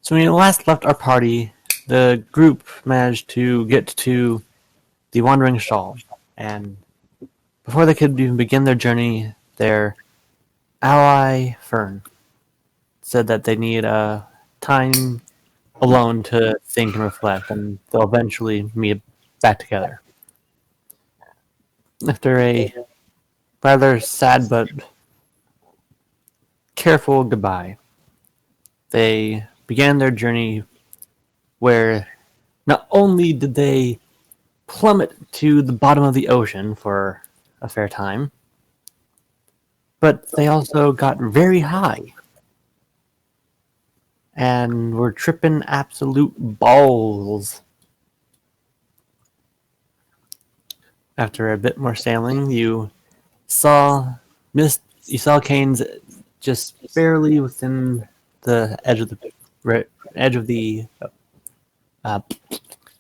So when we last left our party, the group managed to get to the Wandering Shawl, and before they could even begin their journey, their ally Fern said that they need time alone to think and reflect, and they'll eventually meet back together. After a rather sad but careful goodbye, they began their journey where not only did they plummet to the bottom of the ocean for a fair time, but they also got very high and were tripping absolute balls. After a bit more sailing, you saw Canes just barely within the edge of the uh,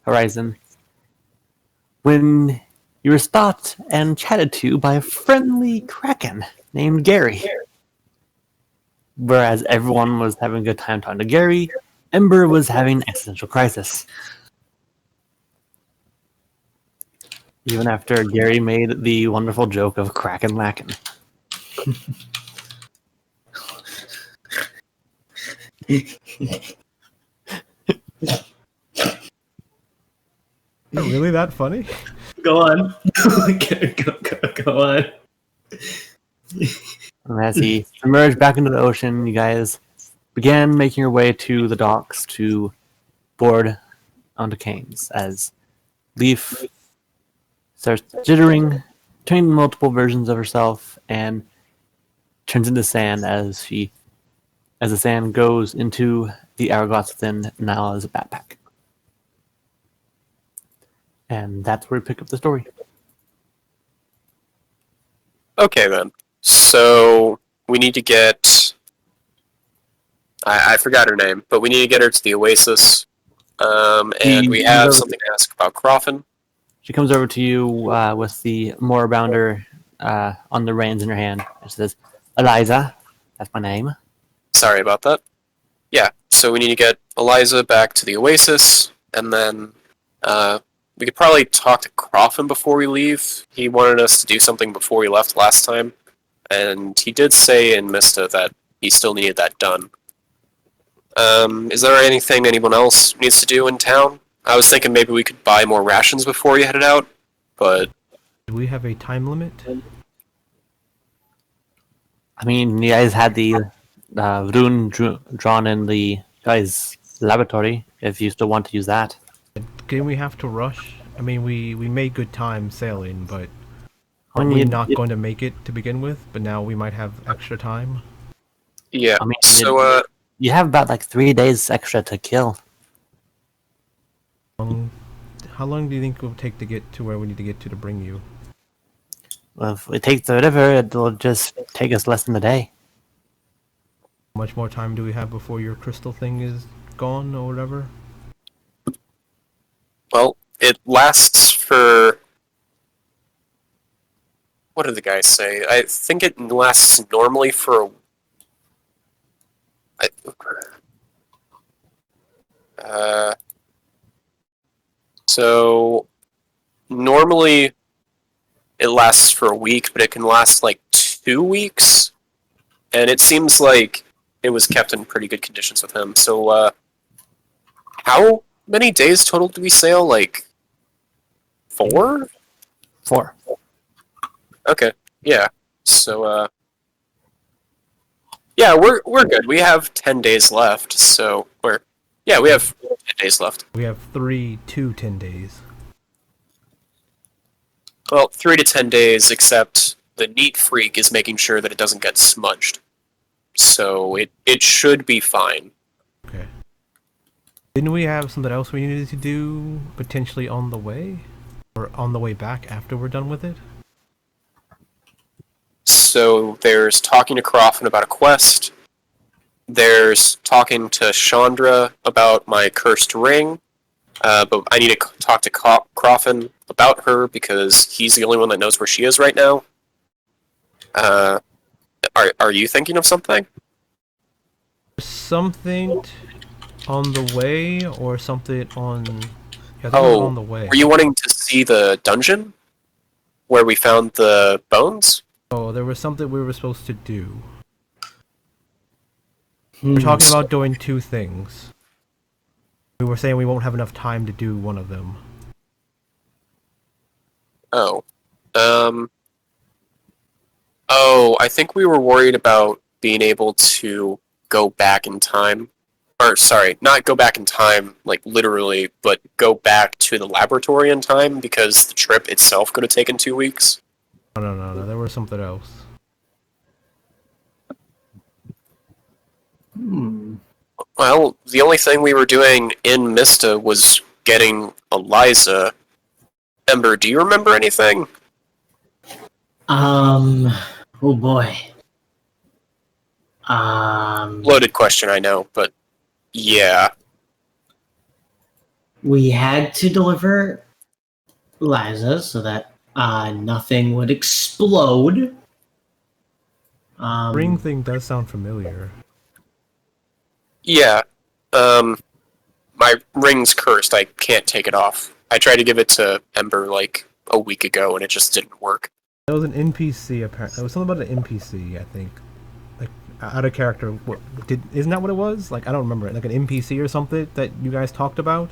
horizon when you were stopped and chatted to by a friendly kraken named Gary. Whereas everyone was having a good time talking to Gary, Ember was having an existential crisis. Even after Gary made the wonderful joke of Kraken lacking. Really that funny? Go on. Go on. And as he emerged back into the ocean, you guys began making your way to the docks to board onto Canes as Leaf starts jittering, turning multiple versions of herself, and turns into sand as the sand goes into the hourglass within Nala's backpack. And that's where we pick up the story. Okay, then. So, we need to get... I forgot her name, but we need to get her to the Oasis. And we have something to ask about Croffin. She comes over to you with the Moorbounder on the reins in her hand. She says, Eliza, that's my name. Sorry about that. Yeah, so we need to get Eliza back to the Oasis, and then we could probably talk to Croffin before we leave. He wanted us to do something before we left last time, and he did say in Mista that he still needed that done. Is there anything anyone else needs to do in town? I was thinking maybe we could buy more rations before you headed out, but... Do we have a time limit? I mean, you guys had the rune drawn in the guy's laboratory, if you still want to use that. Didn't we have to rush? I mean, we made good time sailing, but I are mean, we not going to make it to begin with? But now we might have extra time? Yeah, I mean, so, you have about like 3 days extra to kill. How long do you think it will take to get to where we need to get to bring you? Well, if we take the river, it'll just take us less than a day. How much more time do we have before your crystal thing is gone or whatever? well, it lasts for... What did the guy say? I think it lasts normally for so normally it lasts for a week, but it can last like 2 weeks, and it seems like it was kept in pretty good conditions with him. So, how many days total do we sail? Like 4? 4. Okay, yeah. So, yeah, we're good. We have 10 days left, so we have 10 days left. We have 3 to 10 days. Well, 3 to 10 days, except the neat freak is making sure that it doesn't get smudged. So it should be fine. Okay. Didn't we have something else we needed to do potentially on the way? Or on the way back after we're done with it? So there's talking to Croffin about a quest. There's talking to Chandra about my cursed ring. But I need to talk to Croffin about her because he's the only one that knows where she is right now. Are you thinking of something? Something on the way or something on? Yeah, I think it was Oh, on the way. were you wanting to see the dungeon where we found the bones? Oh, there was something we were supposed to do. Hmm. We're talking about doing two things. We were saying we won't have enough time to do one of them. Oh. Oh, I think we were worried about being able to go back in time. Or, sorry, not go back in time, like literally, but go back to the laboratory in time because the trip itself could have taken 2 weeks. No. There was something else. Hmm. Well, the only thing we were doing in Mista was getting Eliza. Ember, do you remember anything? Oh boy. Loaded question, I know, but yeah. We had to deliver Liza so that nothing would explode. Ring thing does sound familiar. Yeah. My ring's cursed. I can't take it off. I tried to give it to Ember like a week ago and it just didn't work. That was an NPC. Apparently, there was something about an NPC. I think, like out of character. Isn't that what it was? Like I don't remember it. Like an NPC or something that you guys talked about.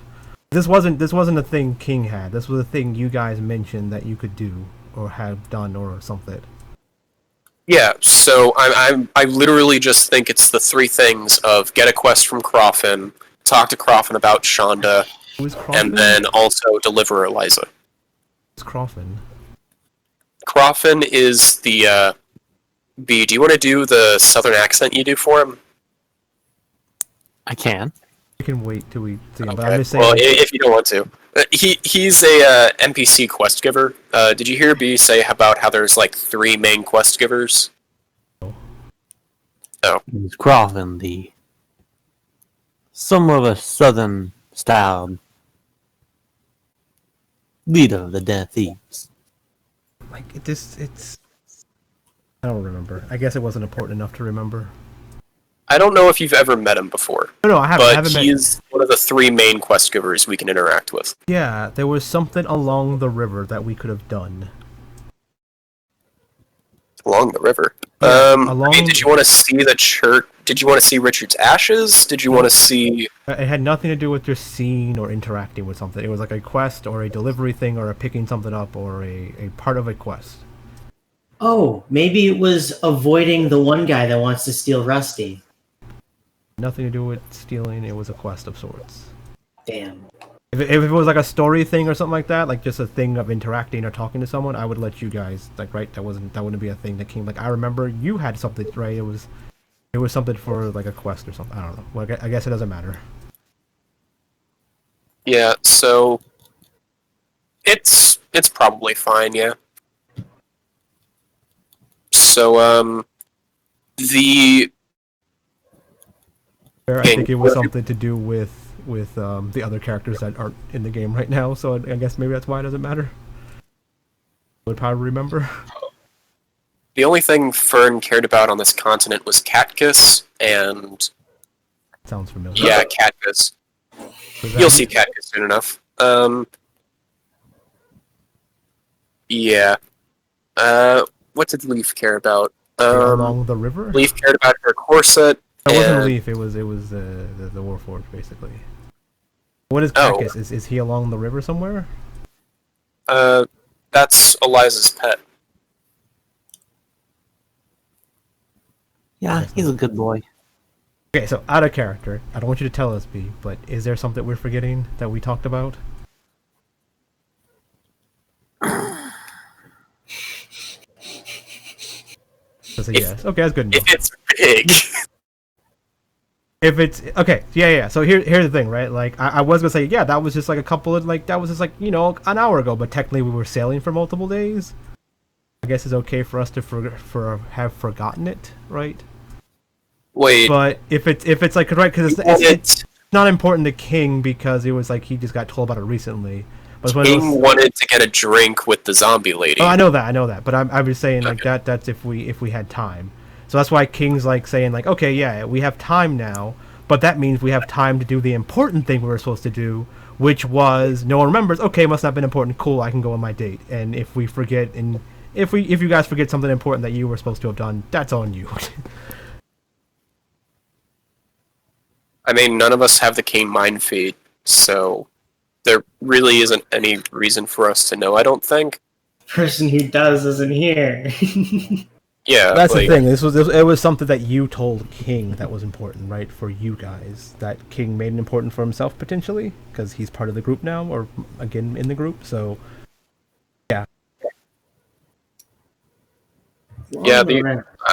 This wasn't a thing King had. This was a thing you guys mentioned that you could do or have done or something. Yeah, so I literally just think it's the three things of get a quest from Croffin, talk to Croffin about Shonda, Who's Croffin? and then also deliver Eliza. Who's Croffin? Croffin is the B. Do you want to do the southern accent you do for him? I can. We can wait till we see him. Okay. But I'm just saying. Well, if you don't want to, he's a NPC quest giver. Did you hear B say about how there's like 3 main quest givers? Oh, He's Croffin, the somewhat of a southern styled leader of the Death Thieves. Like it's. I don't remember. I guess it wasn't important enough to remember. I don't know if you've ever met him before, No, I haven't. I but haven't met. he's one of the 3 main quest givers we can interact with. Yeah, there was something along the river that we could have done. Along the river. Yeah, I mean, did you want to see the church? Did you want to see Richard's ashes? Did you want to see? It had nothing to do with just seeing or interacting with something. It was like a quest or a delivery thing or a picking something up or a part of a quest. Oh, maybe it was avoiding the one guy that wants to steal Rusty. Nothing to do with stealing. It was a quest of sorts. Damn. If it was like a story thing or something like that, like just a thing of interacting or talking to someone, I would let you guys like right. That wouldn't be a thing that came. Like I remember you had something right. It was something for like a quest or something. I don't know. Well, I guess it doesn't matter. Yeah, so it's probably fine. Yeah. So the I think it was something to do with the other characters that aren't in the game right now. So I guess maybe that's why it doesn't matter. Would probably remember. the only thing Fern cared about on this continent was Catkiss, and Sounds familiar. yeah, Catkiss. You'll see Catkiss soon enough. Yeah. What did Leaf care about? Along the river. Leaf cared about her corset. It wasn't and- Leaf. It was the Warforged basically. What is Oh. Cactus? Is he along the river somewhere? That's Eliza's pet. Yeah, he's a good boy. Okay, so out of character. I don't want you to tell us, B, but is there something we're forgetting that we talked about? That's a yes. Okay, that's good enough. If it's big. If it's okay, yeah. So here's the thing, right? Like I was gonna say, yeah, that was just like a couple of like that was just like an hour ago, but technically we were sailing for multiple days. I guess it's okay for us to have forgotten it, right? Wait. But if it's like right because it's not important to King because it was like he just got told about it recently. But when King wanted to get a drink with the zombie lady. Oh, I know that. But I'm just saying like that's if we had time. So that's why King's like saying like, okay, yeah, we have time now, but that means we have time to do the important thing we were supposed to do, which was no one remembers. Okay, must not have been important. Cool, I can go on my date. And if we forget, and if you guys forget something important that you were supposed to have done, that's on you. I mean, none of us have the king mind feed, so there really isn't any reason for us to know, I don't think. Person who does isn't here. Yeah, That's like, the thing. It was something that you told King that was important, right? For you guys, that King made it important for himself potentially because he's part of the group now, or again in the group. So, yeah. Yeah,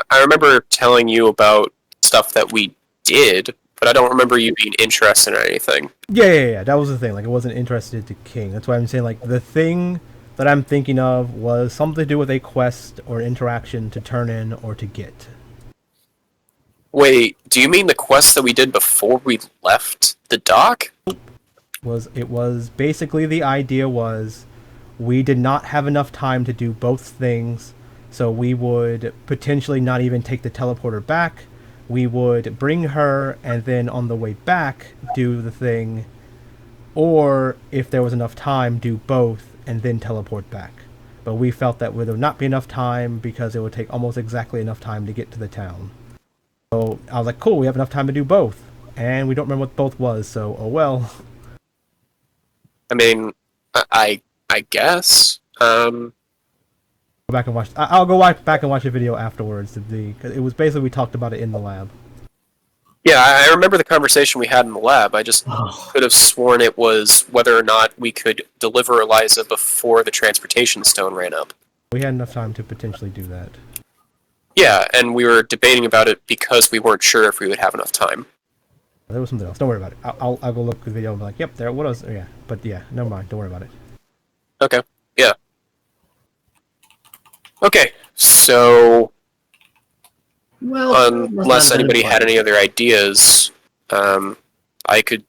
I remember telling you about stuff that we did, but I don't remember you being interested in anything. Yeah. That was the thing. Like, I wasn't interested to King. That's why I'm saying, like, the thing that I'm thinking of was something to do with a quest or interaction to turn in or to get. Wait, do you mean the quest that we did before we left the dock? It was basically the idea was we did not have enough time to do both things, so we would potentially not even take the teleporter back. We would bring her and then on the way back do the thing, or if there was enough time, do both and then teleport back. But we felt that there would not be enough time because it would take almost exactly enough time to get to the town. So I was like, cool, we have enough time to do both. And we don't remember what both was, so oh well. I mean, I guess. Go back and watch. I'll go back and watch the video afterwards. Cause it was basically we talked about it in the lab. Yeah, I remember the conversation we had in the lab. I just Oh. could have sworn it was whether or not we could deliver Eliza before the transportation stone ran up. We had enough time to potentially do that. Yeah, and we were debating about it because we weren't sure if we would have enough time. There was something else. Don't worry about it. I'll go look at the video and be like, yep, there. What else? Yeah, but yeah, never mind. Don't worry about it. Okay, yeah. Okay, so Well, unless anybody had any other ideas, I could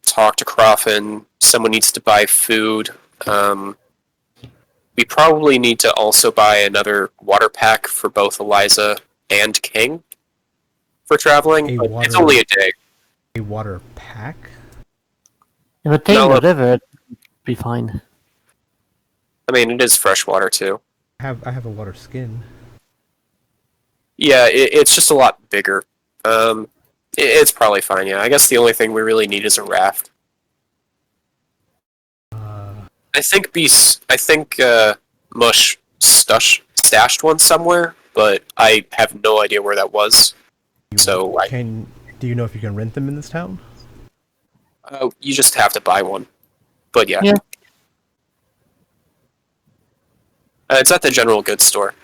talk to Croffin. Someone needs to buy food. We probably need to also buy another water pack for both Eliza and King for traveling. But it's only a day. A water pack? If it takes the river, it'd be fine. I mean, it is fresh water too. I have a water skin. Yeah, it's just a lot bigger. It's probably fine. Yeah, I guess the only thing we really need is a raft. I think Mush stashed one somewhere, but I have no idea where that was. So Do you know if you can rent them in this town? You just have to buy one. But yeah. It's at the general goods store.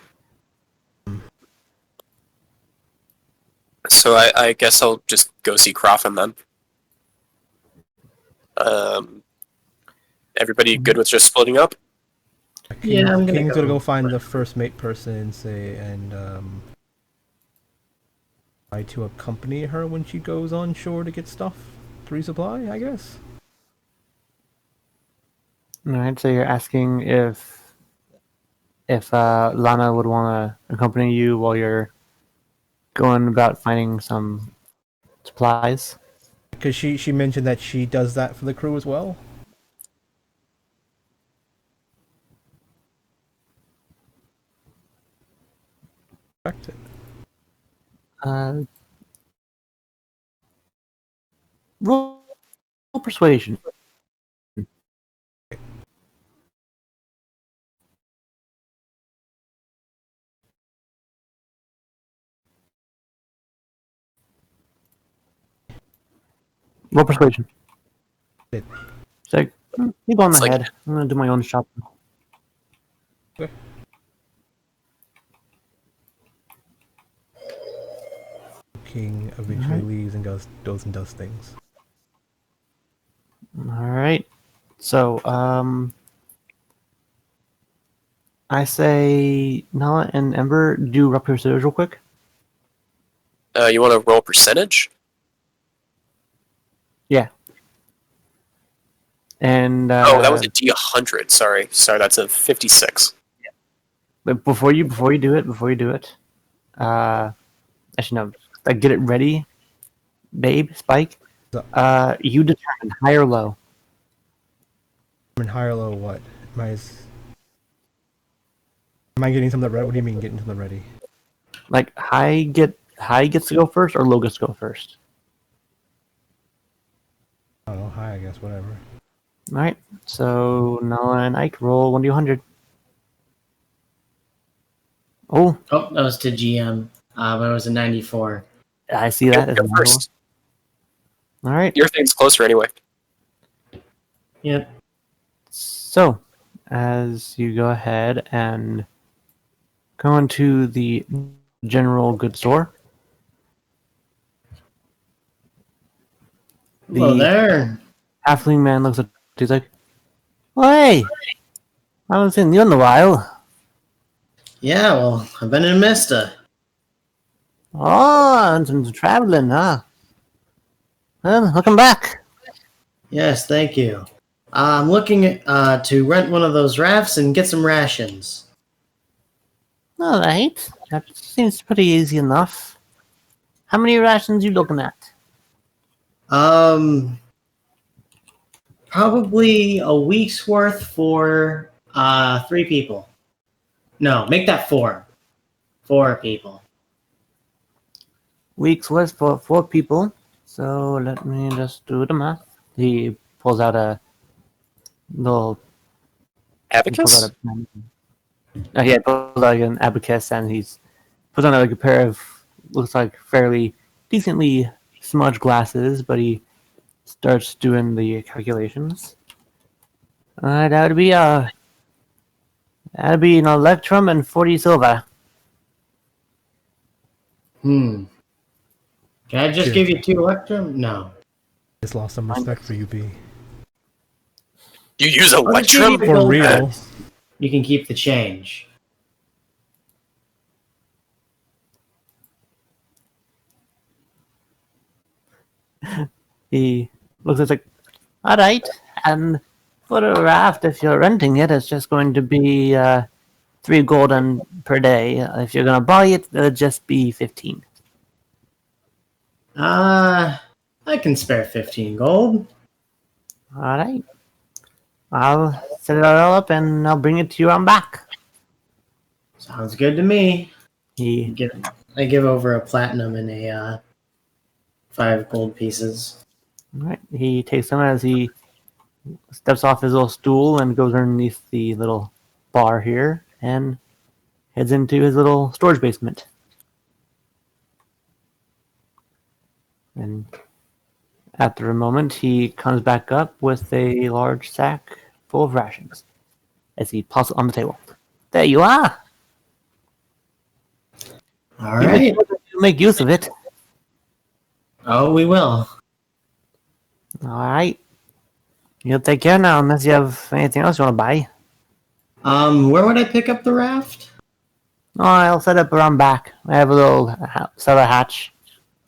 So I guess I'll just go see Croffin then. Everybody good with just splitting up? Yeah, I'm gonna King's go. gonna go find the first mate person, and try to accompany her when she goes on shore to get stuff to resupply, I guess. Alright, so you're asking if Lana would want to accompany you while you're going about finding some supplies? Because she mentioned that she does that for the crew as well. Correct. Roll persuasion. Roll persuasion. It- It's like, you go on It's like- ahead. I'm gonna do my own shopping. King eventually leaves and goes and does things. Alright. So, I say Nala and Ember do rough percentage real quick. You want to roll percentage? Yeah. And Oh, that was a D100. Sorry, that's a 56. but before you do it, actually no, like get it ready. Babe, Spike, So- you determine high or low. I mean, high or low, what? Am I getting something ready? What do you mean getting something ready? Like high gets to go first, or low gets to go first. I don't know, high, I guess, whatever. All right. So Nala and Ike roll 1d100. Oh, Oh, that was to GM, but it was a 94. I see that as a Go model. first. All right. Your thing's closer anyway. Yep. So, as you go ahead and go into the general goods store, Hello the there. halfling man looks at you. He's like, "Hey, I haven't seen you in a while. Yeah, well, I've been in Mista. Oh, and some traveling, huh? Well, welcome back. Yes, thank you. I'm looking to rent one of those rafts and get some rations. All right. That seems pretty easy enough. How many rations you looking at? Probably a week's worth for 3 people. No, make that 4. 4 people. Week's worth for 4 people. So let me just do the math. He pulls out a little. He pulls Abacus? out he pulls out like an abacus, and he's puts on like a pair of looks like fairly decently smudged glasses, but he starts doing the calculations. That'd be an electrum and 40 silver. Can I just Sure. give you 2 electrum? No. Just lost some respect for you, B. You use I'll just give you Electrum? the For gold real. piece. You can keep the change. He looks at it like, all right, and for a raft, if you're renting it, it's just going to be 3 golden per day. If you're gonna buy it, it'll just be 15. I can spare 15 gold. All right, I'll set it all up and I'll bring it to you on back. Sounds good to me. He I give over a platinum and a 5 gold pieces. All right. He takes them as he steps off his little stool and goes underneath the little bar here and heads into his little storage basement. And after a moment, he comes back up with a large sack full of rations as he tosses it on the table. There you are. All right. You make use of it. Oh, we will. All right. You'll take care now unless you have anything else you want to buy. Where would I pick up the raft? Oh, I'll set up around back. I have a little cellar hatch.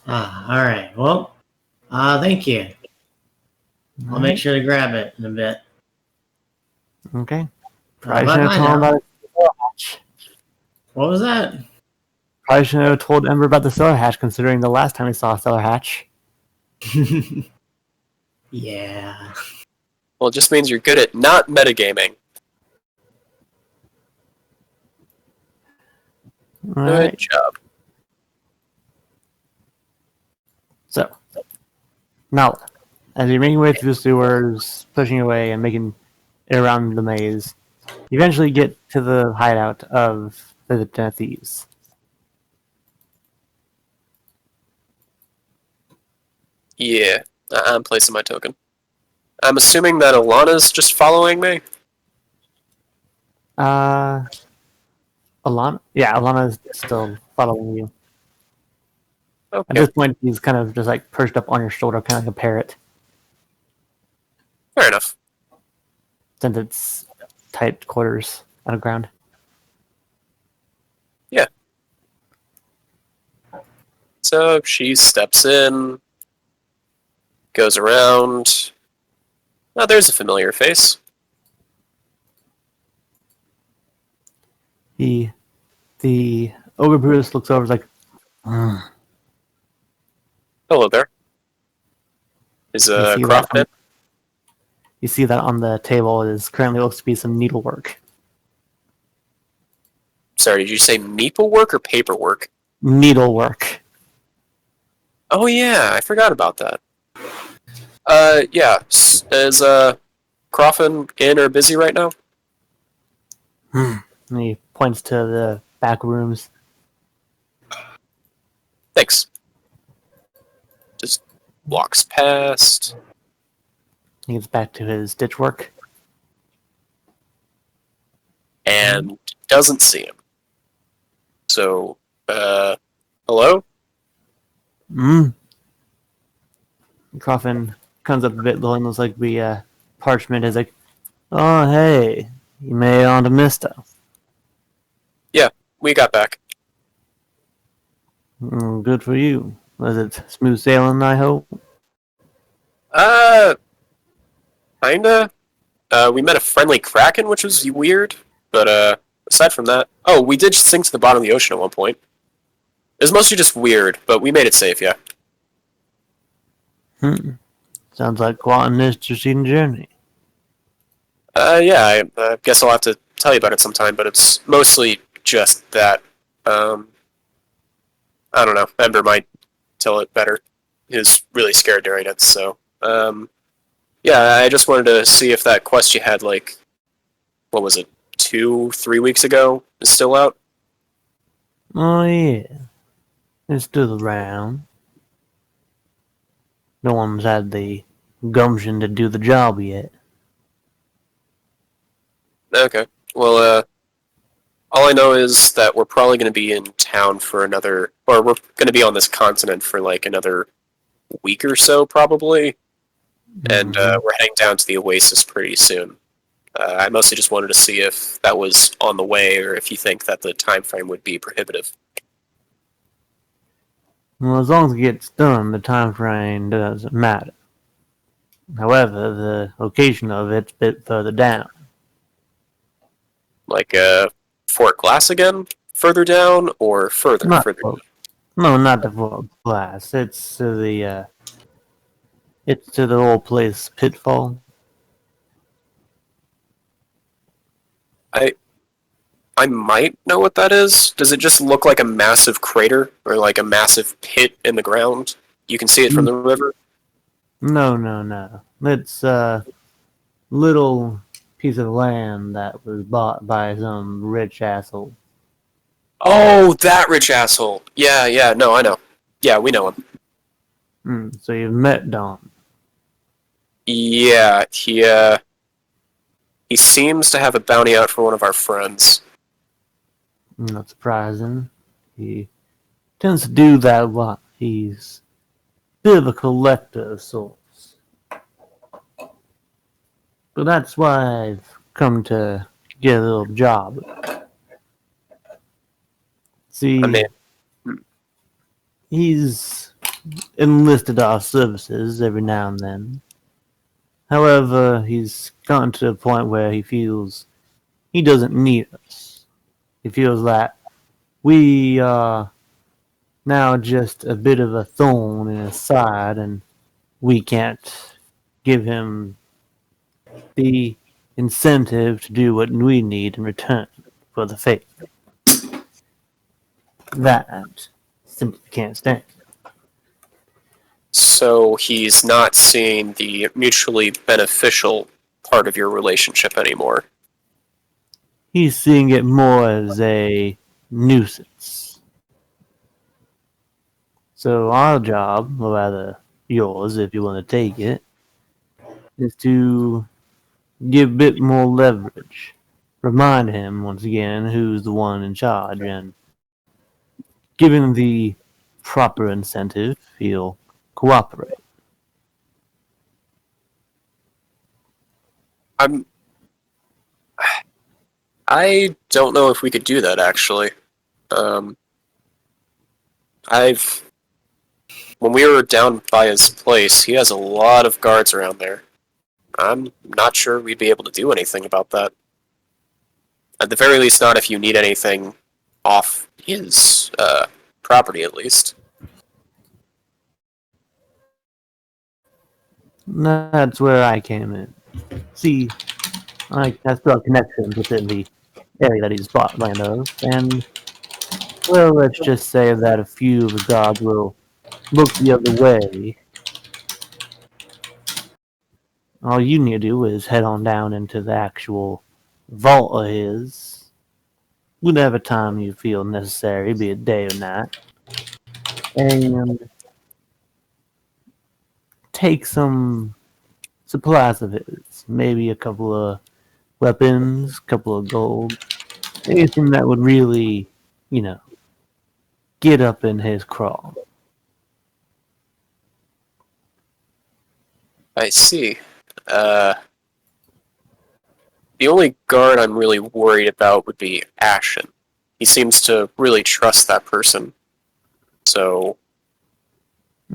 All right. Well, thank you. I'll make sure to grab it in a bit. Okay. Probably Bye should have bye told him now. about the cellar hatch. What was that? Probably should have told Ember about the cellar hatch, considering the last time we saw a cellar hatch. Yeah. Well, it just means you're good at not metagaming. All Good right. job. So, now, as you're making your way through the sewers, pushing away and making it around the maze, you eventually get to the hideout of the thieves. Yeah, I'm placing my token. I'm assuming that Alana's just following me. Alana? Yeah, Alana's still following you. At Okay, this point, he's kind of just like perched up on your shoulder, kind of like a parrot, fair enough. since it's tight quarters on the ground. Yeah. So she steps in, goes around. Oh, there's a familiar face. The ogre Brutus looks over, is like, Hello there. Is You see that Crawford in? you see that on the table is currently looks to be some needlework. Sorry, did you say meeple work or paperwork? Needlework. Oh yeah, I forgot about that. Yeah. Is Crawford in or busy right now? And he points to the back rooms. Thanks. Just walks past. He gets back to his ditch work. And doesn't see him. So, hello? Mm. Coffin comes up a bit low and looks like the parchment is like, oh, hey, you made it onto Mista. Yeah, we got back. Good for you. Was it smooth sailing, I hope? Uh, kinda. We met a friendly kraken, which was weird. But, aside from that... Oh, we did sink to the bottom of the ocean at one point. It was mostly just weird, but we made it safe, yeah. Sounds like quite an interesting journey. Yeah, I guess I'll have to tell you about it sometime, but it's mostly just that. I don't know. Ember might tell it better. He was really scared during it, so... yeah, I just wanted to see if that quest you had, like... What was it? 2-3 weeks ago is still out? Oh, yeah. It's still around. No one's had the gumption to do the job yet. Okay. Well, all I know is that we're probably going to be in town for another... Or we're going to be on this continent for, like, another week or so, probably. And we're heading down to the Oasis pretty soon. I mostly just wanted to see if that was on the way, or if you think that the time frame would be prohibitive. Well, as long as it gets done, the time frame doesn't matter. However, the location of it's a bit further down. Like, Fort Glass again? Further down, or further? Not Further down? no, not the Fort Glass. It's to the old place Pitfall. I might know what that is. Does it just look like a massive crater, or like a massive pit in the ground? You can see it from the river? No. It's a little piece of land that was bought by some rich asshole. Oh, that rich asshole! Yeah, no, I know. Yeah, we know him. So you've met Don. Yeah, he seems to have a bounty out for one of our friends. Not surprising. He tends to do that a lot. He's a bit of a collector of sorts. But that's why I've come to get a little job. See, I mean, he's enlisted our services every now and then. However, he's gotten to a point where he feels he doesn't need us. He feels that we are now just a bit of a thorn in his side, and we can't give him the incentive to do what we need in return for the faith. That simply can't stand. so he's not seeing the mutually beneficial part of your relationship anymore. He's seeing it more as a nuisance. So our job, or rather yours if you want to take it, is to give a bit more leverage. Remind him once again who's the one in charge, and give him the proper incentive, he'll cooperate. I don't know if we could do that, actually. I've... When we were down by his place, he has a lot of guards around there. I'm not sure we'd be able to do anything about that. At the very least, not if you need anything off his, property, at least. That's where I came in. See, I still have connections within the area that he's bought land of, and well, let's just say that a few of the gods will look the other way. All you need to do is head on down into the actual vault of his, whatever time you feel necessary, be it day or night, and take some supplies of his, maybe a couple of weapons, a couple of gold, anything that would really, you know, get up in his craw. I see. Uh, the only guard I'm really worried about would be Ashen. He seems to really trust that person. So,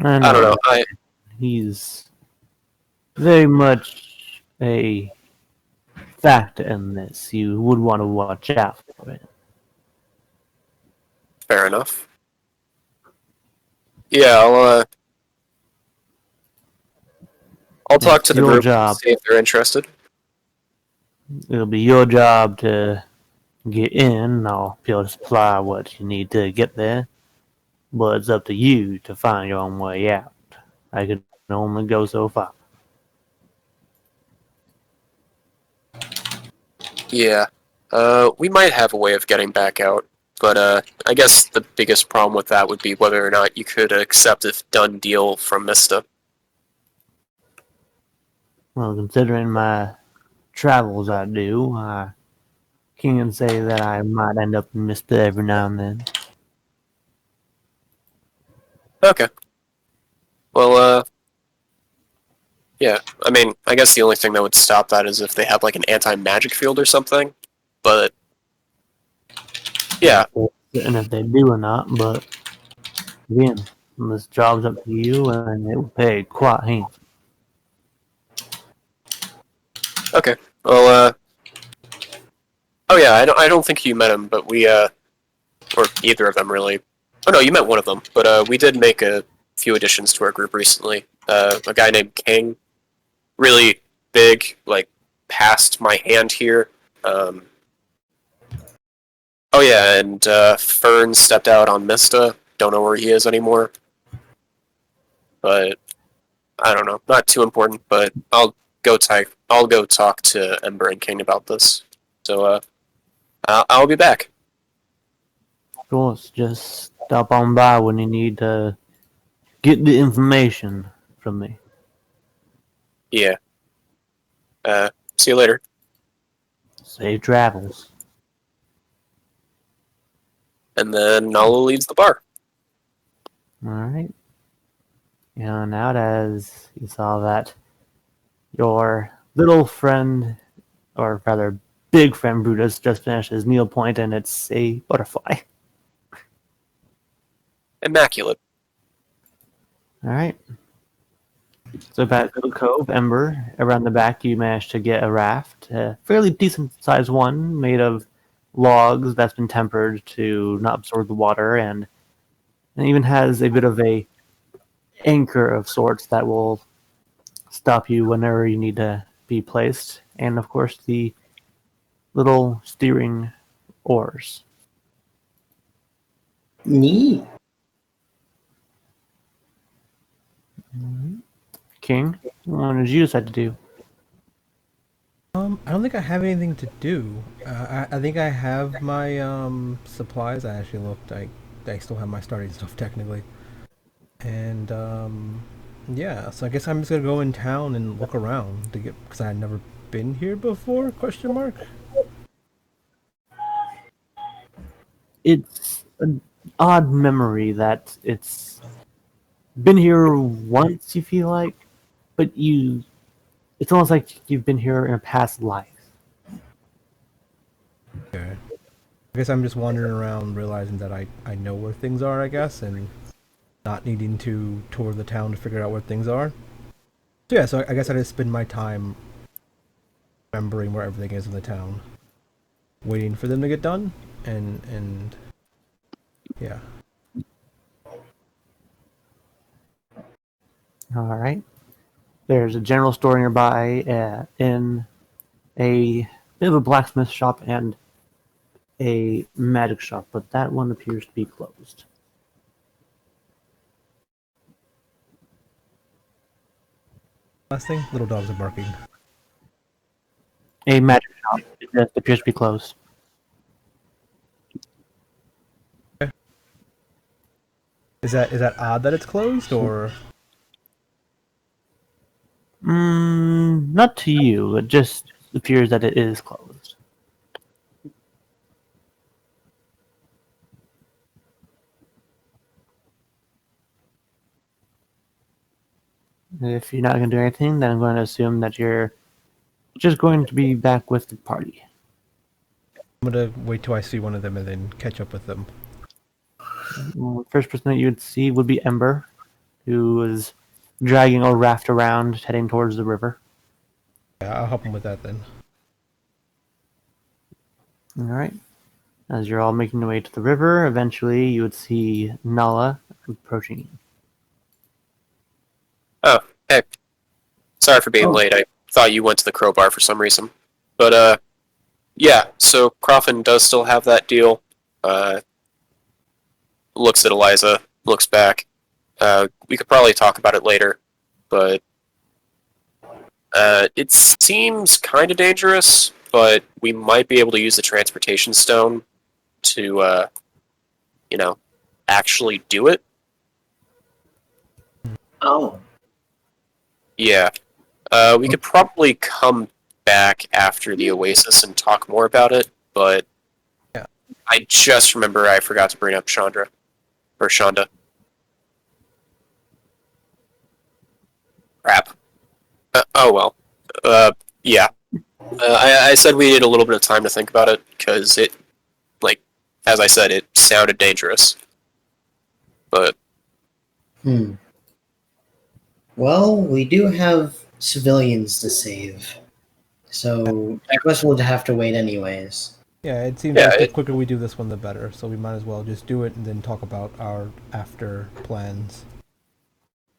I I don't know know. he's very much a factor in this. You would want to watch out for it. Fair enough. Yeah, I'll talk It's to the your group, job. see if they're interested. It'll be your job to get in. I'll be able to supply what you need to get there. But it's up to you to find your own way out. I can only go so far. Yeah. We might have a way of getting back out, but I guess the biggest problem with that would be whether or not you could accept a done deal from Mista. Well, considering my travels I do, I can say that I might end up in Mista every now and then. Okay. Well, yeah. I mean, I guess the only thing that would stop that is if they have like an anti-magic field or something. But yeah, And if they do or not, but again, this job's up to you and it will pay quite handsome. okay. Well, oh yeah, I don't think you met him, but we or either of them really. Oh no, you met one of them, but we did make a few additions to our group recently. A guy named King, really big, like past my hand here. Oh yeah, and Fern stepped out on Mista. Don't know where he is anymore, but I don't know. Not too important, but I'll go talk to Ember and King about this. So I'll be back. Of course, just stop on by when you need to get the information from me. Yeah. See you later. Safe travels. And then Nala leaves the bar. Alright. And out as you saw that your little friend, or rather big friend Brutus, just finished his meal point, and it's a butterfly. Immaculate. Alright. So back to the cove, Ember. Around the back, you managed to get a raft, a fairly decent sized one, made of logs that's been tempered to not absorb the water, and it even has a bit of a anchor of sorts that will stop you whenever you need to be placed, and of course the little steering oars. Neat. King, what did you decide to do? I don't think I have anything to do. I think I have my supplies. I actually looked. I still have my starting stuff technically. And yeah. So I guess I'm just gonna go in town and look around to get because I had never been here before. Question mark. It's an odd memory that it's been here once, you feel like, but it's almost like you've been here in a past life. Okay. I guess I'm just wandering around, realizing that I know where things are. I guess and not needing to tour the town to figure out where things are. So yeah. So I guess I just spend my time remembering where everything is in the town, waiting for them to get done, and yeah. All right. There's a general store nearby in a bit of a blacksmith shop and a magic shop, but that one appears to be closed. Last thing, little dogs are barking. A magic shop that appears to be closed. Is that odd that it's closed, or? Not to you. It just appears that it is closed. If you're not going to do anything, then I'm going to assume that you're just going to be back with the party. I'm gonna wait till I see one of them and then catch up with them. First person that you would see would be Ember, who is dragging a raft around, heading towards the river. Yeah, I'll help them with that then. All right. As you're all making your way to the river, eventually you would see Nala approaching you. Oh, hey. Sorry for being Oh. late. I thought you went to the crowbar for some reason. But, yeah, so Croffin does still have that deal. Looks at Eliza, looks back. We could probably talk about it later, but it seems kind of dangerous, but we might be able to use the transportation stone to, actually do it. Oh, Yeah. We could probably come back after the Oasis and talk more about it, but Yeah. I just remember I forgot to bring up Chandra. Or Shonda. Crap. Oh well. Yeah. I said we needed a little bit of time to think about it, because it, as I said, it sounded dangerous. But, Well, we do have civilians to save. So I guess we'll have to wait anyways. Yeah, it seems Yeah, like the it- quicker we do this one, the better. So we might as well just do it and then talk about our after plans.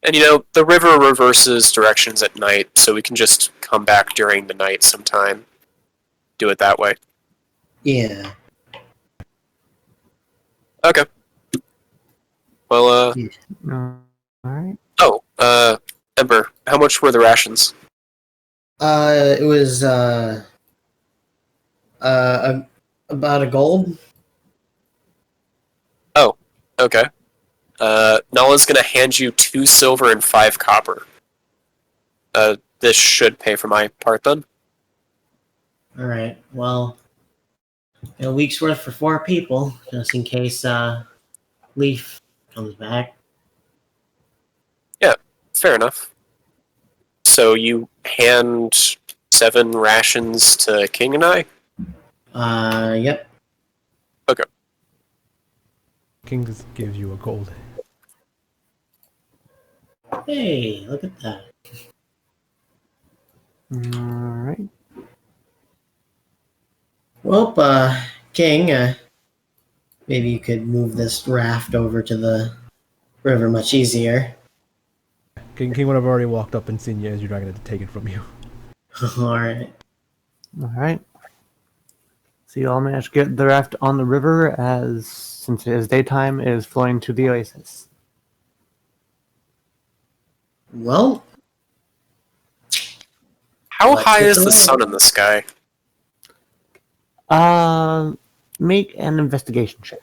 and the river reverses directions at night, so we can just come back during the night sometime. Do it that way. Yeah. Okay. Well, All right. Ember, how much were the rations? It was about a gold. Oh, okay. Nala's gonna hand you 2 silver and 5 copper. This should pay for my part then. All right. Well, a week's worth for 4 people, just in case Leaf comes back. Yeah, fair enough. So you hand 7 rations to King and I? Yep. King just gives you a gold. Hey, look at that. All right. Well, King, maybe you could move this raft over to the river much easier. King would have already walked up and seen you as you're dragging it to take it from you. All right. All right. So you all managed to get the raft on the river, as since it is daytime, it is flowing to the oasis. Well, How Let's high get is to the it. sun in the sky? Make an investigation check.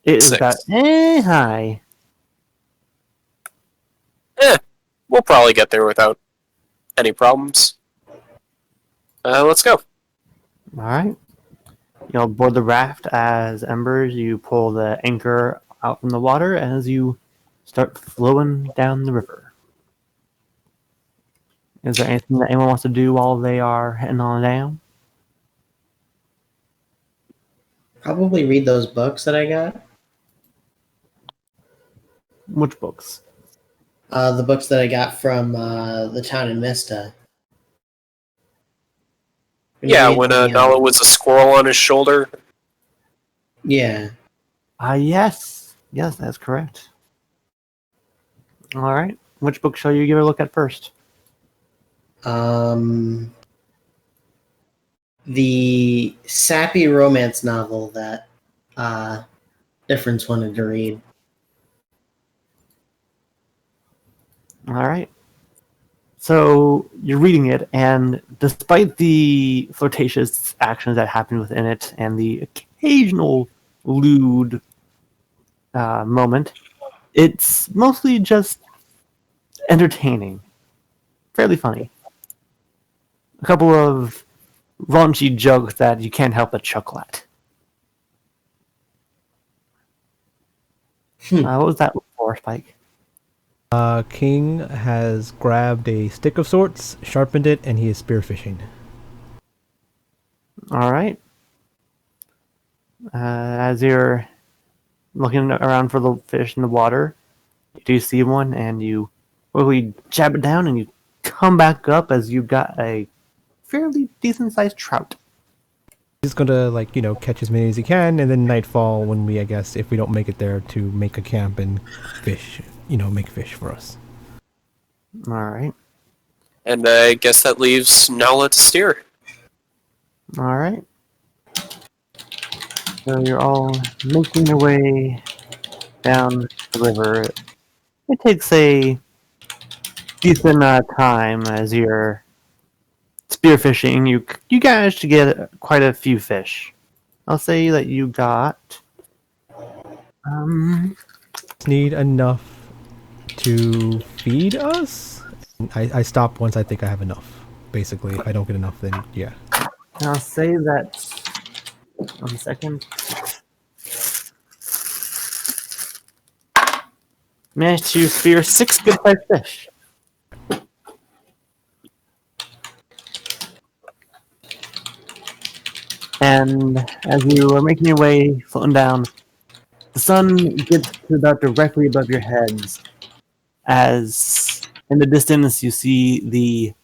It is 6. about high. We'll probably get there without any problems. Let's go. All right. You'll board the raft as Embers. You pull the anchor out from the water as you start flowing down the river. Is there anything that anyone wants to do while they are heading on down? probably read those books that I got. Which books? The books that I got from the town in Mista. Yeah, when Nala was a squirrel on his shoulder. Yeah. Yes. Yes, that's correct. All right. Which book shall you give a look at first? The sappy romance novel that Difference wanted to read. All right. So you're reading it, and despite the flirtatious actions that happen within it and the occasional lewd moment, it's mostly just entertaining, fairly funny. A couple of raunchy jokes that you can't help but chuckle at. What was that for, Spike? King has grabbed a stick of sorts, sharpened it, and he is spearfishing. All right. As you're looking around for the fish in the water, you do see one, and you quickly jab it down, and you come back up as you got a fairly decent-sized trout. He's gonna catch as many as he can, and then nightfall when we, I guess, if we don't make it there, to make a camp and fish. Make fish for us. All right. And I guess that leaves Nala to steer. All right. So you're all making your way down the river. It takes a decent time as you're spearfishing. You guys to get quite a few fish. I'll say that you got Need enough to feed us. I stop once I think I have enough. Basically, if I don't get enough, then yeah. I'll say that 1 second. Managed to spear 6 good-sized fish. And as you are making your way floating down, the sun gets to about directly above your heads. As in the distance you see the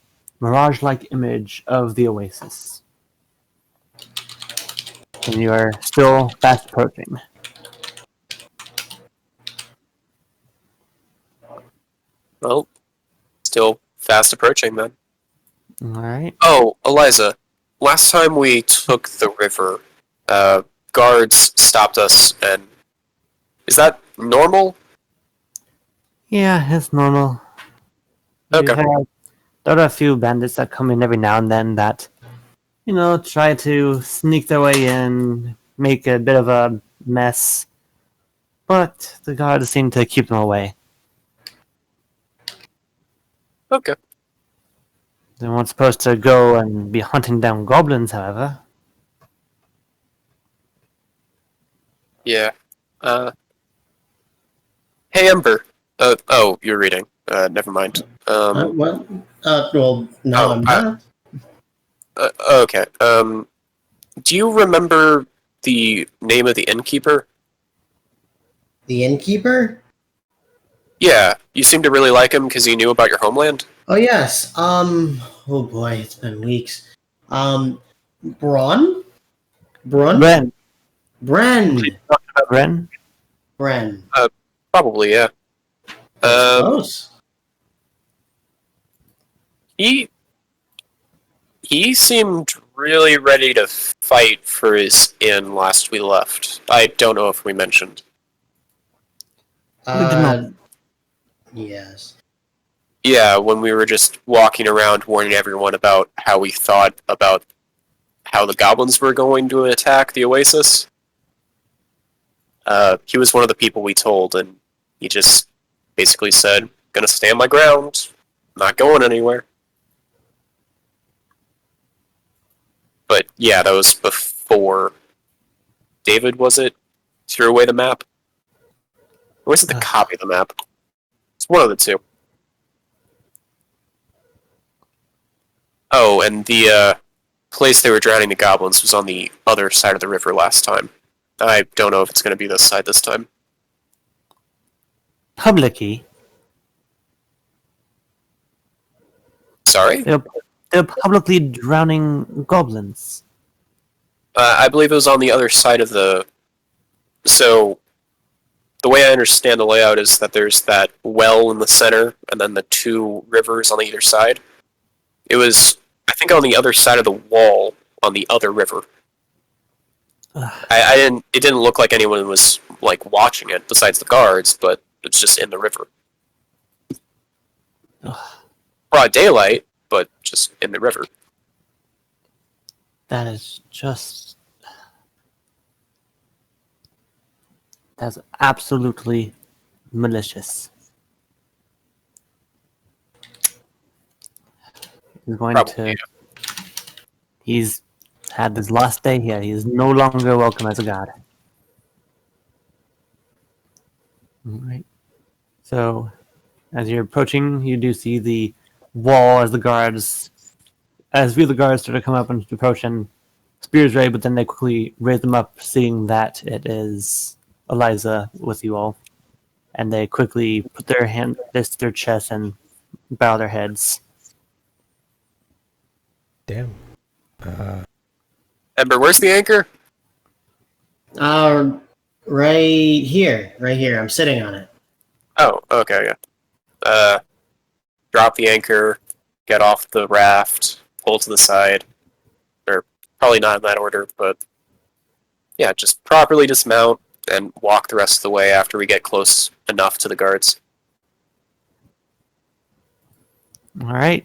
mirage-like image of the oasis. And you are still fast approaching. Well, still fast approaching then. Alright. Oh, Eliza, last time we took the river, guards stopped us, and is that normal? Yeah, it's normal. Okay. There are a few bandits that come in every now and then that, try to sneak their way in, make a bit of a mess. But the guards seem to keep them away. Okay. They weren't supposed to go and be hunting down goblins, however. Yeah. Hey, Ember. Oh, you're reading. Never mind. Well, no, I'm not. Okay. Do you remember the name of the innkeeper? The innkeeper? Yeah, you seem to really like him because he knew about your homeland. Oh yes. Oh boy, it's been weeks. Braun? Braun? Bren. Bren. Bren? Bren. Probably, yeah. Close. He seemed really ready to fight for his inn last we left. I don't know if we mentioned. Yes. Yeah, when we were just walking around warning everyone about how we thought about how the goblins were going to attack the oasis. He was one of the people we told, and he just basically said, "Gonna stand my ground, not going anywhere." But yeah, that was before David, was it? Threw away the map? Or was it the copy of the map? It's one of the two. Oh, and the place they were drowning the goblins was on the other side of the river last time. I don't know if it's going to be this side this time. Publicy. Sorry? They're publicly drowning goblins. I believe it was on the other side of the So the way I understand the layout is that there's that well in the center, and then the two rivers on either side. It was, I think, on the other side of the wall on the other river. I didn't. It didn't look like anyone was like watching it besides the guards, but it's just in the river. Broad daylight, but just in the river. That is just... That's absolutely malicious. He's going Probably, to... yeah. He's had his last day here. He is no longer welcome as a god. Alright. So, as you're approaching, you do see the wall as the guards... As a few of the guards start to come up and approach, and spears ready, but then they quickly raise them up, seeing that it is Eliza with you all. And they quickly put their hand this to their chest and bow their heads. Damn. Ember, where's the anchor? Right here. Right here. I'm sitting on it. Oh, okay, yeah. Drop the anchor, get off the raft, pull to the side. Or probably not in that order, but yeah, just properly dismount and walk the rest of the way after we get close enough to the guards. All right.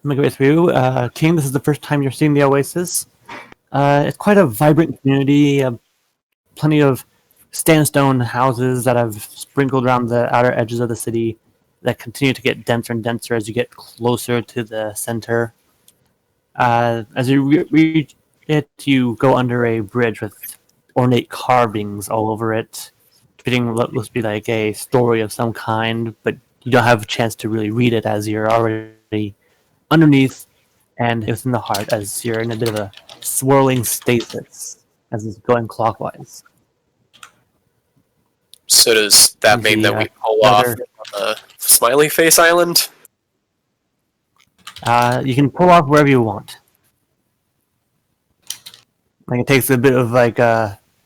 Make your way through. King, this is the first time you're seeing the Oasis. It's quite a vibrant community. Plenty of sandstone houses that have sprinkled around the outer edges of the city that continue to get denser and denser as you get closer to the center. As you reach it, you go under a bridge with ornate carvings all over it, fitting what looks to be like a story of some kind, but you don't have a chance to really read it as you're already underneath and it's in the heart as you're in a bit of a swirling stasis as it's going clockwise. So does that mean that we pull off the Smiley Face Island? You can pull off wherever you want. Like it takes a bit of like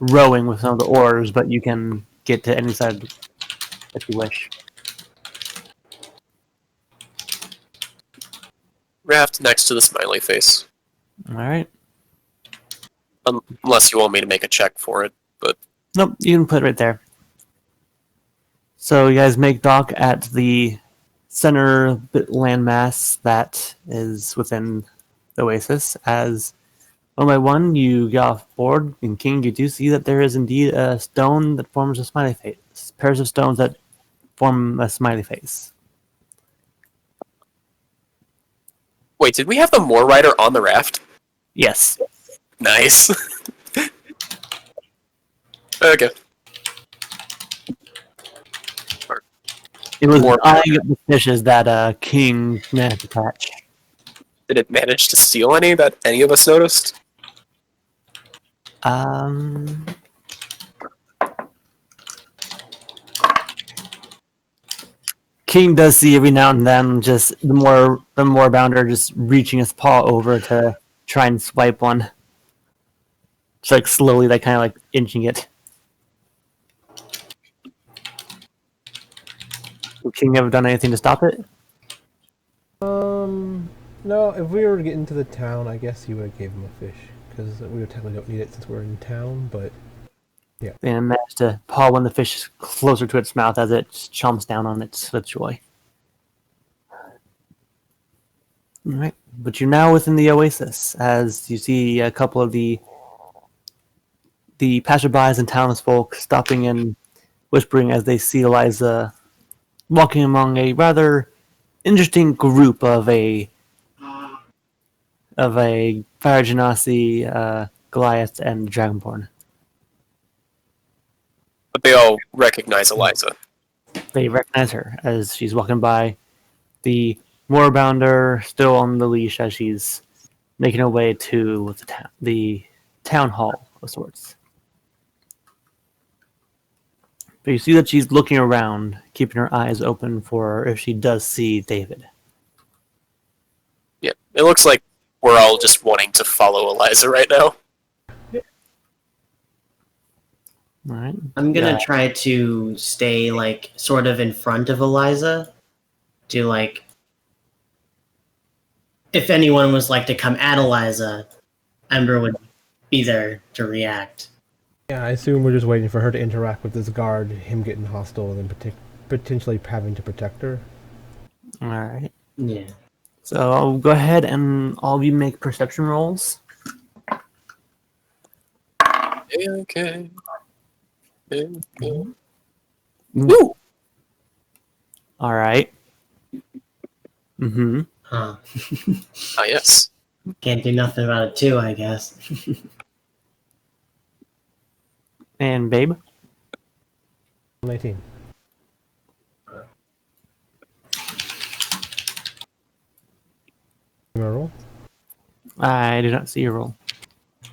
rowing with some of the oars, but you can get to any side if you wish. Raft next to the Smiley Face. All right. Unless you want me to make a check for it, but Nope, you can put it right there. So you guys make dock at the center landmass that is within the Oasis. As one by one you get off board, and King, you do see that there is indeed a stone that forms a smiley face. Pairs of stones that form a smiley face. wait, did we have the Moor Rider on the raft? Yes. Nice. Okay. It was More eyeing up the fishes that King managed to catch. Did it manage to steal any that any of us noticed? King does see every now and then just the more bounder just reaching his paw over to try and swipe one. It's like slowly, like kind of like inching it. Would King ever done anything to stop it? No, if we were to get into the town, I guess you would have gave him a fish, because we technically don't need it since we're in town, but yeah. And managed to paw one of the fish closer to its mouth as it chomps down on it with joy. Alright, but you're now within the Oasis, as you see a couple of the passerbys and townsfolk stopping and whispering as they see Eliza walking among a rather interesting group of a Fire Genasi, Goliath, and Dragonborn. But they all recognize Eliza. They recognize her as she's walking by. The Moorbounder still on the leash as she's making her way to the town hall of sorts. But you see that she's looking around, keeping her eyes open for if she does see David. Yeah, it looks like we're all just wanting to follow Eliza right now. All right. I'm gonna try to stay like sort of in front of Eliza, to like, if anyone was like to come at Eliza, Ember would be there to react. Yeah, I assume we're just waiting for her to interact with this guard, him getting hostile, and then potentially having to protect her. All right. Yeah. So I'll go ahead and all of you make perception rolls. Okay. Woo! All right. Mm-hmm. Huh. Ah, yes. Can't do nothing about it too, I guess. And Babe? 19. You wanna roll? I do not see your roll.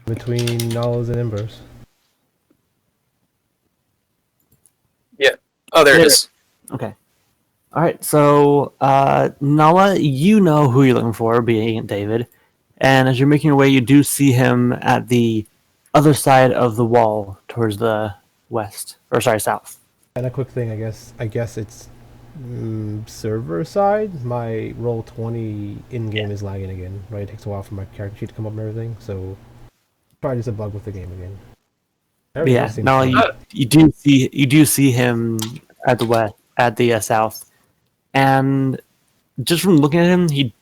Between Nala's and Embers. Oh, there it There. is. Okay. All right. So, Nala, you know who you're looking for, being David. And as you're making your way, you do see him at the other side of the wall towards the west. Or, sorry, south. And a quick thing, I guess it's server side. My roll 20 in-game is lagging again, right? It takes a while for my character sheet to come up and everything, so probably just a bug with the game again. Everything Yeah. seems Nala, fine. you do see him at the west, at the south. And just from looking at him, he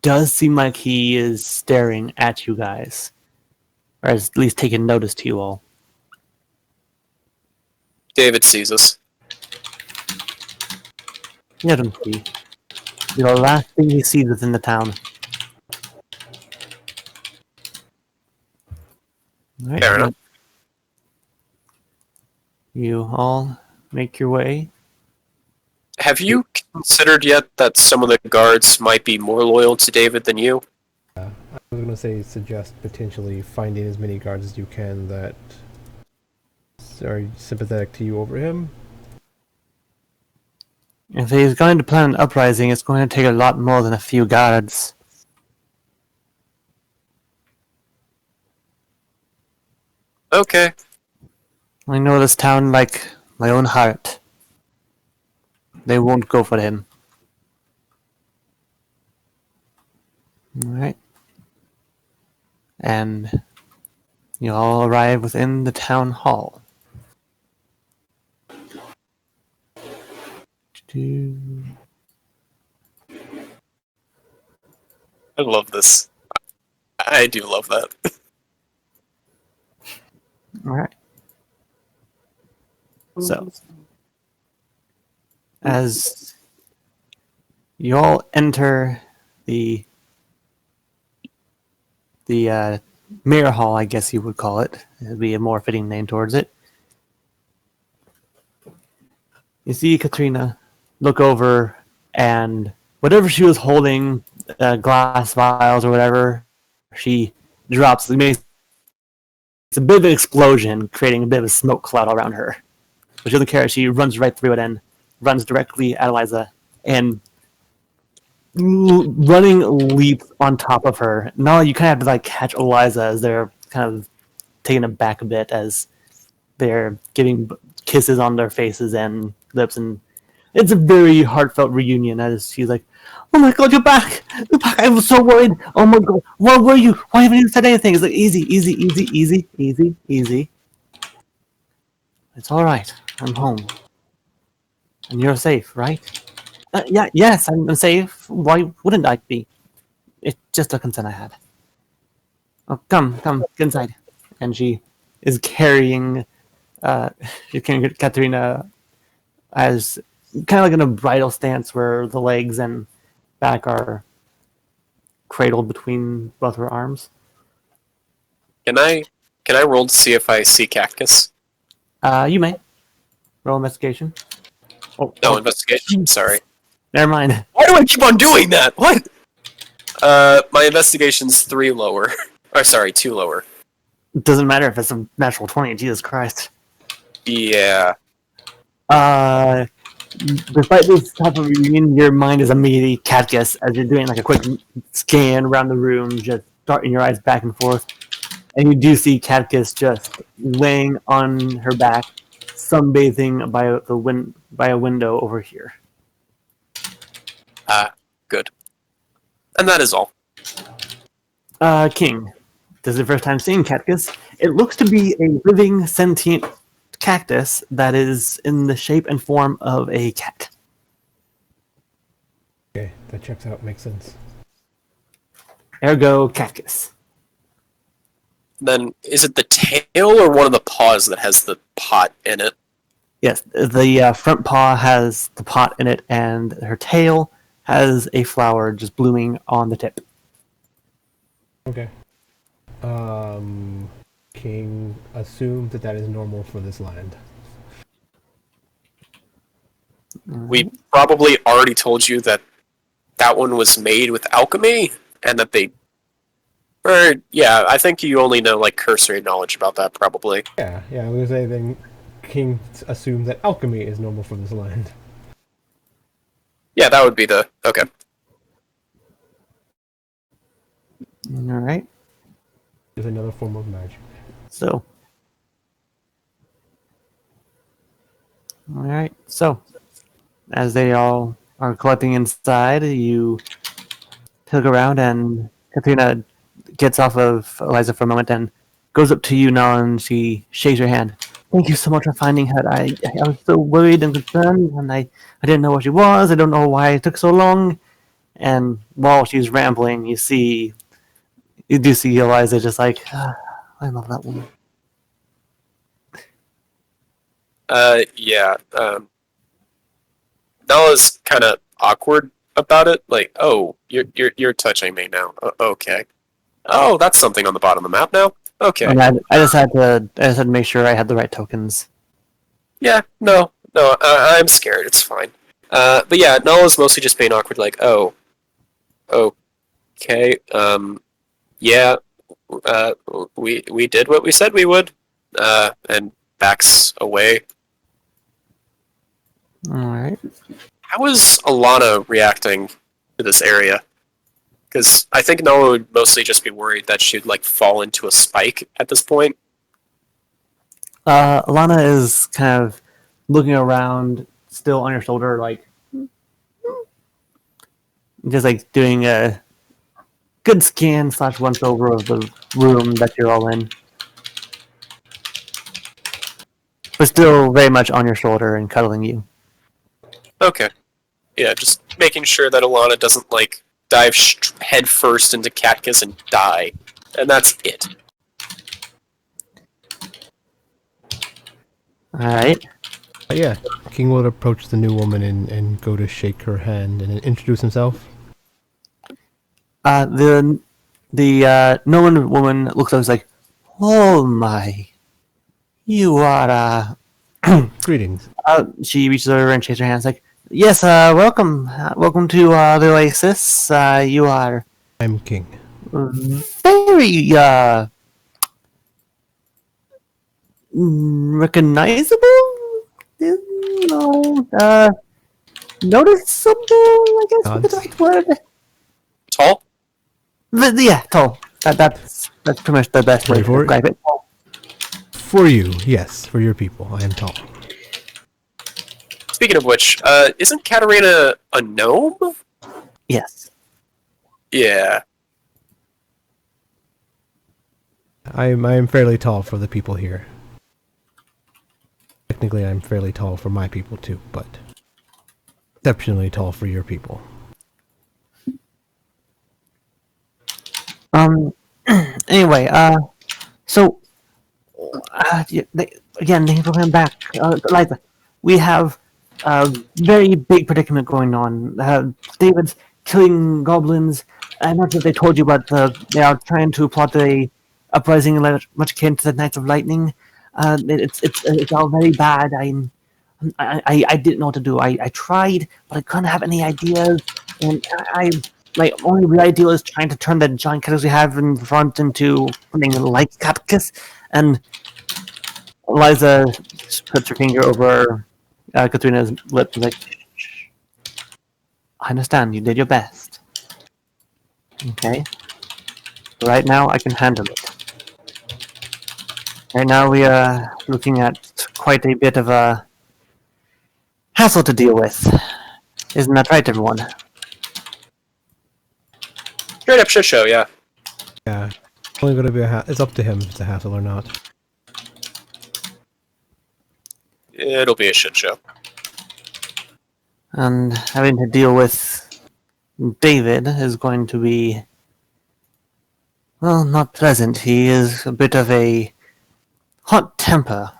does seem like he is staring at you guys. Or at least taking notice to you all. David sees us. Let him see. The last thing he sees is in the town. Alright, Fair enough. You all make your way. Have you considered yet that some of the guards might be more loyal to David than you? I was gonna say suggest potentially finding as many guards as you can that are sympathetic to you over him. If he's going to plan an uprising, it's going to take a lot more than a few guards. Okay. I know this town like my own heart. They won't go for him. Alright. And you all arrive within the town hall. I love this. I do love that. Alright. So, as you all enter the mirror hall, I guess you would call it. It would be a more fitting name towards it. You see Katrina look over, and whatever she was holding, glass vials or whatever, she drops. It makes a bit of an explosion, creating a bit of a smoke cloud around her. But she doesn't care. She runs right through it and runs directly at Eliza and running leaps on top of her. Now you kind of have to like catch Eliza as they're kind of taken aback a bit as they're giving kisses on their faces and lips, and it's a very heartfelt reunion as she's like, "Oh my God, you're back! You're back! I was so worried. Oh my God, where were you? Why haven't you said anything?" It's like easy. It's all right. I'm home, and you're safe, right? Yes, I'm safe. Why wouldn't I be? It's just a concern I had. Oh, come, get inside. And she is carrying, Katerina as kind of like in a bridal stance where the legs and back are cradled between both her arms. Can I roll to see if I see Cactus? You may. Roll investigation. No, investigation. Sorry. Never mind. Why do I keep on doing that? What? My investigation's 3 lower. Or sorry, 2 lower. It doesn't matter if it's a natural 20. Jesus Christ. Yeah. Despite this type of reunion, your mind is immediately Catkiss as you're doing like a quick scan around the room, just darting your eyes back and forth. And you do see Catkiss just laying on her back, sunbathing by a window over here. Good. And that is all. King, this is the first time seeing Catkiss. It looks to be a living, sentient cactus that is in the shape and form of a cat. Okay, that checks out. Makes sense. Ergo, Catkiss. Then, is it the tail or one of the paws that has the pot in it? Yes, the front paw has the pot in it, and her tail has a flower just blooming on the tip. Okay. King assumed that is normal for this land. We probably already told you that that one was made with alchemy, and that they... Or, yeah, I think you only know, like, cursory knowledge about that, probably. Yeah, I was gonna say then King assumed that alchemy is normal for this land. Yeah, that would be the... Okay. All right. Is another form of magic. So. All right. So, as they all are collecting inside, you look around, and Katrina gets off of Eliza for a moment and goes up to you now, and she shakes her hand. Thank you so much for finding her. I was so worried and concerned, and I didn't know where she was. I don't know why it took so long. And while she's rambling, you do see Eliza just like, I love that woman. Yeah. Nala's kind of awkward about it. Like, oh, you're touching me now. Okay. Oh, that's something on the bottom of the map now. Okay. And I just had to make sure I had the right tokens. Yeah. No. I'm scared. It's fine. But yeah, Nala's mostly just being awkward. Like, oh, okay. Yeah. We did what we said we would. And backs away. All right. How is Alana reacting to this area? Because I think Noah would mostly just be worried that she'd like fall into a spike at this point. Alana is kind of looking around, still on your shoulder, like just like doing a good scan / once over of the room that you're all in, but still very much on your shoulder and cuddling you. Okay. Yeah, just making sure that Alana doesn't like dive head first into Catkiss and die, and that's it. All right. Yeah, King will approach the new woman and go to shake her hand and introduce himself. The Nolan woman looks up and is like, "Oh my, you are." Greetings. She reaches over and shakes her hands like, "Yes, welcome to the Oasis. You are I'm King. very recognizable. Noticeable. I guess would be the right word. Tall? Yeah, tall. That's pretty much the best way to describe it. For you, yes, for your people, I am tall. Speaking of which, isn't Katarina a gnome? Yes. Yeah. I am fairly tall for the people here. Technically, I'm fairly tall for my people too, but exceptionally tall for your people. Anyway, so again, thank you for coming back, Liza. We have a very big predicament going on. David's killing goblins. I'm not sure if they told you, but they are trying to plot a uprising much akin to the Knights of Lightning. It's all very bad. I didn't know what to do. I tried, but I couldn't have any ideas. And my only real idea is trying to turn the giant cactus we have in front into something like cactus. And Eliza puts her finger over Katrina's lips and is like, shh. I understand. You did your best. Okay? Right now, I can handle it. Right now we are looking at quite a bit of a hassle to deal with. Isn't that right, everyone? Straight up shit show, yeah. Yeah. Only gonna be it's up to him if it's a hassle or not. It'll be a shit show. And having to deal with David is going to be, well, not pleasant. He is a bit of a hot temper,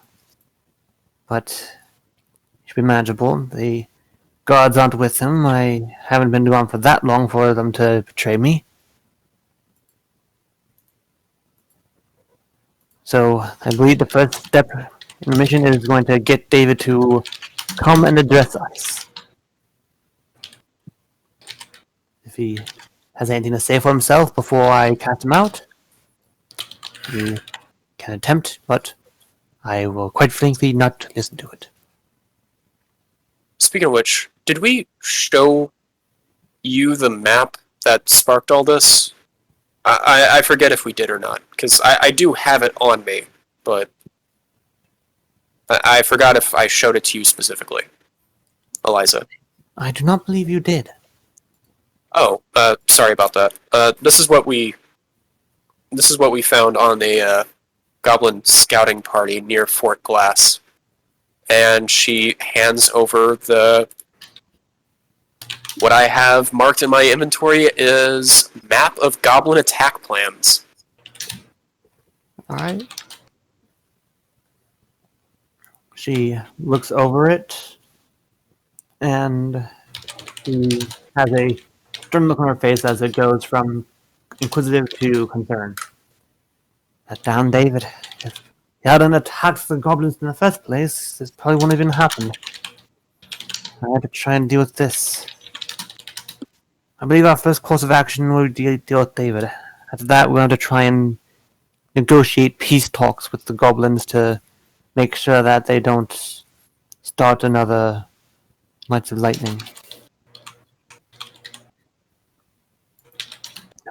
but it should be manageable. The guards aren't with him. I haven't been gone for that long for them to betray me. So I believe the first step in the mission is going to get David to come and address us. If he has anything to say for himself before I cast him out, he can attempt, but I will quite frankly not listen to it. Speaking of which, did we show you the map that sparked all this? I forget if we did or not, because I do have it on me, but I forgot if I showed it to you specifically. Eliza. I do not believe you did. Oh, sorry about that. This is what we found on a goblin scouting party near Fort Glass, and she hands over what I have marked in my inventory is map of goblin attack plans. Alright. She looks over it, and she has a stern look on her face as it goes from inquisitive to concerned. Let down, David. If you hadn't attacked the goblins in the first place, this probably wouldn't have even happened. I had to try and deal with this. I believe our first course of action will deal with David. After that, we're going to try and negotiate peace talks with the goblins to make sure that they don't start another Knights of Lightning.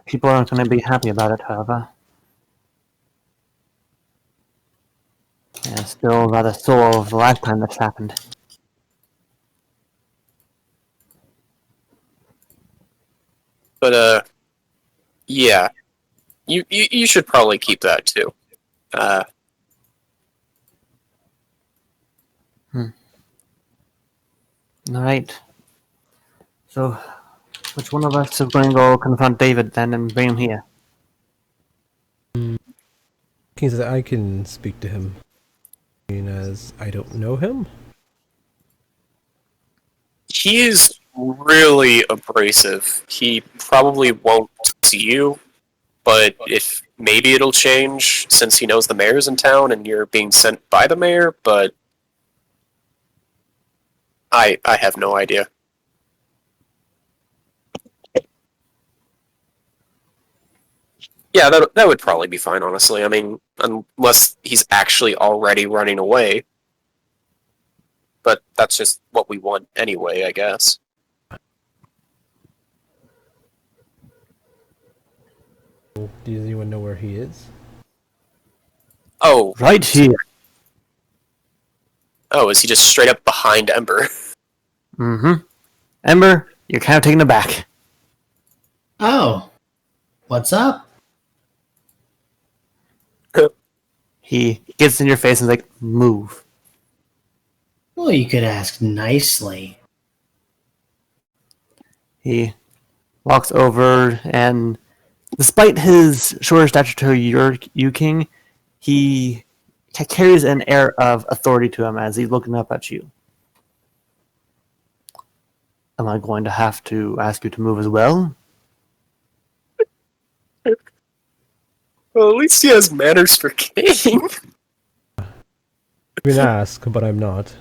People aren't going to be happy about it, however. Yeah, still rather sore of the last time this happened. But yeah, you should probably keep that too. Alright. So, which one of us is going to go confront David then and bring him here? King says I can speak to him. As I don't know him. He is really abrasive. He probably won't see you, but if maybe it'll change since he knows the mayor's in town and you're being sent by the mayor, but I have no idea. Yeah, that would probably be fine, honestly. I mean, unless he's actually already running away. But that's just what we want anyway, I guess. Does anyone know where he is? Oh, Right here. oh, is he just straight up behind Ember? Mm-hmm. Ember, you're kind of taken aback. Oh, what's up? He gets in your face and is like, move. Well, you could ask nicely. He walks over, and despite his shorter stature to you, King, he carries an air of authority to him as he's looking up at you. Am I going to have to ask you to move as well? Well, at least he has manners for king. You can ask, but I'm not.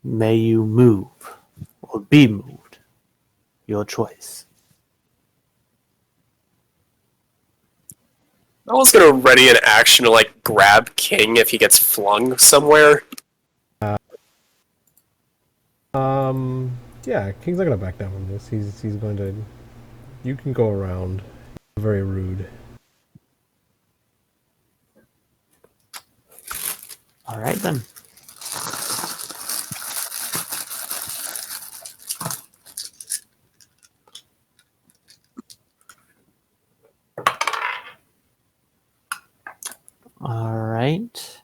May you move, or be moved. Your choice. I was gonna ready an action to like grab King if he gets flung somewhere. Yeah, King's not gonna back down from this. He's going to You can go around. You're very rude. All right then. All right.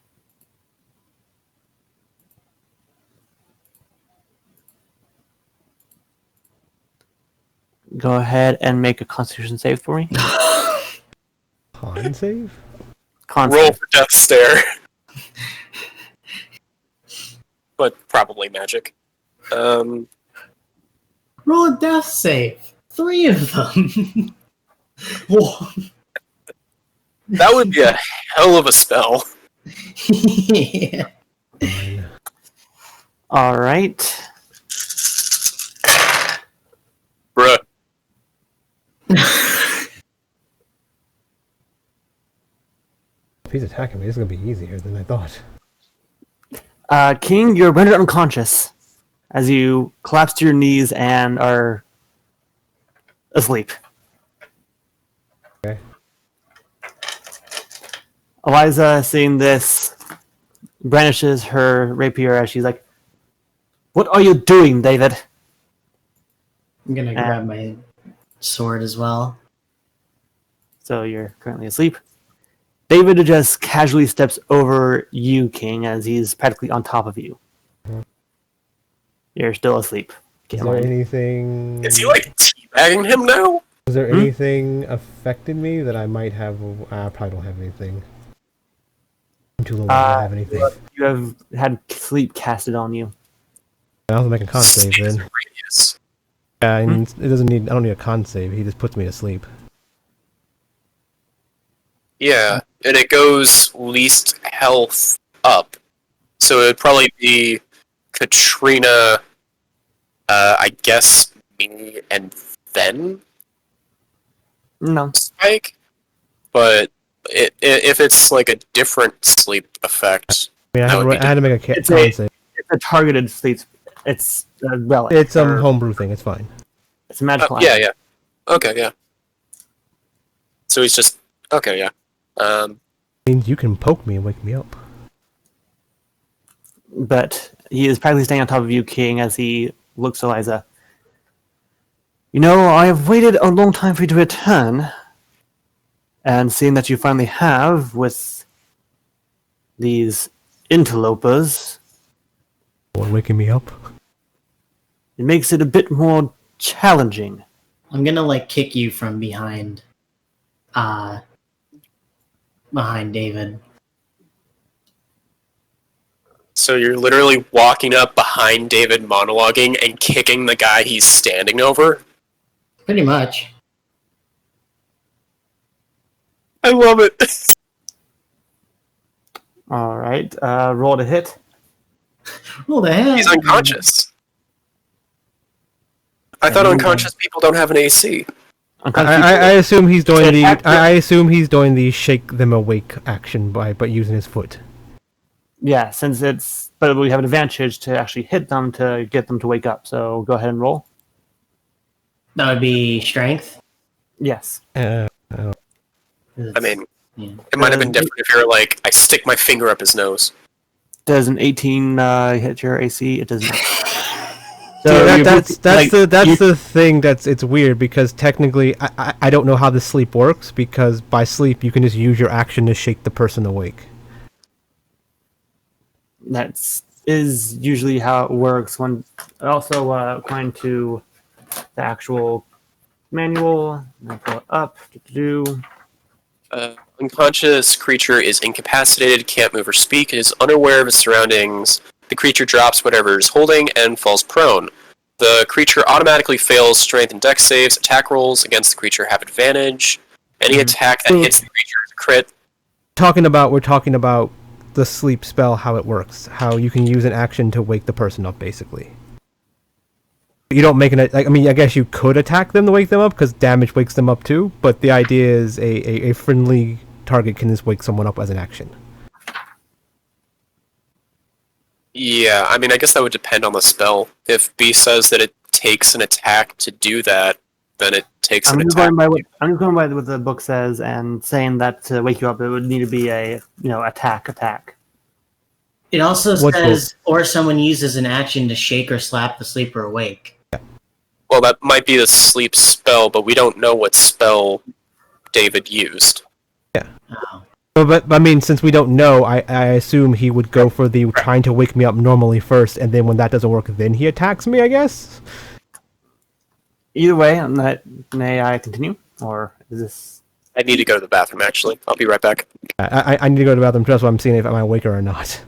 Go ahead and make a Constitution save for me. Con save? Con Roll save. for Death Stare. But probably magic. Roll a death save. 3 of them. Whoa. That would be a hell of a spell. Yeah. Fine. All right. Bruh. If he's attacking me, this is gonna be easier than I thought. King, you're rendered unconscious as you collapse to your knees and are asleep. Okay. Eliza, seeing this, brandishes her rapier as she's like, "What are you doing, David?" I'm gonna grab my sword as well. So you're currently asleep. David just casually steps over you, King, as he's practically on top of you. You're still asleep. Is there anything? Is he like teabagging him now? Is there anything affected me that I might have? I probably don't have anything. I'm too low to have anything. You have had sleep casted on you. I'll make a con save Stays then. radius. Yeah, and it doesn't need. I don't need a con save. He just puts me to sleep. Yeah, and it goes least health up. So it'd probably be Katrina, I guess me, and then No. Spike. But if it's like a different sleep effect, I mean, That would be I had to make a It's con a- save. It's a targeted sleep. It's a relic. It's or- homebrew thing. It's fine. It's a magical yeah, item. yeah, okay, yeah. So he's just okay, yeah. Means you can poke me and wake me up. But he is practically staying on top of you, King, as he looks to Eliza. You know, I have waited a long time for you to return. And seeing that you finally have, with these interlopers, Or waking me up. it makes it a bit more challenging. I'm gonna like kick you from behind David. So you're literally walking up behind David monologuing and kicking the guy he's standing over? Pretty much. I love it. All right, roll to hit. Oh, the hell? He's unconscious. I thought unconscious people don't have an AC. I assume he's doing the. Attack I assume he's doing the shake them awake action by using his foot. Yeah, since it's... But we have an advantage to actually hit them to get them to wake up. So go ahead and roll. That would be strength. Yes. I mean, Yeah. it might have been different if you were like, I stick my finger up his nose. Does an 18 hit your AC? It does not. So you're that's like, the thing it's weird because technically I don't know how the sleep works because by sleep you can just use your action to shake the person awake. Is usually how it works. When also according to the actual manual, I'll pull it up. Unconscious creature is incapacitated, can't move or speak, and is unaware of its surroundings. The creature drops whatever it is holding and falls prone. The creature automatically fails strength and dex saves. Attack rolls against the creature have advantage. Any attack that hits the creature is a crit. We're talking about the sleep spell, how it works, how you can use an action to wake the person up, basically. You don't make I mean, I guess you could attack them to wake them up because damage wakes them up too. But the idea is a friendly target can just wake someone up as an action. Yeah, I mean, I guess that would depend on the spell. If B says that it takes an attack to do that, then it takes I'm an just attack. going by what the book says, and saying that to wake you up, it would need to be a attack. It also What says, or someone uses an action to shake or slap the sleeper awake. Well, that might be the sleep spell, but we don't know what spell David used. Oh. But I mean, since we don't know, I assume he would go for the trying to wake me up normally first, and then when that doesn't work, then he attacks me, I guess? Either way, may I continue, or is this? I need to go to the bathroom, actually. I'll be right back. I need to go to the bathroom just so I'm seeing if I'm awake or not.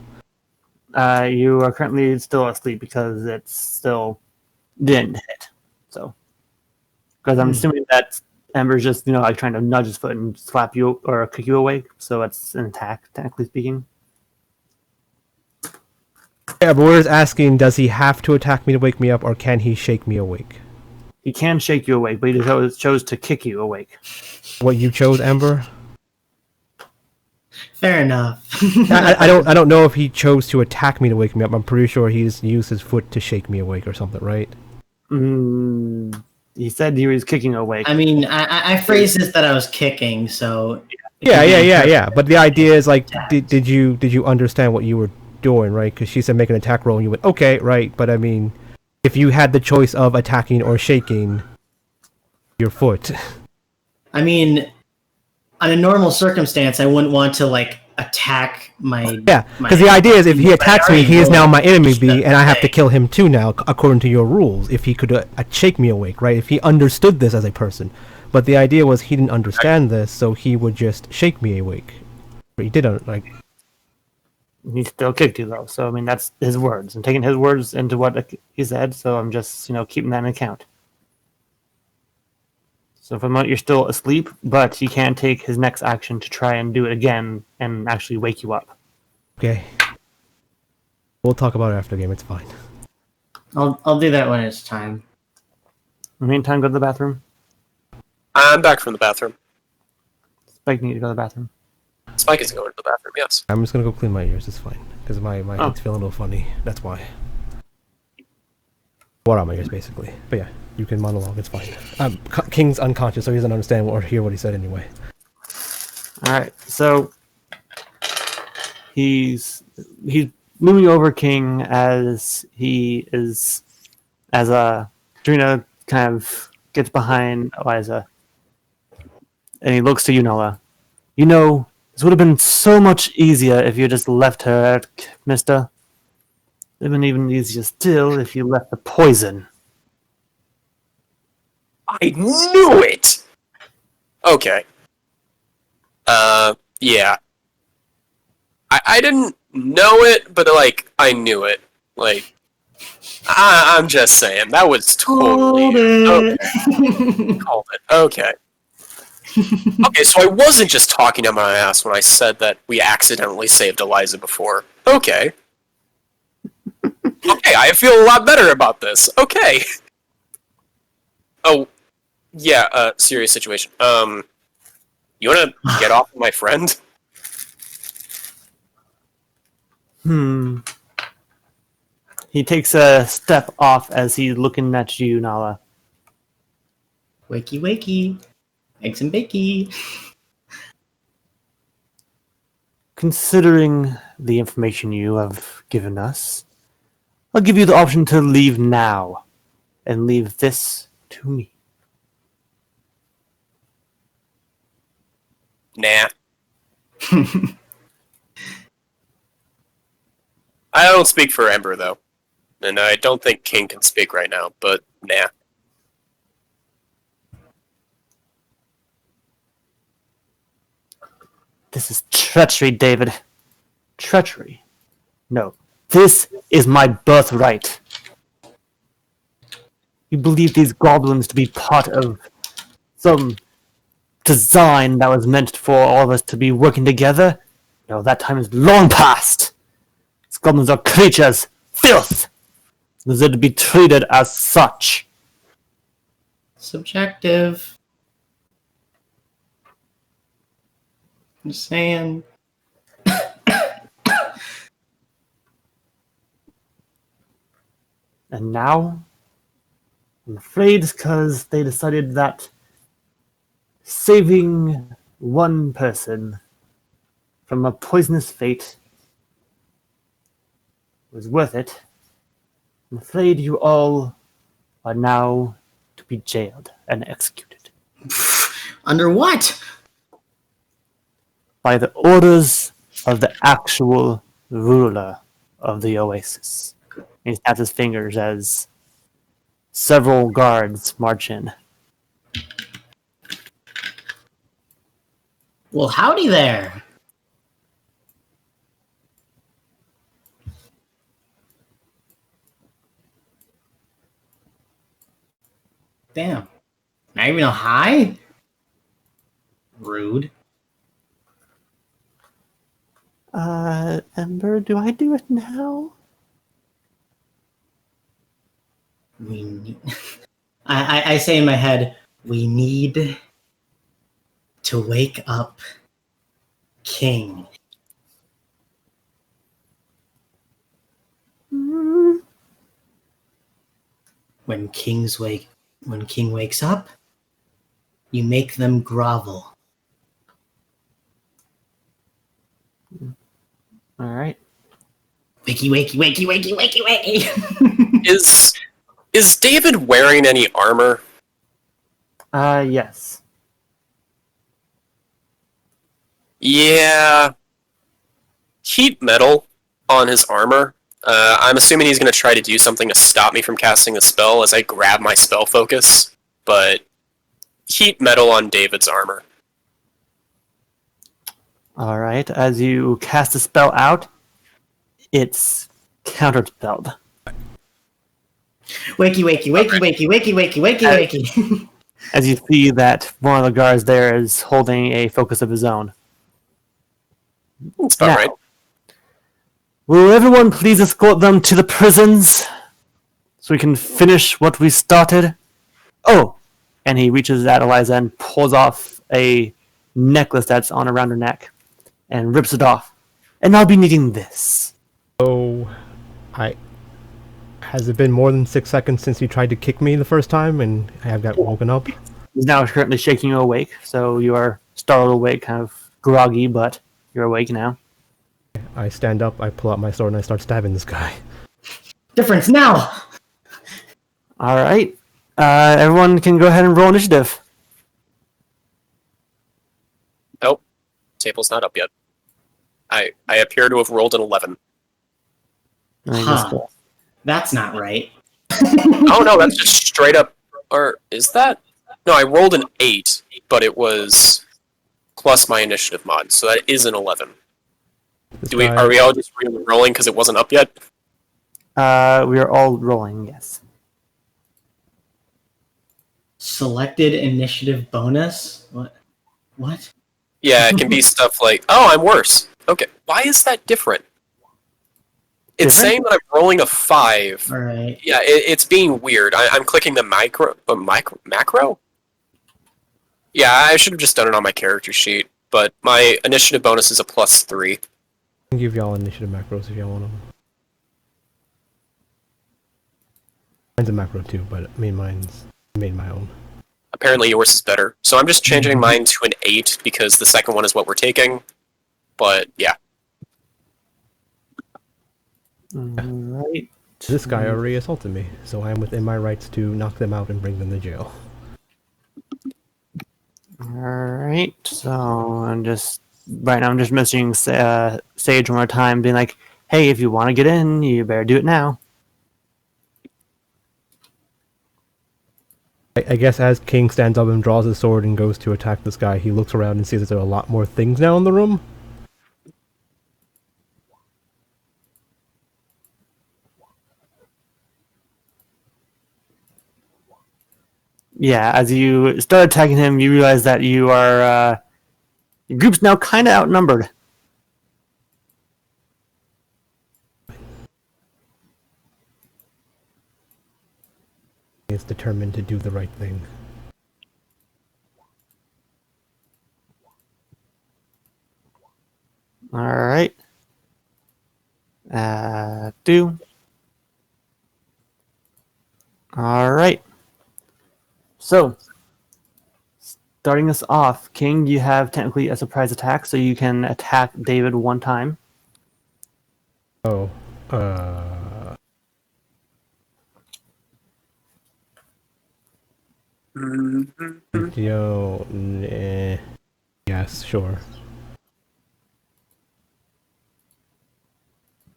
You are currently still asleep because it's still didn't hit. So, because I'm assuming that Ember's just like trying to nudge his foot and slap you or kick you awake. So it's an attack, technically speaking. Yeah, but we're just asking, does he have to attack me to wake me up, or can he shake me awake? He can shake you awake, but he chose to kick you awake. What you chose, Ember? Fair enough. I don't know if he chose to attack me to wake me up. I'm pretty sure he's used his foot to shake me awake or something, right? He said he was kicking you awake. I mean, I phrased this that I was kicking, so... Yeah. But the idea is, like, did you understand what you were doing, right? Because she said make an attack roll, and you went, okay, right. But I mean, if you had the choice of attacking or shaking your foot... I mean, on a normal circumstance, I wouldn't want to, like, attack my... Yeah, because the idea is if he attacks me, he is now my enemy bee, and I have to kill him too now, according to your rules, if he could shake me awake, right? If he understood this as a person. But the idea was he didn't understand this, so he would just shake me awake. But he did, He still kicked you, though. So, I mean, that's his words. I'm taking his words into what he said, so I'm just, keeping that in account. So for the moment, you're still asleep, but he can take his next action to try and do it again and actually wake you up. Okay. We'll talk about it after the game, it's fine. I'll do that when it's time. In the meantime, go to the bathroom. I'm back from the bathroom. Spike need to go to the bathroom. Spike is going to the bathroom, yes. I'm just gonna go clean my ears, it's fine. Because my head's feeling a little funny, that's why. Water on my ears, basically. But yeah, you can monologue, it's fine. King's unconscious, so he doesn't understand or hear what he said anyway. Alright, so he's moving over King as he is Drina kind of gets behind Eliza. And he looks to you, Nola. This would have been so much easier if you just left her, mister. It would have been even easier still if you left the poison. I knew it! Okay. Yeah. I didn't know it, but, like, I knew it. Like, I'm just saying, that was totally... Called it. Okay. Okay, so I wasn't just talking on my ass when I said that we accidentally saved Eliza before. Okay. Okay, I feel a lot better about this. Okay. Oh, yeah, serious situation. You wanna get off of my friend? He takes a step off as he's looking at you, Nala. Wakey, wakey. Eggs and bakey. Considering the information you have given us, I'll give you the option to leave now and leave this to me. Nah. I don't speak for Ember, though. And I don't think King can speak right now, but nah. This is treachery, David. Treachery. No. This is my birthright. You believe these goblins to be part of some design that was meant for all of us to be working together? No, that time is long past. These goblins are creatures, filth. They're to be treated as such. Subjective. I'm just saying. And now, I'm afraid because they decided that saving one person from a poisonous fate was worth it. I'm afraid you all are now to be jailed and executed Under what? by the orders of the actual ruler of the oasis. And he snaps his fingers as several guards march in. Well, howdy there. Damn. Not even a hi? Rude. Ember, do I do it now? We need... I say in my head, we need to wake up King. When King wakes up, you make them grovel. All right. Wakey, wakey, wakey, wakey, wakey, wakey. Is David wearing any armor? Yes. Yeah. Heat metal on his armor. I'm assuming he's going to try to do something to stop me from casting a spell as I grab my spell focus, but heat metal on David's armor. All right. As you cast the spell out, it's counterspelled. Wakey, wakey, wakey, wakey, wakey, wakey, wakey, wakey. As you see that one of the guards there is holding a focus of his own. That's about Now, right. will everyone please escort them to the prisons so we can finish what we started? Oh, and he reaches at Eliza and pulls off a necklace that's on around her neck and rips it off. And I'll be needing this. So, has it been more than 6 seconds since you tried to kick me the first time and I have got woken up? He's now currently shaking you awake, so you are startled awake, kind of groggy, but you're awake now. I stand up, I pull out my sword, and I start stabbing this guy. Difference now! All right. Everyone can go ahead and roll initiative. Nope. Table's not up yet. I appear to have rolled an 11. Huh. That's not right. Oh no, that's just straight up. Or is that? No, I rolled an 8, but it was plus my initiative mod, so that is an 11. Are we all just rolling because it wasn't up yet? We are all rolling, yes. Selected initiative bonus? What? Yeah, it can be stuff like, oh, I'm worse. Okay, why is that different? It's Different? saying that I'm rolling a 5. Alright. Yeah, it's being weird. I'm clicking the macro? Yeah, I should have just done it on my character sheet, but my initiative bonus is a +3. I can give y'all initiative macros if y'all want them. Mine's a macro too, but I made my own. Apparently yours is better. So I'm just changing mine to an 8 because the second one is what we're taking. But yeah. All right. This guy already assaulted me, so I am within my rights to knock them out and bring them to jail. All right. So I'm just messaging Sage one more time, being like, "Hey, if you want to get in, you better do it now." I guess as King stands up and draws his sword and goes to attack this guy, he looks around and sees that there are a lot more things now in the room. Yeah. As you start attacking him, you realize that you are your group's now kind of outnumbered. He is determined to do the right thing. All right. Do. All right. So, starting us off, King, you have technically a surprise attack, so you can attack David one time. Oh. Yo. Yes, sure.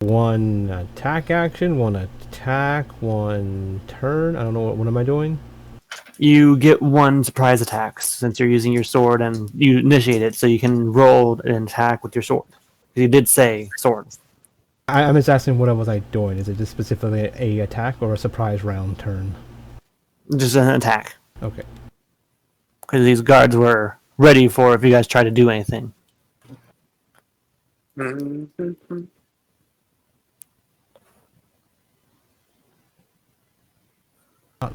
One attack action, one attack, one turn. I don't know what am I doing? You get one surprise attack since you're using your sword and you initiate it, so you can roll an attack with your sword. You did say sword. I'm just asking what was I doing? Is it just specifically a attack or a surprise round turn? Just an attack. Okay. Because these guards were ready for if you guys try to do anything. Not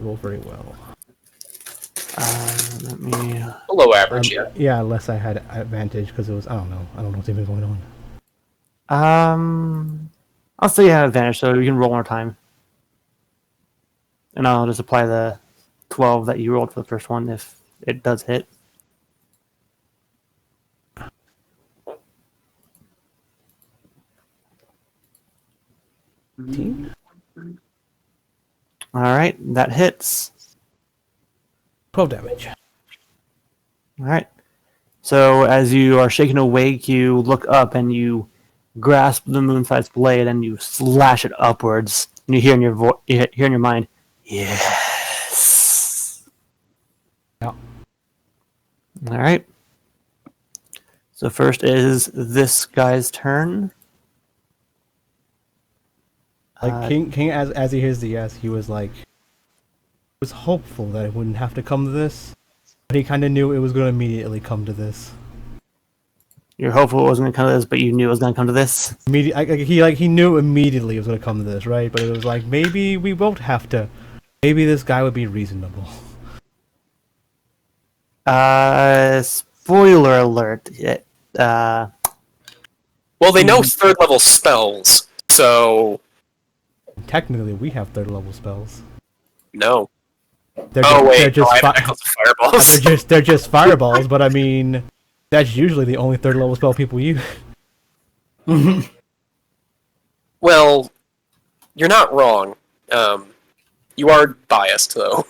roll very well. Let me. Below average, yeah. Yeah, unless I had advantage because it was I don't know what's even going on. I'll say you have advantage, so you can roll one more time. And I'll just apply the 12 that you rolled for the first one if it does hit. Alright, that hits. 12 damage. Alright. So as you are shaken awake, you look up and you grasp the moon-sized blade and you slash it upwards. And you hear in your hear in your mind, yes. Yeah. Alright. So first is this guy's turn. Like King as he hears the yes, he was like was hopeful that it wouldn't have to come to this. But he kinda knew it was gonna immediately come to this. You're hopeful it wasn't going to come to this, but you knew it was going to come to this. He knew immediately it was gonna come to this, right? But it was like maybe we won't have to. Maybe this guy would be reasonable. Spoiler alert. Well, they know third level spells, so Technically, we have third level spells. no. They're They're just I have necklace of fireballs. they're just fireballs. But I mean, that's usually the only third level spell people use. Well, you're not wrong. You are biased, though.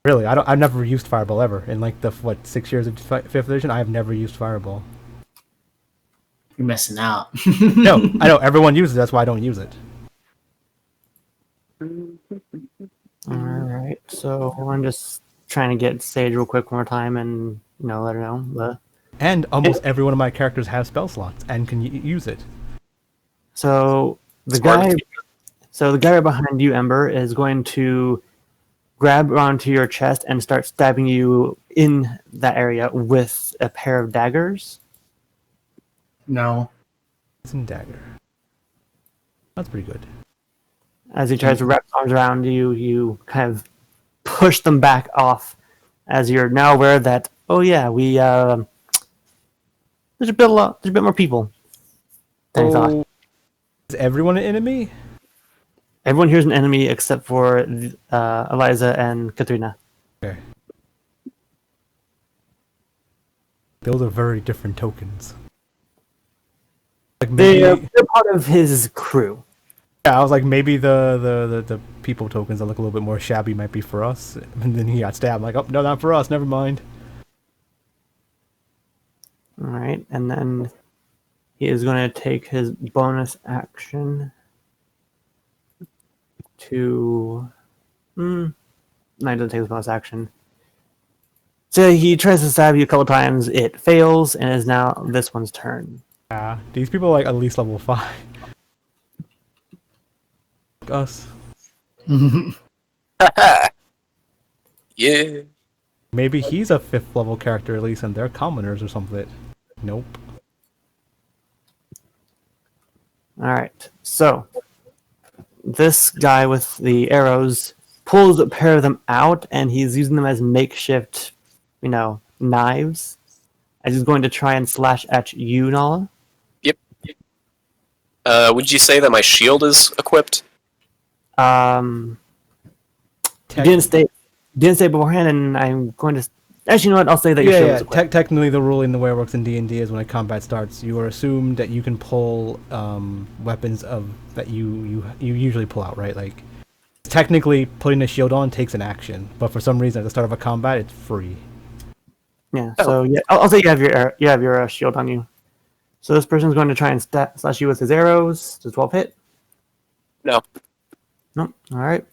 Really, I've never used fireball ever in like the 6 years of fifth edition. I have never used fireball. You're missing out. No, I know everyone uses it. That's why I don't use it. Alright, so I'm just trying to get Sage real quick one more time and, let her know. And almost every one of my characters have spell slots and can use it. So the guy right behind you, Ember, is going to grab onto your chest and start stabbing you in that area with a pair of daggers. No. It's in dagger. That's pretty good. As he tries to wrap his arms around you, you kind of push them back off as you're now aware that, oh yeah, there's a bit more people than I thought. Is everyone an enemy? Everyone here's an enemy except for Eliza and Katrina. Okay. Those are very different tokens. Like They're part of his crew. Yeah, I was like, maybe the people tokens that look a little bit more shabby might be for us. And then he got stabbed. I'm like, oh, no, not for us. Never mind. All right, and then he is going to take his bonus action to... No, he doesn't take his bonus action. So he tries to stab you a couple times. It fails, and is now this one's turn. Yeah, these people are like at least level 5. Like us. Yeah. Maybe he's a 5th level character at least, and they're commoners or something. Nope. Alright, so this guy with the arrows pulls a pair of them out, and he's using them as makeshift, knives. As he's going to try and slash at you, Nala. Yep. Would you say that my shield is equipped? You didn't state didn't say beforehand, and I'm going to. Actually, you know what? I'll say that your shield is equipped. Technically, the rule in the way it works in D&D is when a combat starts, you are assumed that you can pull weapons that you usually pull out, right? Like, technically, putting a shield on takes an action, but for some reason, at the start of a combat, it's free. Yeah. So yeah, I'll say you have your shield on you. So this person's going to try and slash you with his arrows. Does 12 hit? No. Nope. All right.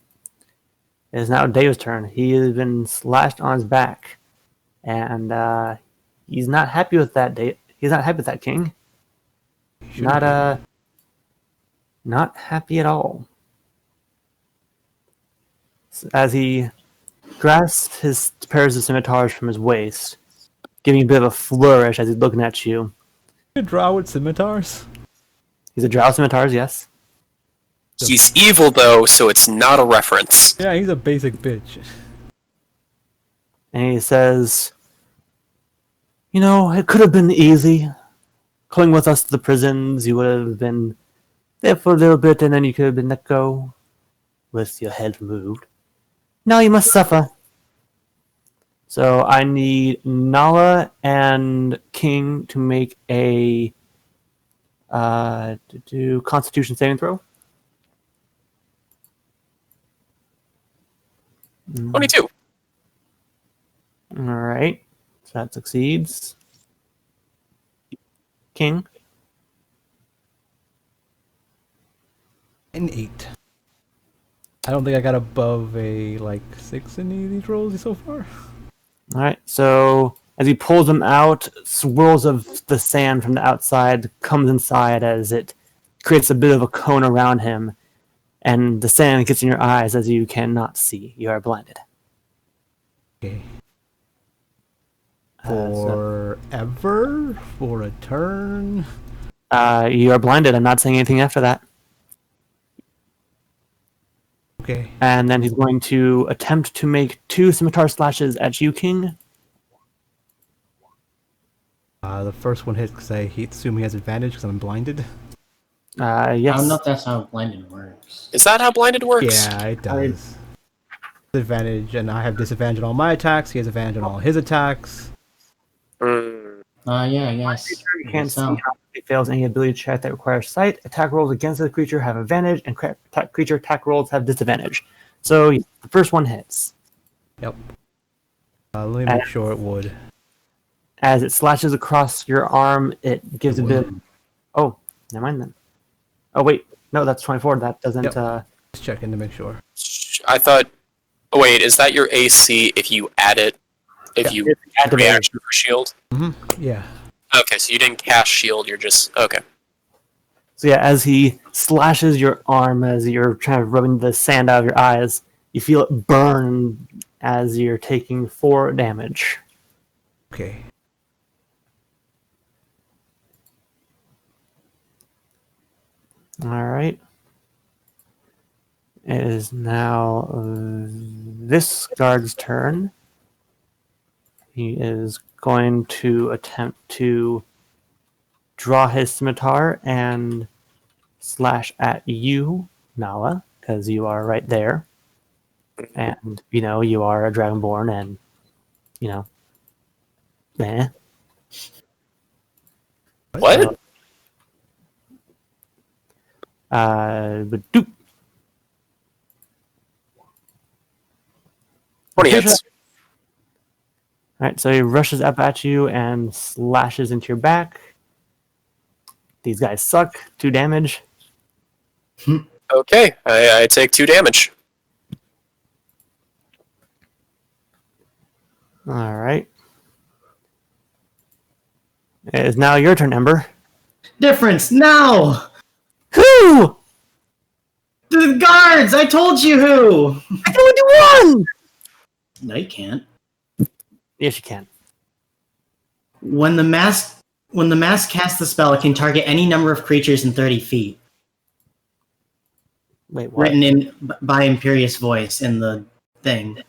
It is now Dave's turn. He has been slashed on his back, and he's not happy with that. He's not happy with that, King. Not happy at all. As he grasps his pairs of scimitars from his waist, giving a bit of a flourish as he's looking at you. You draw with scimitars? He's a drow scimitars, yes. He's evil, though, so it's not a reference. Yeah, he's a basic bitch. And he says, "You know, it could have been easy. Coming with us to the prisons, you would have been there for a little bit, and then you could have been let go with your head removed. Now you must suffer." So I need Nala and King to make a to do Constitution saving throw. 22. All right, so that succeeds. King. An 8. I don't think I got above a 6 in any of these rolls so far. All right, so as he pulls them out, swirls of the sand from the outside comes inside as it creates a bit of a cone around him, and the sand gets in your eyes as you cannot see. You are blinded. Okay. So- Forever? For a turn? You are blinded. I'm not saying anything after that. Okay. And then he's going to attempt to make 2 scimitar slashes at you, King. The first one hits because I assume he has advantage because I'm blinded. Yes. I don't know if that's how blinded works. Is that how blinded works? Yeah, it does. Advantage, and I have disadvantage on all my attacks. He has advantage on all his attacks. Yeah, I guess. You can't see how it fails any ability check that requires sight. Attack rolls against the creature have advantage, and creature attack rolls have disadvantage. So the first one hits. Yep. Let me make sure it would. As it slashes across your arm, it gives a bit. Oh, never mind then. Oh wait, no, that's 24. That doesn't. Yep. Just checking to make sure. I thought... Oh, wait, is that your AC if you add it? If you add the reaction for shield? Mm-hmm. Yeah. Okay, so you didn't cast shield, you're just... Okay. So yeah, as he slashes your arm, as you're trying to rubbing the sand out of your eyes, you feel it burn as you're taking 4 damage. Okay. All right. It is now this guard's turn. He is going to attempt to draw his scimitar and slash at you, Nala, because you are right there. And, you are a Dragonborn, and, eh. What? But doop. 20 hits. Alright, so he rushes up at you and slashes into your back. These guys suck. 2 damage. Okay, I take 2 damage. Alright. It is now your turn, Ember. Difference now! Who? The guards! I told you who! I can only do 1! No, you can't. Yes, you can. When the mask casts the spell, it can target any number of creatures in 30 feet. Wait, what? Written in by Imperious Voice in the thing.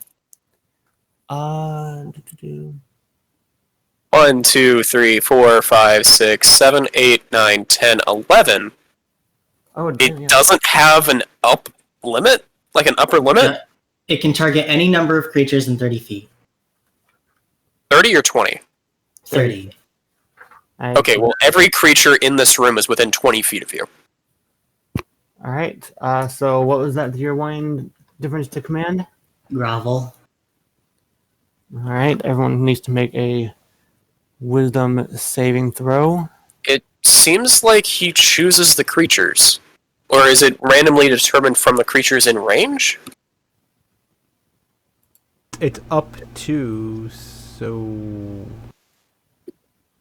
1, 2, 3, 4, 5, 6, 7, 8, 9, 10, 11. Oh, It doesn't have an up limit? Like an upper limit? It can target any number of creatures in 30 feet. 30 or 20? 30. Okay, well, every creature in this room is within 20 feet of you. All right. So what was that tier 1 difference to command? Grovel. All right. Everyone needs to make a wisdom saving throw. It seems like he chooses the creatures. Or is it randomly determined from the creatures in range? It's up to, so...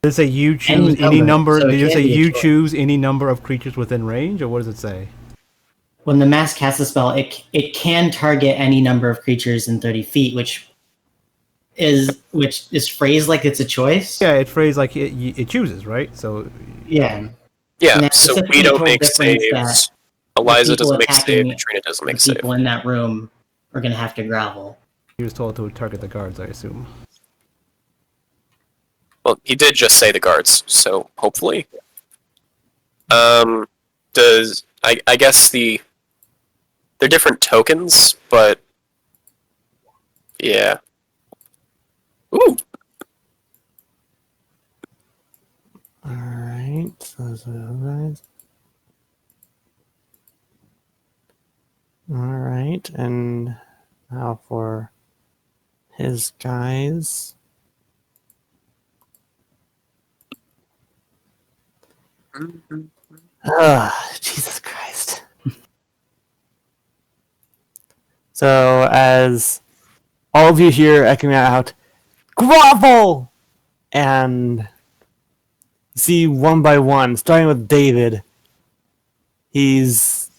Does it say you choose any number? So it Did it can say be a you choice. choose any number of creatures within range, or what does it say? When the mask casts a spell, it can target any number of creatures in 30 feet, which is phrased like it's a choice. Yeah, it's phrased like it chooses, right? So Yeah. Yeah, And that's so specifically we don't told make difference saves. that Eliza the people doesn't make attacking save, Katrina doesn't the make save. people in that room are going to have to grovel. he was told to target the guards, I assume. Well, he did just say the guards, so hopefully. I guess they're different tokens, but yeah. Ooh, All right. So those are those guys. All right, and now for his guys. Jesus Christ. So, as all of you hear echoing out, grovel! And see one by one, starting with David, he's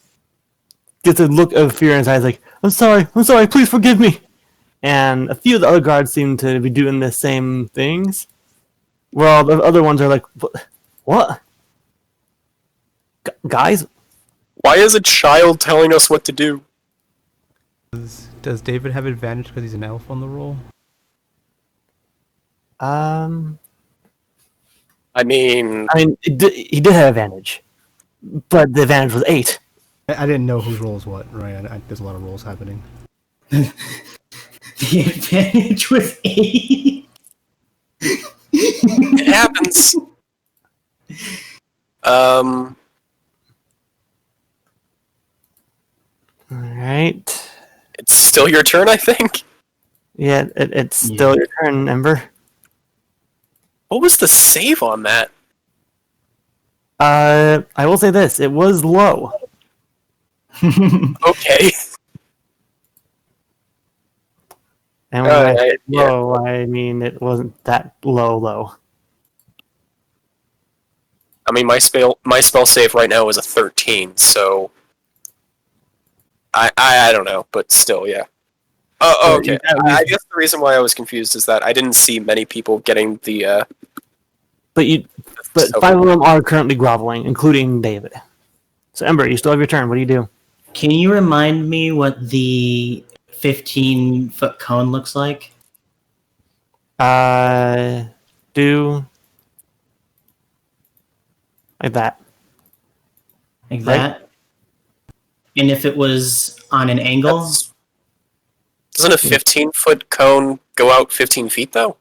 gets a look of fear in his eyes, like, I'm sorry, please forgive me. And a few of the other guards seem to be doing the same things. Well, the other ones are like, what? Guys? why is a child telling us what to do? Does David have advantage because he's an elf on the roll? I mean, He did have advantage, but the advantage was 8. I didn't know whose roll is what, right? There's a lot of rolls happening. The advantage was 8. it happens. All right. It's still your turn, I think. Yeah, it's still your turn, Ember. What was the save on that? I will say this: it was low. Okay. And when I say yeah. low, I mean it wasn't that low. I mean, my spell save right now is a 13, so I don't know, but still, yeah. Oh, okay. I guess the reason why I was confused is that I didn't see many people getting the. But 5 of them are currently groveling, including David. So Ember, you still have your turn. What do you do? Can you remind me what the 15-foot cone looks like? Do like that. Like Right. that? And if it was on an angle? Doesn't a 15-foot cone go out 15 feet, though?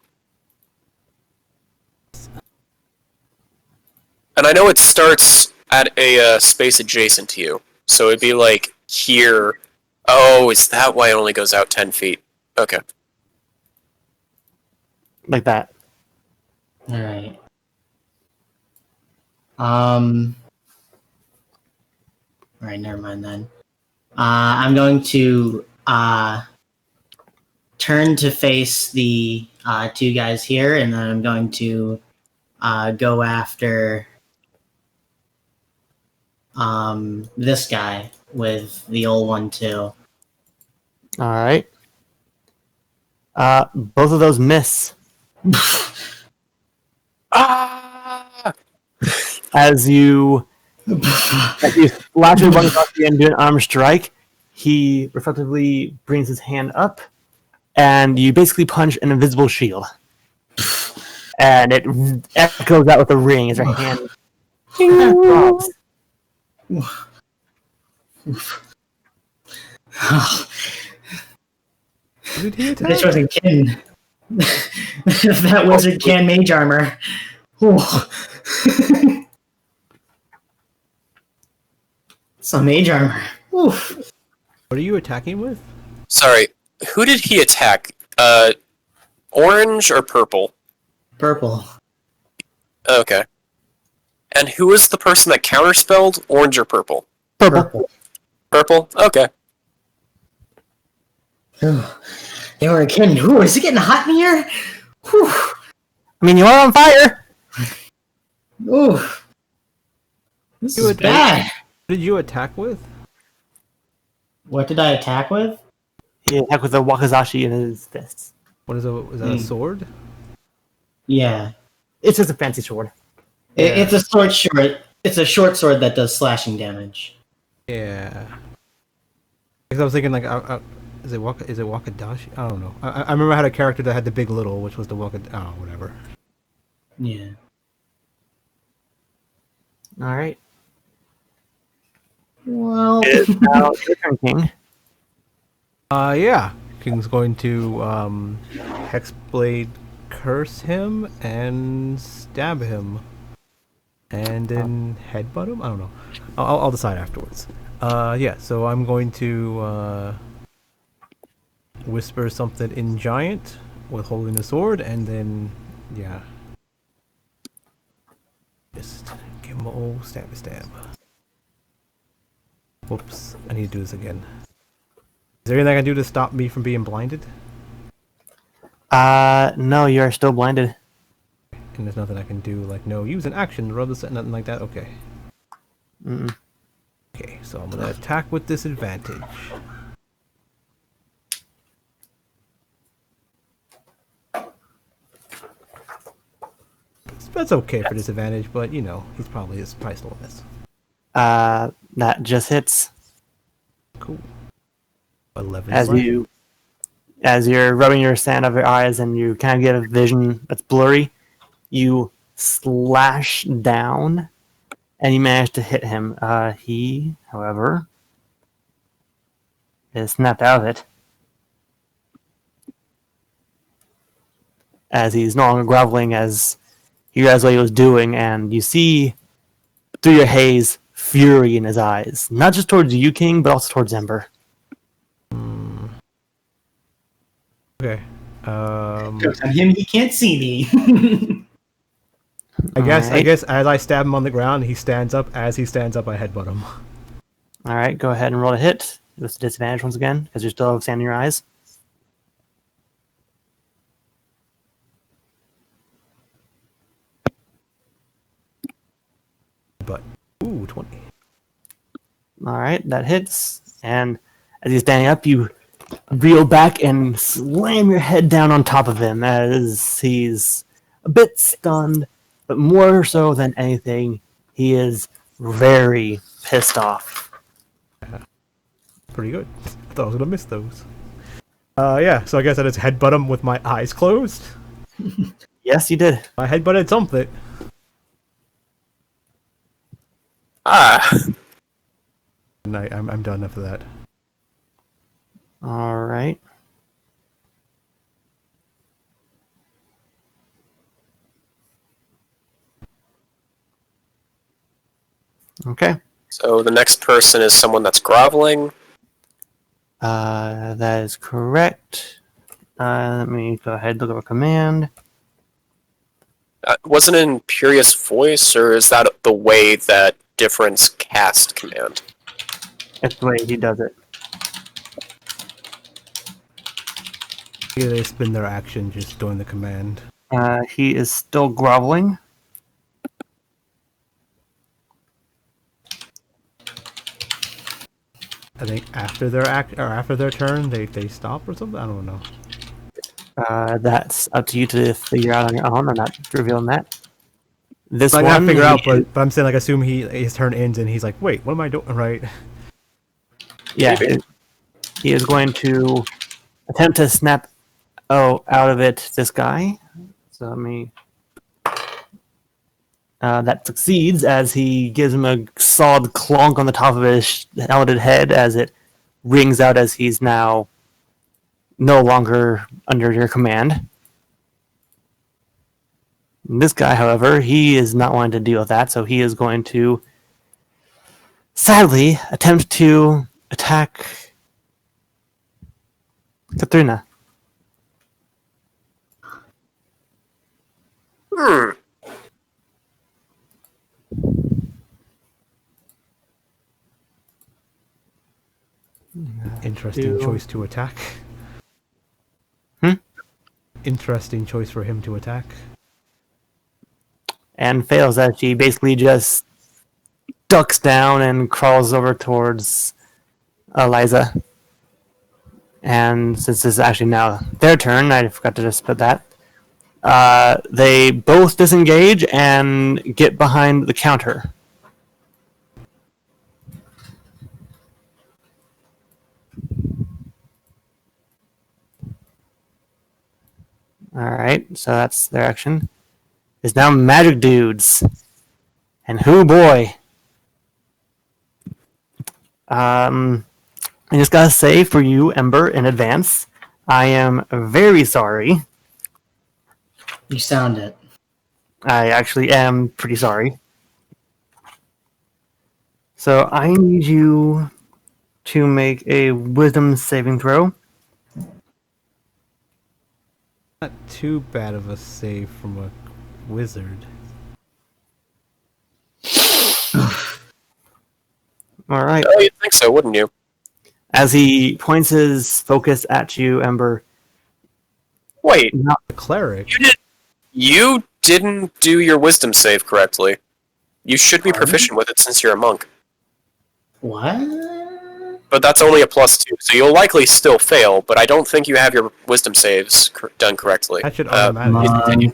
And I know it starts at a space adjacent to you, so it'd be like here. Oh, is that why it only goes out 10 feet? Okay. Like that. Alright. Alright, never mind then. I'm going to turn to face the 2 guys here, and then I'm going to go after this guy with the old one too. All right. Both of those miss. Ah! As you slash your button across the end, do an arm strike, he reflectively brings his hand up, and you basically punch an invisible shield. And it echoes out with a ring as your hand drops. Who did he attack? This wasn't Kin. If that wizard can mage armor. Whew. Some mage armor. Oof. What are you attacking with? Sorry, who did he attack? Orange or purple? Purple. Okay. And who was the person that counterspelled? Orange or purple? Purple. Purple? Okay. Ooh. They were Kin. Ooh, is it getting hot in here? Whew. I mean, you are on fire. Ooh. This is bad. What did you attack with? What did I attack with? He attacked with a wakizashi in his fists. What is that a sword? Yeah. It's just a fancy sword. It's a short. It's a short sword that does slashing damage. Yeah. Because I was thinking like, is it wakadashi? I don't know. I remember I had a character that had the big little, which was the whatever. Yeah. All right. Well. It is now your turn, King. Yeah. King's going to Hexblade curse him and stab him. And then headbutt him? I don't know. I'll decide afterwards. Yeah, so I'm going to whisper something in giant with holding the sword, and then, yeah. Just give him an old stab. Whoops, I need to do this again. Is there anything I can do to stop me from being blinded? No, you are still blinded. And there's nothing I can do, like, no, use an action to rub this, nothing like that? Okay. Mm-mm. Okay, so I'm gonna attack with disadvantage. That's okay for disadvantage, but you know, he's probably still a miss. That just hits. Cool. 11. As you're rubbing your sand over your eyes and you kind of get a vision that's blurry, you slash down and you manage to hit him. He, however, is snapped out of it as he's no longer groveling, as you realize what he was doing, and you see through your haze fury in his eyes, not just towards you, King, but also towards Ember. Okay. On him, he can't see me. I guess Alright. as I stab him on the ground, he stands up. As he stands up, I headbutt him. All right, go ahead and roll a hit. With disadvantage once again, because you still have sand in your eyes. But 20. All right, that hits. And as he's standing up, you reel back and slam your head down on top of him as he's a bit stunned, but more so than anything, he is very pissed off. Pretty good. I thought I was gonna miss those. Yeah. So I guess I just headbutt him with my eyes closed. Yes, you did. I headbutted something. And I'm done after that. All right. Okay. So the next person is someone that's groveling. That is correct. Let me go ahead and look up a command. Wasn't it Imperious Voice, or is that the way that Difference cast command? That's the way he does it. Yeah, they spin their action just doing the command. He is still groveling. I think after their after their turn, they stop or something. I don't know. That's up to you to figure out on your own. I'm not revealing that. This I one, gotta figure out, he- but I'm saying like assume his turn ends and he's like, wait, what am I doing? Right? yeah, Maybe. he is going to attempt to snap out of it this guy. So let me. That succeeds as he gives him a solid clonk on the top of his helmeted head as it rings out as he's now no longer under your command. This guy, however, he is not wanting to deal with that, so he is going to sadly attempt to attack Katrina. Hmm. Interesting Do- choice to attack. Hmm? Interesting choice for him to attack. And fails as she basically just ducks down and crawls over towards Eliza. And since this is actually now their turn, I forgot to just put that. They both disengage and get behind the counter. Alright, so that's their action. It's now Magic Dudes. And who boy. I just gotta say for you, Ember, in advance, I am very sorry. You sound it. I actually am pretty sorry. So I need you to make a wisdom saving throw. Not too bad of a save from a wizard. Alright. Oh, you'd think so, wouldn't you? As he points his focus at you, Ember. Wait, The cleric. you didn't do your wisdom save correctly. You should be proficient with it since you're a monk. What? But that's only a +2, so you'll likely still fail, but I don't think you have your wisdom saves done correctly. That should automatically.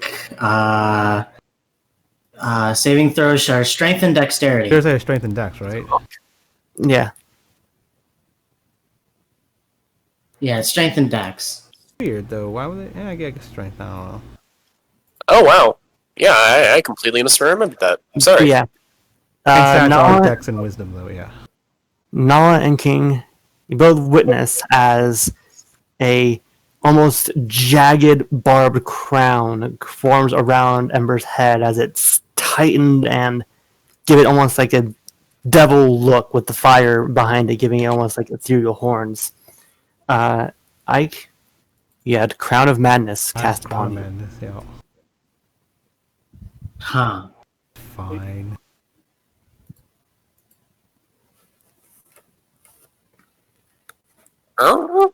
Saving throws are strength and dexterity. There's a strength and dex, right? Yeah. Yeah, it's strength and dex. Weird though. Why would they? Yeah, I guess strength. I don't know. Oh, wow. Yeah, I completely misremembered that. I'm sorry. Yeah. Stats are Nala, dex and wisdom though. Yeah. Nala and King, you both witness as a almost jagged barbed crown forms around Ember's head as it's tightened and give it almost like a devil look with the fire behind it, giving it almost like ethereal horns. Ike, you had Crown of Madness cast upon you. Madness, yeah. Huh. Fine. Oh?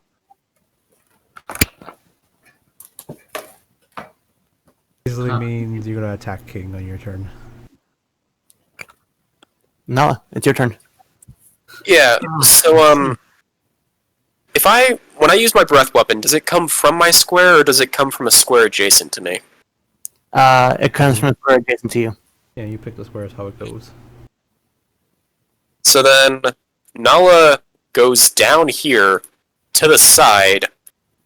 Easily means you're gonna attack King on your turn. Nala, it's your turn. Yeah, so, when I use my breath weapon, does it come from my square, or does it come from a square adjacent to me? It comes from a square adjacent to you. Yeah, you pick the squares. How it goes. So then, Nala goes down here to the side,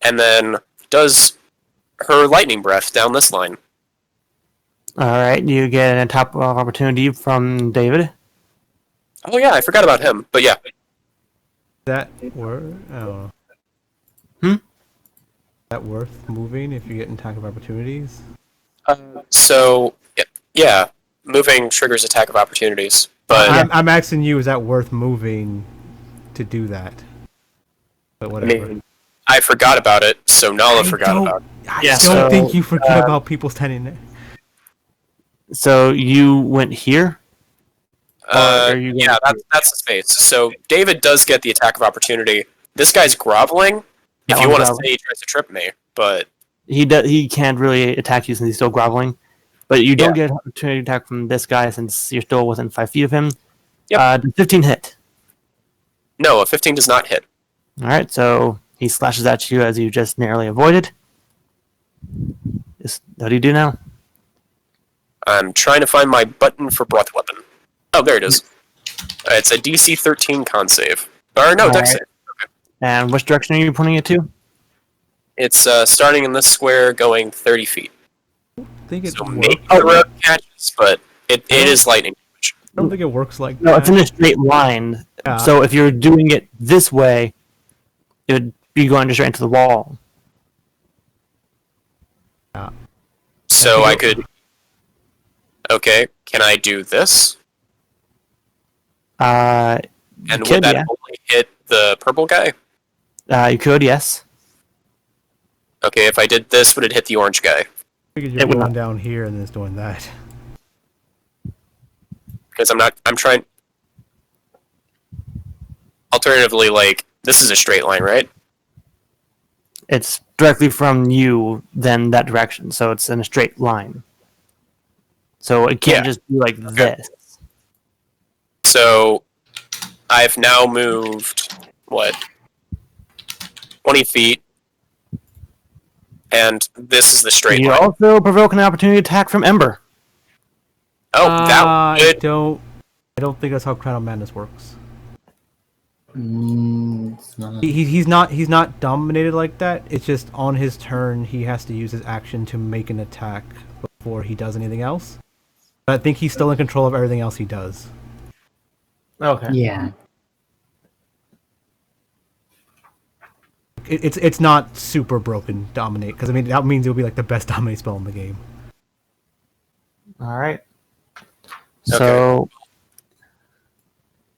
and then does her lightning breath down this line. Alright, you get a top opportunity from David. Oh yeah, I forgot about him, but yeah. That worth? I don't know. Hmm? That worth moving if you get attack of opportunities? So, yeah, moving triggers attack of opportunities, but I'm asking you, is that worth moving to do that? But I whatever. mean, I forgot about it, so Nala forgot about it. I Yeah, don't so, think you forget about people standing there. So you went here? Or are you going Yeah, to- that's the space. So David does get the attack of opportunity. This guy's groveling. That If you one's want to groveling. say he tries to trip me, but He can't really attack you since he's still groveling. But you don't Yeah. get an opportunity to attack from this guy since you're still within 5 feet of him. Yep. Does 15 hit? no, a 15 does not hit. Alright, so he slashes at you as you just narrowly avoided. What do you do now? I'm trying to find my button for breath weapon. Oh, there it is. It's a DC 13 con save. Or no, dex Alright. save. And which direction are you pointing it to? It's starting in this square, going 30 feet. I think it So works. maybe the road catches, but it is lightning damage. I don't think it works like No, that. it's in a straight line. Yeah. So if you're doing it this way, it would be going straight into the wall. So I could. Okay, can I do this? Uh, And could, would that yeah. only hit the purple guy? You could, yes. Okay, if I did this, would it hit the orange guy? Figured It you're would going not. down here and then it's doing that. Because I'm trying. Alternatively, like, this is a straight line, right? It's directly from you, then that direction, so it's in a straight line. So it can't Yeah. just be like this. So I've now moved, what, 20 feet, and this is the straight You line. also provoke an opportunity attack from Ember. Oh, that I would. don't think that's how Crown of Madness works. It's not. He's not dominated like that. It's just on his turn he has to use his action to make an attack before he does anything else. But I think he's still in control of everything else he does. Okay. Yeah. It's not super broken dominate, because I mean that means it'll be like the best dominate spell in the game. All right. So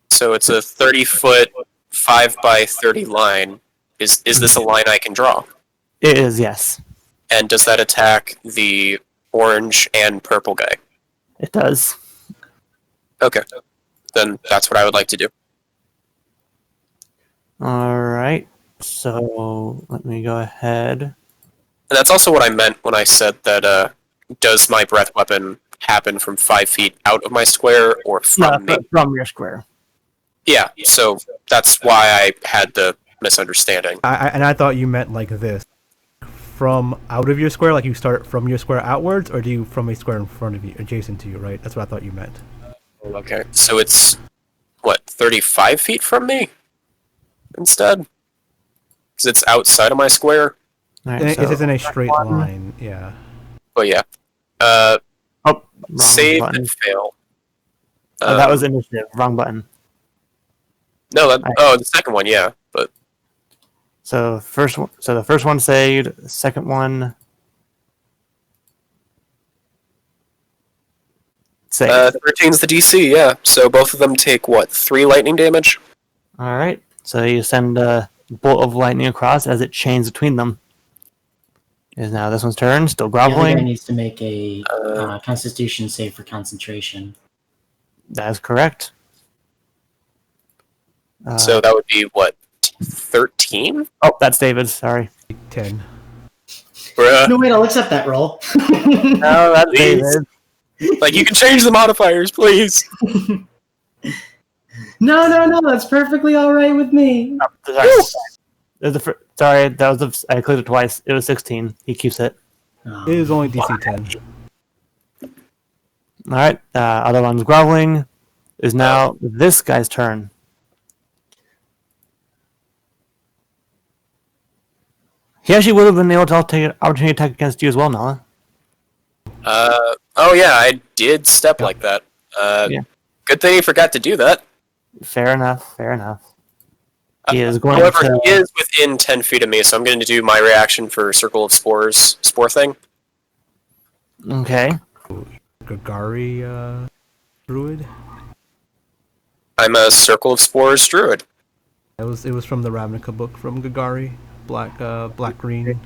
So it's a 30-foot, 5 by 30 line. Is this a line I can draw? it is, yes. And does that attack the orange and purple guy? It does. Okay. Then that's what I would like to do. All right. So let me go ahead. And that's also what I meant when I said that, does my breath weapon happen from 5 feet out of my square or from me? From your square. Yeah, so that's why I had the misunderstanding. I thought you meant like this. From out of your square, like you start from your square outwards, or do you from a square in front of you, adjacent to you, right? That's what I thought you meant. Okay, so it's, what, 35 feet from me? Instead? Because it's outside of my square? All right, And so it is in a straight one. line, yeah. But yeah. Oh, wrong Save button. and fail. Oh, that was initiative. Wrong button. No, the second one, yeah. But So the first one saved. The second one saved. 13's the DC, yeah. So both of them take, what, 3 lightning damage? All right. So you send a bolt of lightning across as it chains between them. It is now this one's turn. Still The other guy groveling. needs to make a Constitution save for concentration. That is correct. So that would be, what, 13? Oh, that's David. Sorry. 10. Bruh. No, wait, I'll accept that roll. No, that's Please. David. Like, you can change the modifiers, please! No, that's perfectly all right with me. Oh, sorry. There's sorry, that was I clicked it twice. It was 16. He keeps it. It is only DC 10. All right. Other one's groveling. It is now this guy's turn. He actually would have been able to take an opportunity attack against you as well, Noah. Oh yeah, I did step like that. Yeah. Good thing he forgot to do that. Fair enough. Fair enough. He is going However, to. he is within 10 feet of me, so I'm going to do my reaction for Circle of Spores, Spore thing. Okay. Gagari, druid? I'm a Circle of Spores druid. It was from the Ravnica book from Gagari. Black green.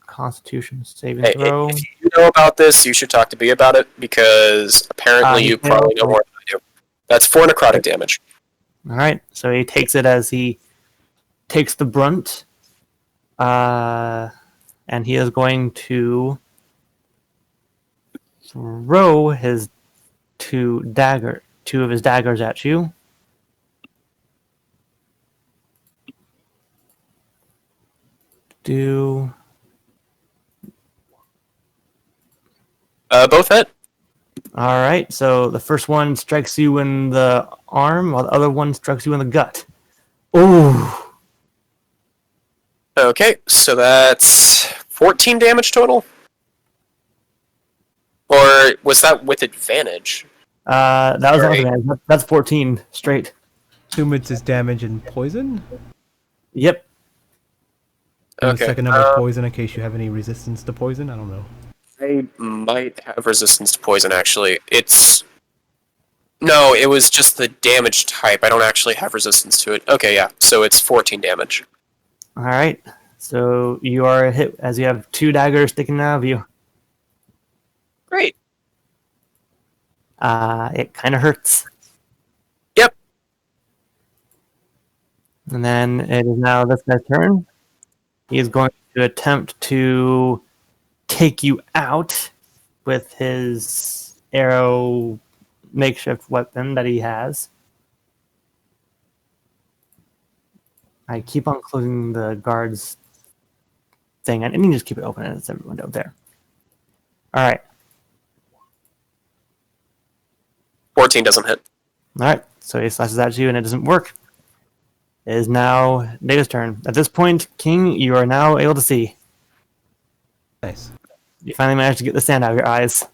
Constitution saving Hey, throw. if you know about this, you should talk to me about it, because apparently you probably know more than I do. That's 4 necrotic damage. All right. So he takes it as he takes the brunt. And he is going to throw his two of his daggers at you. Both hit. All right, so the first one strikes you in the arm, while the other one strikes you in the gut. Ooh. Okay, so that's 14 damage total? Or was that with advantage? That was Sorry. not bad. That's 14 straight. Assume it's his damage and poison? Yep. And Okay. the second number poison in case you have any resistance to poison. I don't know. I might have resistance to poison, actually. No, it was just the damage type. I don't actually have resistance to it. Okay, yeah. So it's 14 damage. All right. So you are hit as you have 2 daggers sticking out of you. Great. It kind of hurts. Yep. And then it is now this guy's turn. He is going to attempt to take you out with his arrow makeshift weapon that he has. I keep on closing the guard's thing. I need to just keep it open as every window there. All right. 14 doesn't hit. All right. So he slashes at you and it doesn't work. It is now Data's turn. At this point, King, you are now able to see. Nice. You finally managed to get the sand out of your eyes.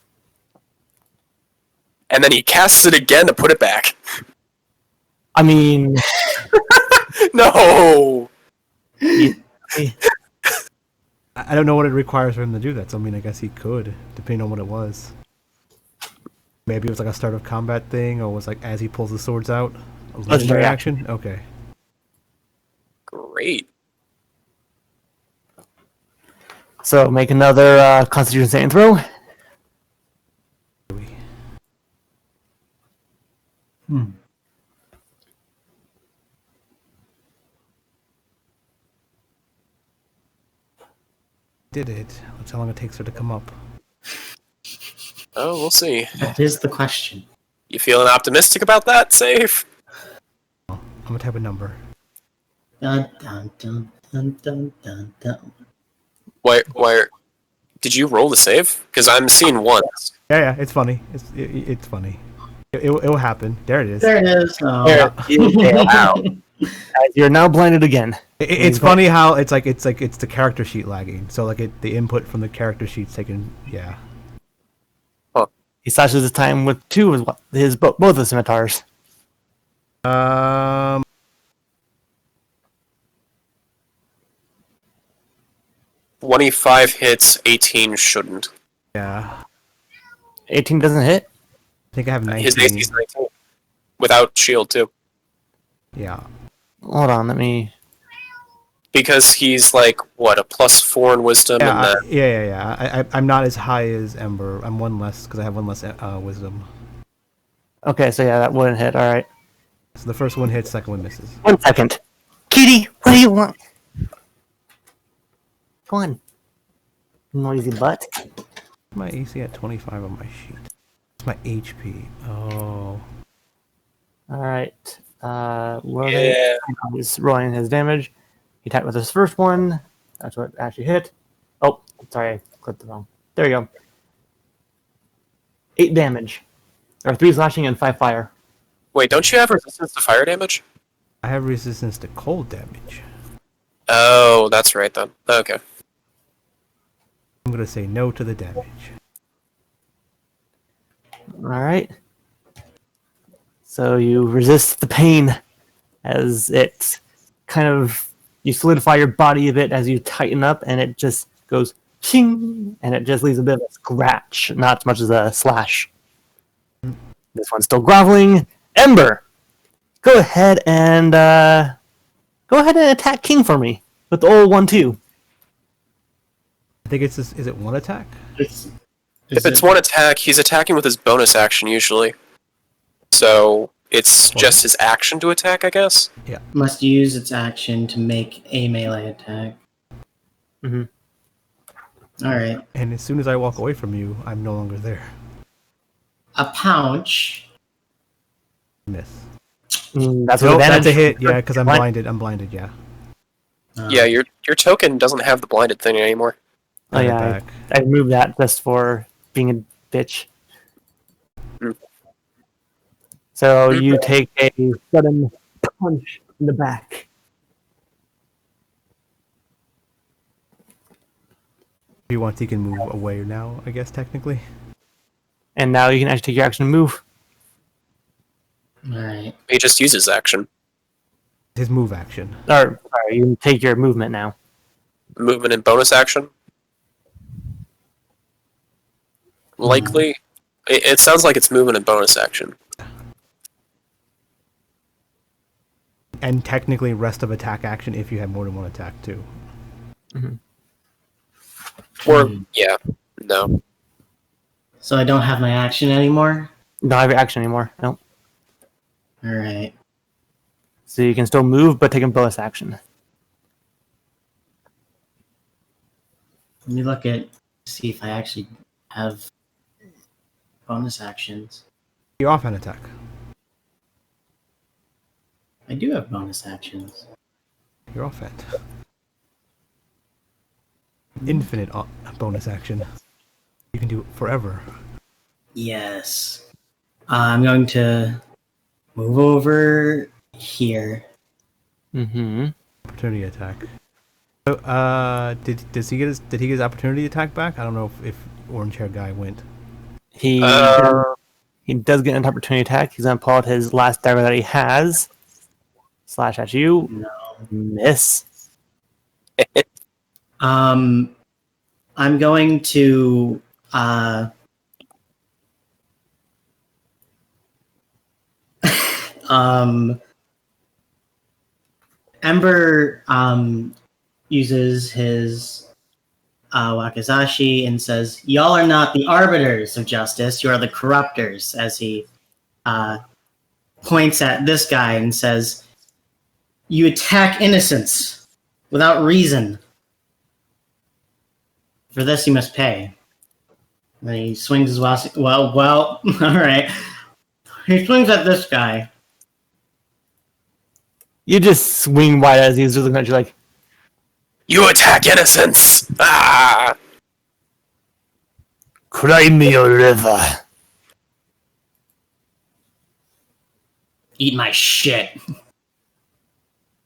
And then he casts it again to put it back. I mean, No! I don't know what it requires for him to do that. So I mean, I guess he could, depending on what it was. Maybe it was like a start of combat thing, or was like as he pulls the swords out. A legendary action. Okay. Great. so make another Constitution saving throw. Did it? That's how long it takes her to come up. Oh, we'll see. That is the question. You feeling optimistic about that, Safe? I'm gonna type a number. Dun, dun, dun, dun, dun, dun, dun. Why? Did you roll the save? Because I'm seeing ones. Yeah, it's funny. It's funny. It will happen. There it is. There it is. Oh. Wow. You're now blinded again. It's funny how it's the character sheet lagging. So like the input from the character sheet's taken. Yeah. He slashes his time with 2 of his both of the scimitars. 25 hits, 18 shouldn't. Yeah. 18 doesn't hit. I think I have 19. His AC's 19. Without shield, too. Yeah. Hold on, let me. Because he's like, what, a +4 in wisdom? Yeah, and yeah. I'm not as high as Ember. I'm 1 less because I have 1 less wisdom. Okay, so yeah, that wouldn't hit. All right. So the first one hits, second one misses. 1 second. Kitty, what do you want? Go on. Noisy butt. My AC at 25 on my sheet. It's my HP. Oh. All right. Yeah. He's rolling his damage. He attacked with his first one. That's what actually hit. Oh, sorry, I clicked the wrong. There you go. 8 damage. Or 3 slashing and 5 fire. Wait, don't you have resistance to fire damage? I have resistance to cold damage. Oh, that's right then. Okay. I'm gonna say no to the damage. All right. So you resist the pain as it kind of you solidify your body a bit as you tighten up, and it just goes ching, and it just leaves a bit of a scratch, not as much as a slash. This one's still groveling. Ember, go ahead and attack King for me with the old 1-2. I think it's is it 1 attack? If it's 1 attack, he's attacking with his bonus action usually. So it's just his action to attack, I guess? Yeah. Must use its action to make a melee attack. Mhm. Alright. And as soon as I walk away from you, I'm no longer there. A pouch. Miss. That's Nope, what that's a hit. Yeah, because I'm blinded. I'm blinded. Yeah. Yeah, your token doesn't have the blinded thing anymore. Oh yeah, I removed that just for being a bitch. Mm. So you take a sudden punch in the back. If he wants, he can move away now, I guess, technically. And now you can actually take your action and move. Alright. He just uses action. His move action. Or, sorry, you can take your movement now. movement and bonus action. Likely. It sounds like it's movement and bonus action. And technically rest of attack action if you have more than one attack too. Or, yeah, no. So I don't have my action anymore? Don't have your action anymore. Nope. Alright. So you can still move, but take a bonus action. Let me look at see if I actually have bonus actions. You're offhand attack. I do have bonus actions. You're offhand. Infinite bonus action. You can do it forever. Yes. I'm going to move over here. Mm-hmm. Opportunity attack. So, did he get his opportunity attack back? I don't know if orange haired guy went. He does get an opportunity attack. He's gonna pull out his last dagger that he has. Slash at you. No. Miss. I'm going to Ember uses his wakizashi and says, "Y'all are not the arbiters of justice, you are the corrupters," as he points at this guy and says, "You attack innocents without reason. For this you must pay." And then he swings his well, alright. He swings at this guy. You just swing wide as he's looking at you like, You attack innocents! Ah! cry me a river. Eat my shit.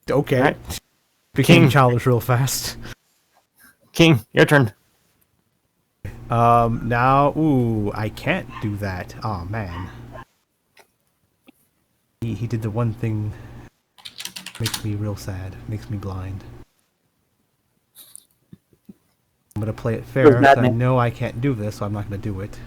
Okay. Alright. Became King. childish real fast. King, your turn. Now, ooh, I can't do that. Oh man. He did the one thing makes me real sad, makes me blind. I'm gonna play it fair. Who's that I man? know I can't do this, so I'm not gonna do it.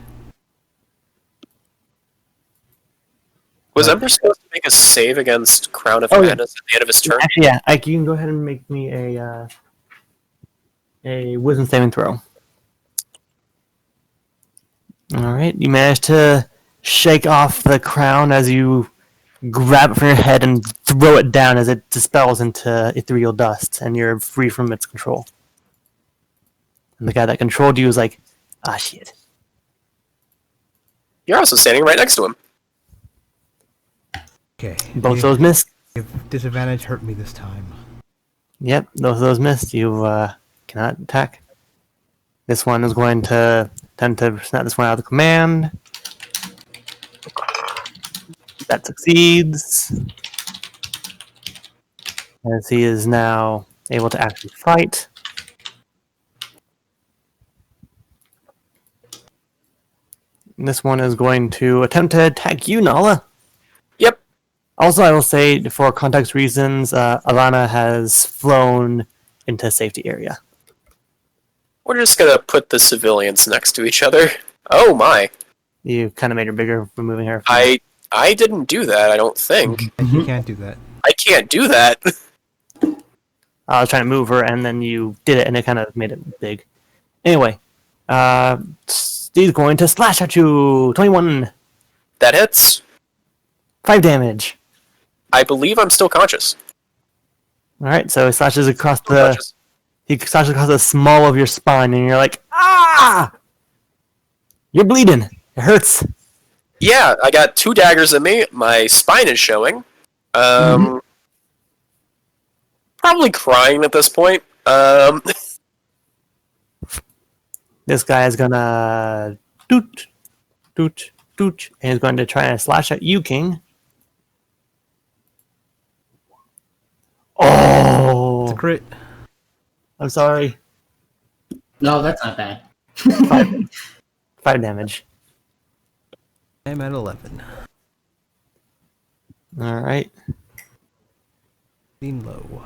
Was Right. Ember supposed to make a save against Crown of Oh, yeah. Madness at the end of his turn? Actually, yeah. Ike, you can go ahead and make me a wisdom saving throw. All right, you managed to shake off the crown as you grab it from your head and throw it down as it dispels into ethereal dust, and you're free from its control. And the guy that controlled you is like, ah, shit. You're also standing right next to him. Okay. Both those missed. If disadvantage hurt me this time. Yep, both of those missed. You cannot attack. This one is going to tend to snap this one out of the command. That succeeds. As he is now able to actually fight. This one is going to attempt to attack you, Nala. Yep. Also, I will say, for context reasons, Alana has flown into a safety area. We're just gonna put the civilians next to each other. Oh my. You kind of made her bigger, removing her. I didn't do that, I don't think. You can't do that. I can't do that. I was trying to move her, and then you did it, and it kind of made it big. Anyway, he's going to slash at you. 21. That hits. 5 damage. I believe I'm still conscious. All right, so he slashes across Still the conscious. he slashes across the small of your spine, and you're like, ah! You're bleeding. It hurts. Yeah, I got 2 daggers in me. My spine is showing. Probably crying at this point. This guy is gonna doot, doot, doot, and he's going to try and slash at you, King. Oh, It's a crit. I'm sorry. No, that's not bad. 5 damage. I'm at 11. All right. Being low.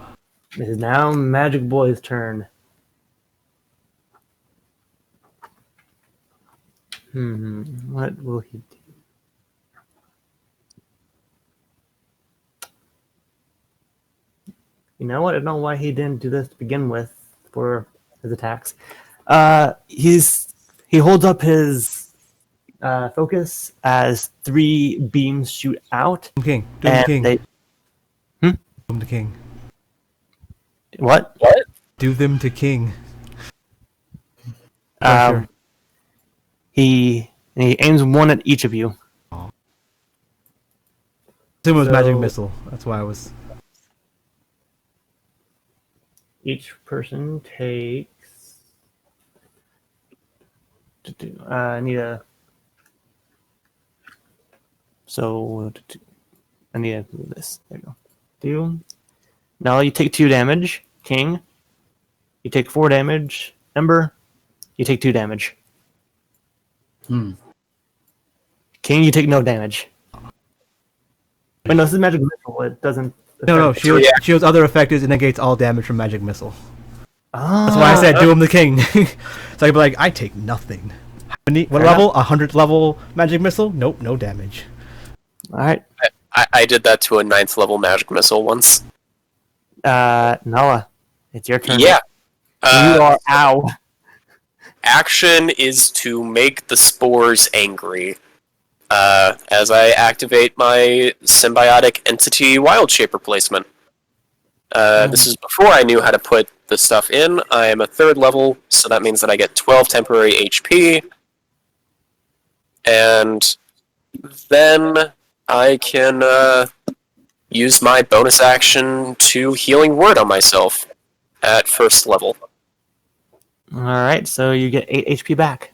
It is now Magic Boy's turn. What will he do? You know what? I don't know why he didn't do this to begin with for his attacks. He holds up his focus as 3 beams shoot out. King. Do him And to king. they, Do him to king. what? Do them to king. Um, he aims one at each of you. It was magic So- missile. That's why I was. Each person takes. I need a. So I need to do this. There you go. Do. Now you take 2 damage, King. You take 4 damage, Ember. You take 2 damage. King, you take no damage. Wait, no, this is magic missile. It doesn't. No. affect- Shield's other effect is it negates all damage from magic missile. Oh, That's why I said do him the king. So I'd be like, I take nothing. What Fair level? 100th level magic missile? Nope, no damage. All right. I did that to a 9th level magic missile once. Noah, it's your turn. Yeah. You are ow. Action is to make the spores angry. As I activate my symbiotic entity wild shape replacement. This is before I knew how to put the stuff in. I am a 3rd level, so that means that I get 12 temporary HP. And then I can use my bonus action to healing word on myself at 1st level. All right, so you get 8 HP back.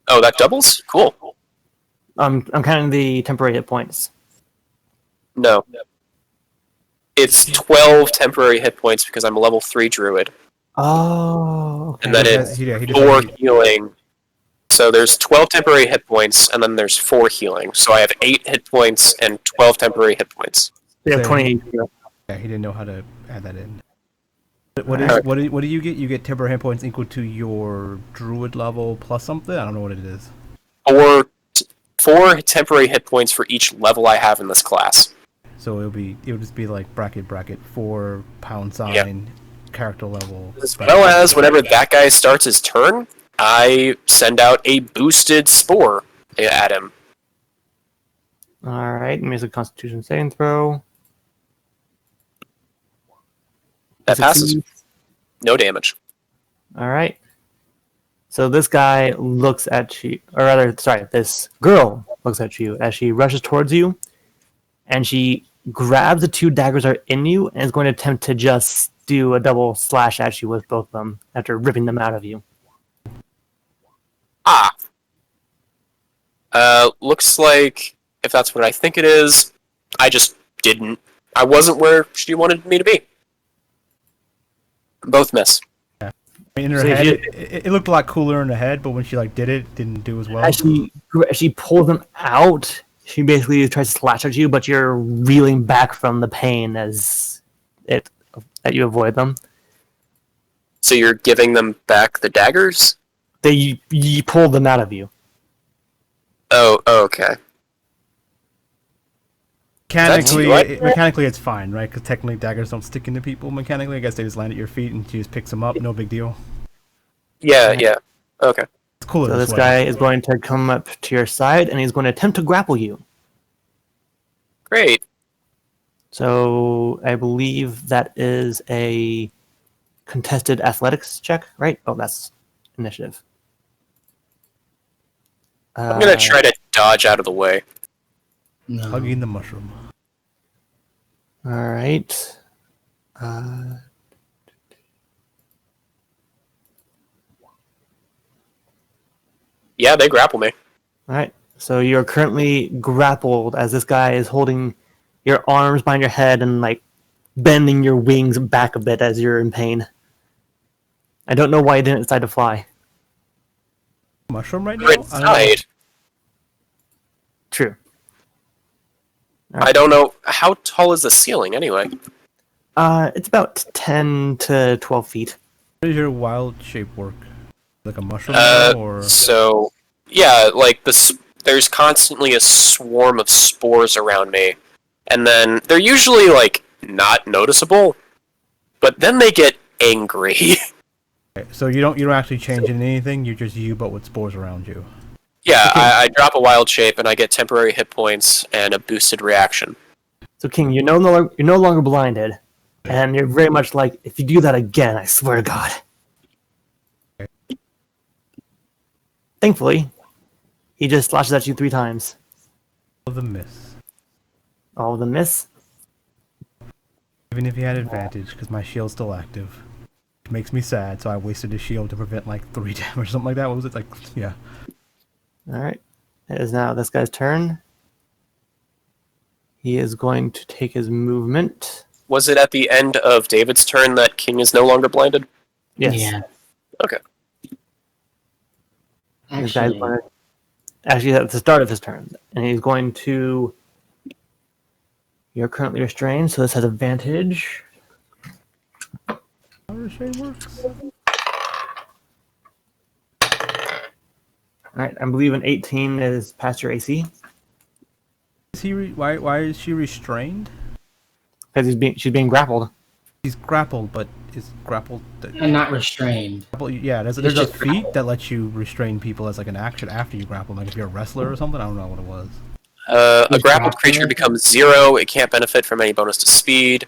Oh, that doubles? Cool. I'm counting the temporary hit points. No. It's 12 temporary hit points because I'm a level 3 druid. Oh, okay. And then it's 4 healing. So there's 12 temporary hit points, and then there's 4 healing. So I have 8 hit points and 12 temporary hit points. You have Same. 20 HP. Yeah, he didn't know how to add that in. What do you get? You get temporary hit points equal to your druid level plus something? I don't know what it is. Or 4 temporary hit points for each level I have in this class. So it'll just be like bracket 4 pound sign character level. As well as whenever that guy starts his turn, I send out a boosted spore at him. All right, makes a Constitution saving throw. That passes. Succeeds. No damage. All right. So this guy looks at you, or rather, sorry, this girl looks at you as she rushes towards you, and she grabs the 2 daggers that are in you and is going to attempt to just do a double slash at you with both of them after ripping them out of you. Looks like, if that's what I think it is, I just didn't. I wasn't where she wanted me to be. Both miss. In her So head, you- it looked a lot cooler in her head, but when she did it, it didn't do as well. As she pulls them out, she basically tries to slash at you, but you're reeling back from the pain that you avoid them. So you're giving them back the daggers? You pull them out of you. Oh, okay. Mechanically, That's- mechanically it's fine, right? Because technically daggers don't stick into people. Mechanically, I guess they just land at your feet and she just picks them up. No big deal. Yeah. Okay. It's cooler So this this way. guy is going to come up to your side, and he's going to attempt to grapple you. Great. So I believe that is a contested athletics check, right? Oh, that's initiative. I'm gonna try to dodge out of the way. No. Hugging the mushroom. All right. Yeah, they grapple me. All right. So you're currently grappled as this guy is holding your arms behind your head and like bending your wings back a bit as you're in pain. I don't know why you didn't decide to fly. Mushroom right now? You're I don't know. inside. True. I don't know. How tall is the ceiling anyway? It's about 10 to 12 feet. How does your wild shape work? Like a mushroom now, or So, yeah, like there's constantly a swarm of spores around me, and then they're usually like not noticeable, but then they get angry. okay, so you don't actually change into anything. You're just you, but with spores around you. Yeah, Okay. I drop a wild shape and I get temporary hit points and a boosted reaction. So, King, you're no longer blinded, and you're very much like, if you do that again, I swear to God. Thankfully, he just slashes at you 3 times. Of the miss. All of them miss. Even if he had advantage, because my shield's still active. Which makes me sad, so I wasted his shield to prevent like 3 damage or something like that. What was it? Like, yeah. Alright. It is now this guy's turn. He is going to take his movement. Was it at the end of David's turn that King is no longer blinded? Yes. Yeah. Okay. This guy's Actually, going to, actually, at the start of his turn. And he's going to... You're currently restrained, so this has advantage. How restraint works? Alright, I believe an 18 is past your AC. Is he? Why is she restrained? Because she's being grappled. He's grappled, but is grappled? and not restrained. Yeah, there's a just feat that lets you restrain people as like an action after you grapple. Like if you're a wrestler or something, I don't know what it was. A grappled creature becomes 0. It can't benefit from any bonus to speed.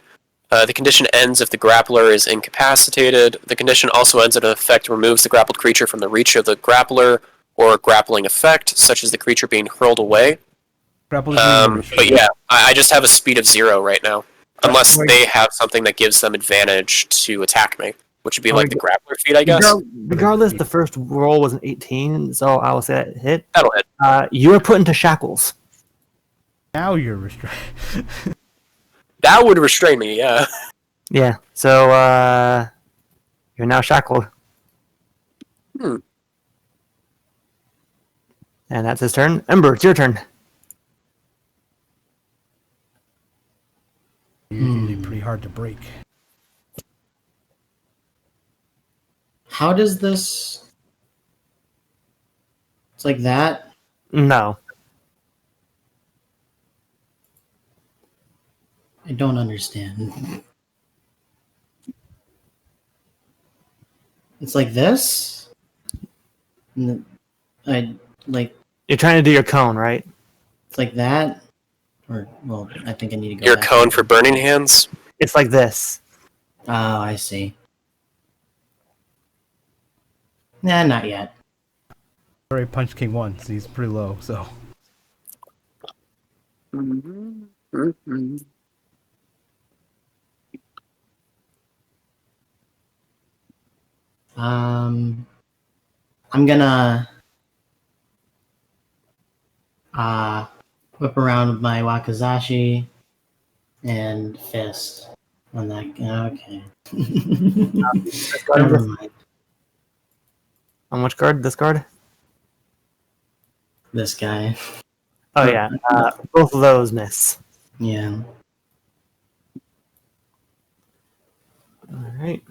The condition ends if the grappler is incapacitated. The condition also ends if an effect removes the grappled creature from the reach of the grappler or a grappling effect, such as the creature being hurled away. Grapple is But yeah, I just have a speed of 0 right now. Unless they have something that gives them advantage to attack me, which would be like the grappler feat, I guess. Regardless, the first roll was an 18, so I will say that hit. That'll hit. You are put into shackles. Now you're restrained. That would restrain me, yeah. Yeah, so you're now shackled. Hmm. And that's his turn. Ember, it's your turn. Usually pretty hard to break. How does this? It's like that. No. I don't understand. It's like this. I like. You're trying to do your cone, right? It's like that. Or well, I think I need to go. Your back. cone for burning hands? It's like this. Oh, I see. Nah, not yet. I already punched King once. He's pretty low, so. I'm gonna whip around with my wakizashi and fist on that. Okay. Never mind. On which card? This card? This guy. Oh, yeah. Both of those miss. Yeah. Alright.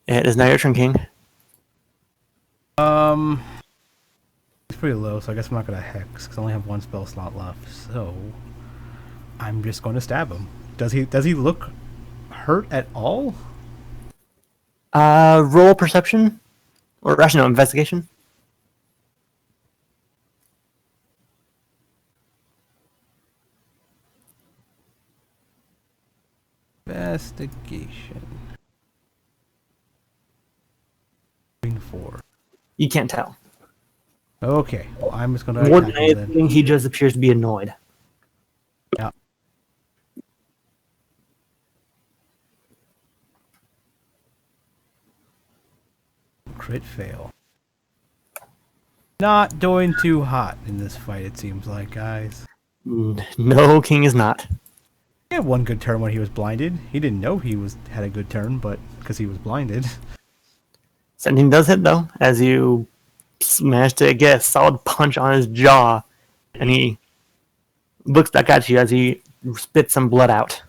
It is now your turn, King. It's pretty low, so I guess I'm not gonna hex because I only have 1 spell slot left. So I'm just going to stab him. Does he look hurt at all? Roll perception? Or actually, no, investigation? Investigation. 4. You can't tell. Okay, well I'm just gonna More than attack him then. anything, he just appears to be annoyed. Yeah. Crit fail. Not doing too hot in this fight, it seems like, guys. No, King is not. He had 1 good turn when he was blinded. He didn't know he had a good turn, but because he was blinded. Sending does hit, though, as you manage to get a solid punch on his jaw, and he looks back at you as he spits some blood out.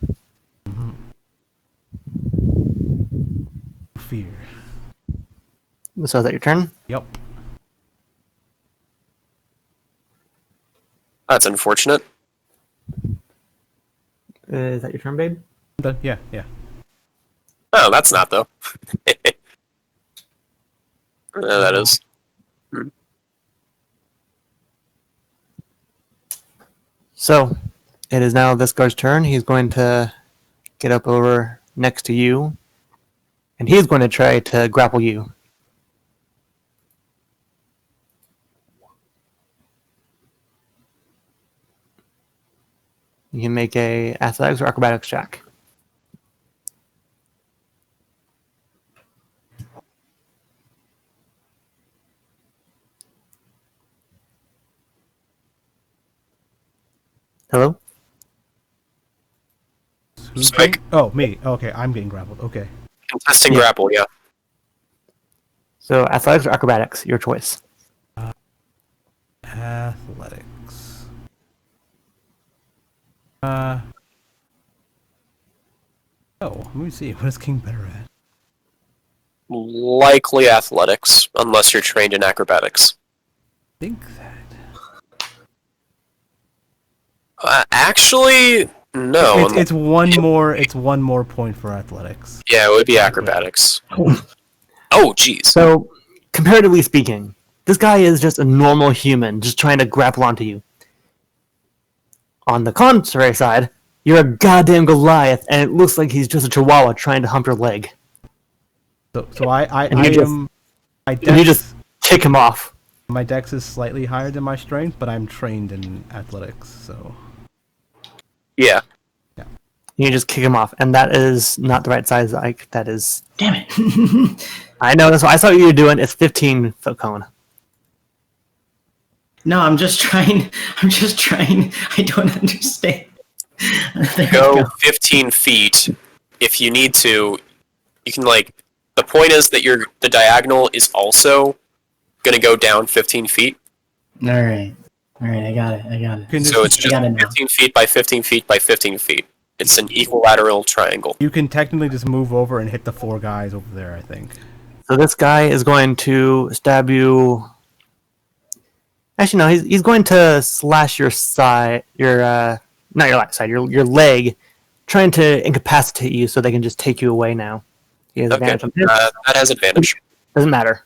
Fear. So is that your turn? Yep. That's unfortunate. Is that your turn, babe? Done. Yeah, yeah. Oh, that's not though. That is. So, it is now this guard's turn. He's going to get up over next to you, and he's going to try to grapple you. You can make a athletics or acrobatics check. Hello? Who's Spike. getting- Oh, me. Okay, I'm getting grappled. Okay. Contesting Yeah. grapple, yeah. So, athletics or acrobatics, your choice. Athletics. Oh, let me see. What is King better at? Likely athletics, unless you're trained in acrobatics. I think that. Actually, no. It's one more. It's one more point for athletics. Yeah, it would be acrobatics. Oh, jeez. So, comparatively speaking, this guy is just a normal human just trying to grapple onto you. On the contrary side, you're a goddamn Goliath, and it looks like he's just a chihuahua trying to hump your leg. So I And you just- am. My And you dex, just kick him off. my dex is slightly higher than my strength, but I'm trained in athletics, so. Yeah. You just kick him off, and that is not the right size, Ike. That is... Damn it. I know, that's what I saw what you were doing. It's 15-foot cone. No, I'm just trying. I don't understand. There we Go 15 feet. If you need to, you can, like... The point is that the diagonal is also going to go down 15 feet. All right. I got it. You can So it's just- I just got it now. 15 feet by 15 feet by 15 feet. It's an equilateral triangle. You can technically just move over and hit the 4 guys over there, I think. So this guy is going to stab you... Actually, no, he's going to slash your side... not your left side, your leg, trying to incapacitate you so they can just take you away now. He has Okay, advantage on this. that has advantage. Doesn't matter.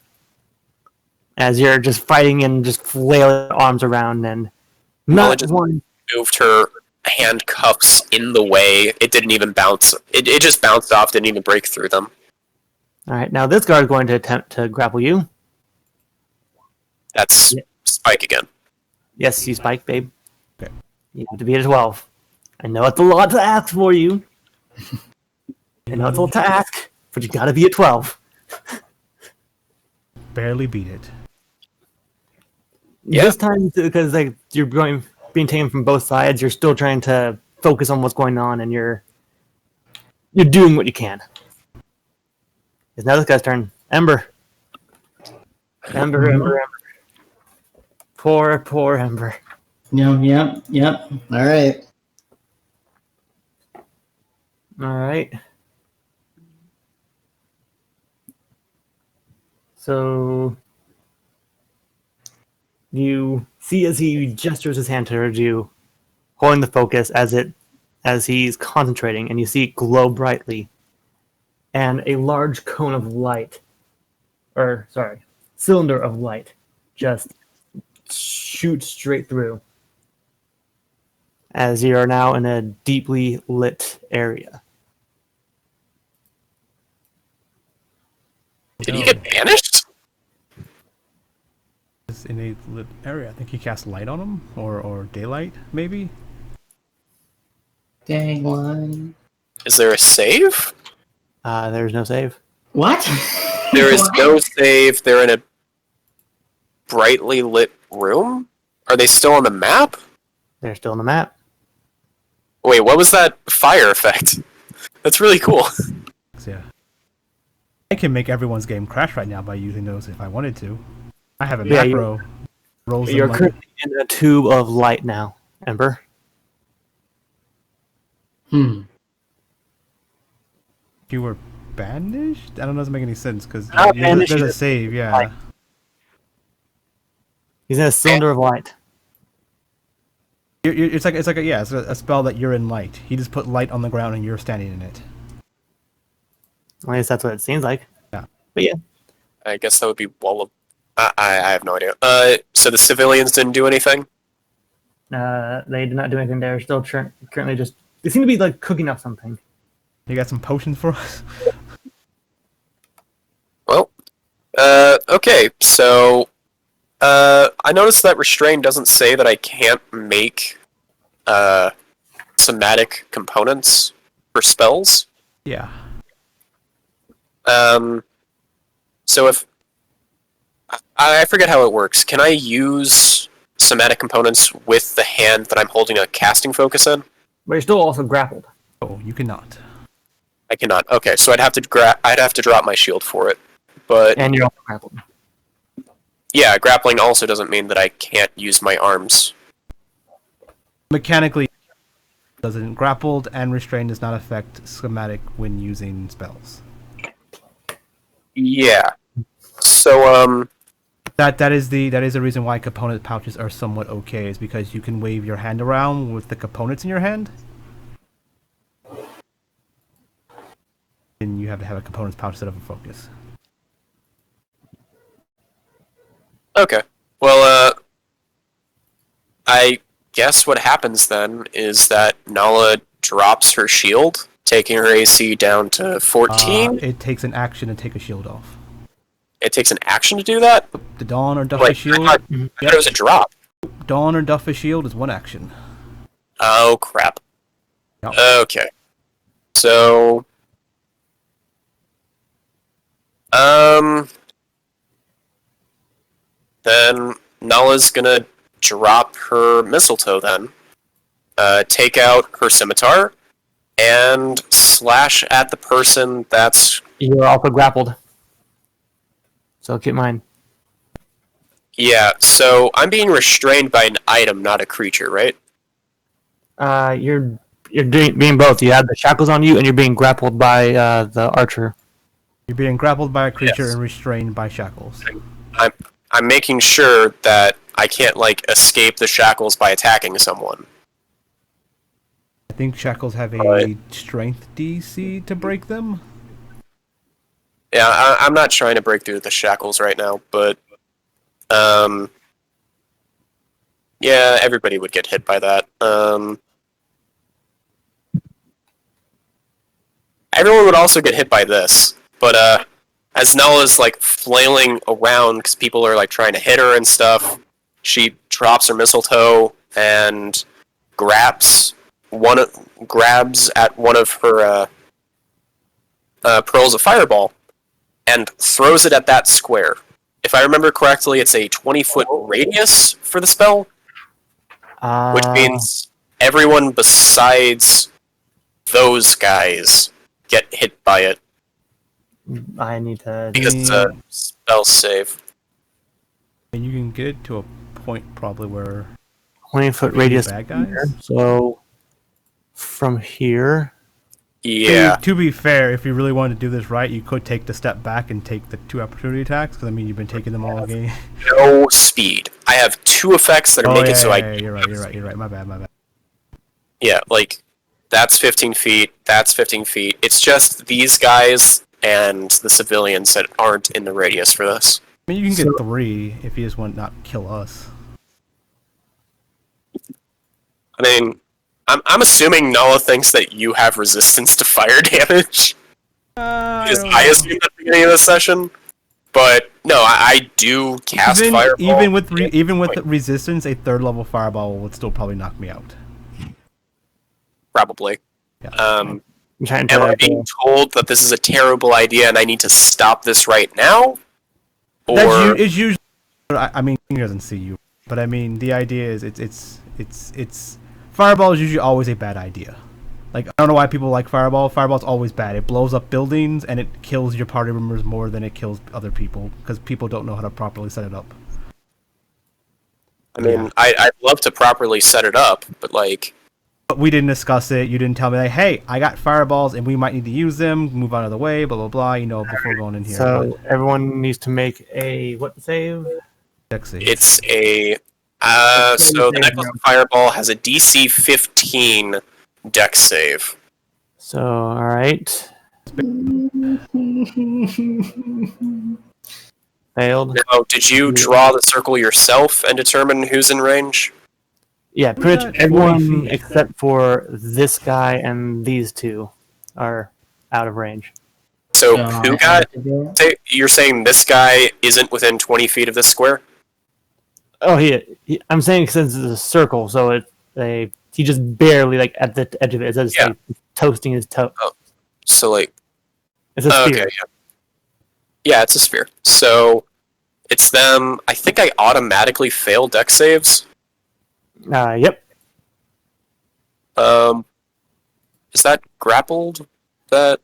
As you're just fighting and just flailing your arms around and Well, not it one. Moved her handcuffs in the way. It didn't even bounce. It just bounced off, didn't even break through them. All right, now this guard is going to attempt to grapple you. That's Yeah. Spike again. Yes, you spike, babe. Okay. You have to be at a 12. I know it's a lot to ask for you. I know it's a lot to ask, but you got to be at 12. Barely beat it. Yeah. This time, because like you're being taken from both sides, you're still trying to focus on what's going on, and you're doing what you can. It's now this guy's turn. Ember. Ember. Poor Ember. No, yep. All right. All right. So you see as he gestures his hand towards you, holding the focus as he's concentrating, and you see it glow brightly, and a large cone of light, cylinder of light, just shoots straight through. As you are now in a deeply lit area. Did he get banished? It's in a lit area. I think you cast light on him, or daylight, maybe. Dang one. Is there a save? There's no save. What? There is What? no save. They're in a brightly lit room? Are they still on the map? They're still on the map. Wait, what was that fire effect? That's really cool. So, yeah. I can make everyone's game crash right now by using those if I wanted to. I have a Yeah, macro. Rolls them You're like- currently in a tube of light now, Ember. If you were banished? I don't know if it doesn't make any sense because Not banished, there's a he's save. Yeah. light. He's in a cylinder of light. It's like a spell that you're in light. He just put light on the ground and you're standing in it. At least that's what it seems like. Yeah. But yeah. I guess that would be wall of. I have no idea. So the civilians didn't do anything. They did not do anything. They're still currently just. They seem to be like cooking up something. You got some potions for us? Well, okay. So, I noticed that restrain doesn't say that I can't make somatic components for spells. Yeah. So if I forget how it works, can I use somatic components with the hand that I'm holding a casting focus in? But you're still also grappled. Oh, you cannot. I cannot. Okay, so I'd have to drop my shield for it. But And you're also grappled. yeah, grappling also doesn't mean that I can't use my arms. Mechanically, doesn't grappled and restrained does not affect schematic when using spells. Yeah. So That is the reason why component pouches are somewhat okay, is because you can wave your hand around with the components in your hand. And you have to have a components pouch instead of a focus. okay. Well, I guess what happens then is that Nala drops her shield, taking her AC down to 14. It takes an action to take a shield off. It takes an action to do that? The Dawn or Duff Like, a shield. I thought it was a drop. Dawn or Duff a shield is one action. Oh, crap. Yep. Okay. So... Then Nala's gonna drop her mistletoe then. Take out her scimitar, and slash at the person that's... You're also grappled. So keep in mind. Yeah, so I'm being restrained by an item, not a creature, right? You're being both. You have the shackles on you, and you're being grappled by the archer. You're being grappled by a creature Yes. and restrained by shackles. I'm making sure that I can't, like, escape the shackles by attacking someone. I think shackles have a Right. strength DC to break them. Yeah, I'm not trying to break through the shackles right now, but... Yeah, everybody would get hit by that. Everyone would also get hit by this, but, as Nala's, like, flailing around because people are, like, trying to hit her and stuff, she drops her mistletoe and grabs at one of her, pearls of fireball and throws it at that square. If I remember correctly, it's a 20-foot radius for the spell, which means everyone besides those guys get hit by it I need to. because it's a spell save. And you can get it to a point probably where 20-foot radius. bad guys? Here. So from here, Yeah, To be fair, if you really wanted to do this right, you could take the step back and take the 2 opportunity attacks, because I mean you've been taking them all game. no speed. I have 2 effects that are making so I... You're right. My bad. Yeah, like, that's 15 feet, that's 15 feet. It's just these guys and the civilians that aren't in the radius for this. I mean, you can get 3 if you just want not kill us. I mean, I'm assuming Nala thinks that you have resistance to fire damage. Because I assumed at the beginning of the session. But, no, I do cast fireball. Even with resistance, a 3rd level fireball would still probably knock me out. Probably. Yeah. I'm trying Am I to. being told that this is a terrible idea and I need to stop this right now? Or... It's usually. I mean, he doesn't see you, but I mean, the idea is it's fireball is usually always a bad idea. Like, I don't know why people like fireball. Fireball's always bad. It blows up buildings and it kills your party members more than it kills other people because people don't know how to properly set it up. I mean, I'd love to properly set it up, but, like, But we didn't discuss it. You didn't tell me, like, hey, I got fireballs and we might need to use them. Move out of the way, blah, blah, blah, before going in here. So everyone needs to make a what save? Dex save. It's a so the Necklace of Fireball has a DC 15 Dex save. So all right, failed. Now, did you draw the circle yourself and determine who's in range? Yeah, pretty much got 40 everyone feet. except for this guy and these two are out of range. So So who I got? have to do it? Say, you're saying this guy isn't within 20 feet of this square? Oh, I'm saying since it's a circle, so he just barely like at the edge of it. It's just Yeah. like toasting his toe. So like, It's a okay, sphere. yeah, it's a sphere. So it's them. I think I automatically fail Dex saves. Yep. Is that grappled? That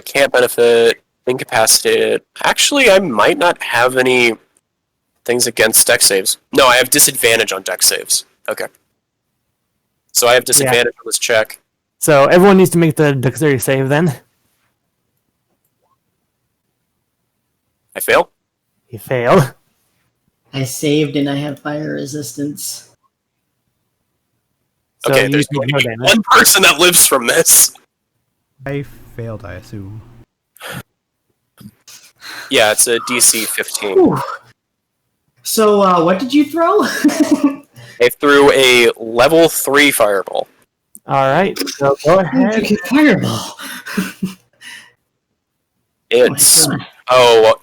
can't benefit, incapacitated. Actually, I might not have any things against Dex saves. No, I have disadvantage on Dex saves. Okay. So I have disadvantage on this check. So everyone needs to make the dexterity save then. I fail. He failed. I saved and I have fire resistance. So Okay, you there's take going to no be damage. one person that lives from this. I failed, I assume. Yeah, it's a DC 15. Whew. So, what did you throw? I threw a level 3 fireball. All right. So go ahead. Fireball. It's Oh my oh,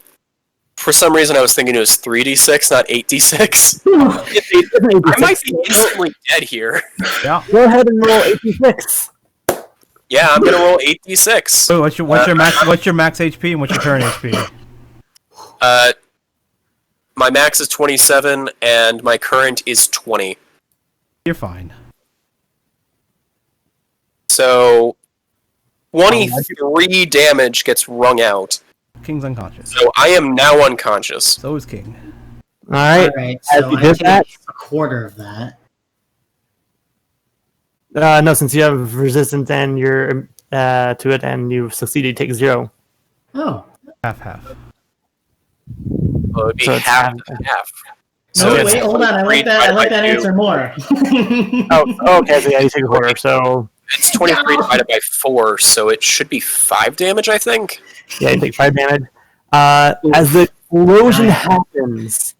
for some reason I was thinking it was 3d6, not 8d6. God. I might be instantly dead here. Yeah. Go ahead and roll 86. Yeah, I'm gonna roll 8d6. So what's your max HP and what's your current HP? My max is 27 and my current is 20. You're fine. So 23 damage gets wrung out. King's unconscious. So I am now unconscious. So is King. All right. Alright, As so you I did take that- a quarter of that. No, since you have resistance and you're to it and you've succeeded, take 0. Oh. Half. So it'd be So it's half half. and half. No, it's wait, hold on. I like 23 that. I like that divided by answer more. Oh, okay. So yeah, you take a quarter. So It's 23 divided by 4, so it should be 5 damage, I think. yeah, you take 5 damage. As the explosion happens,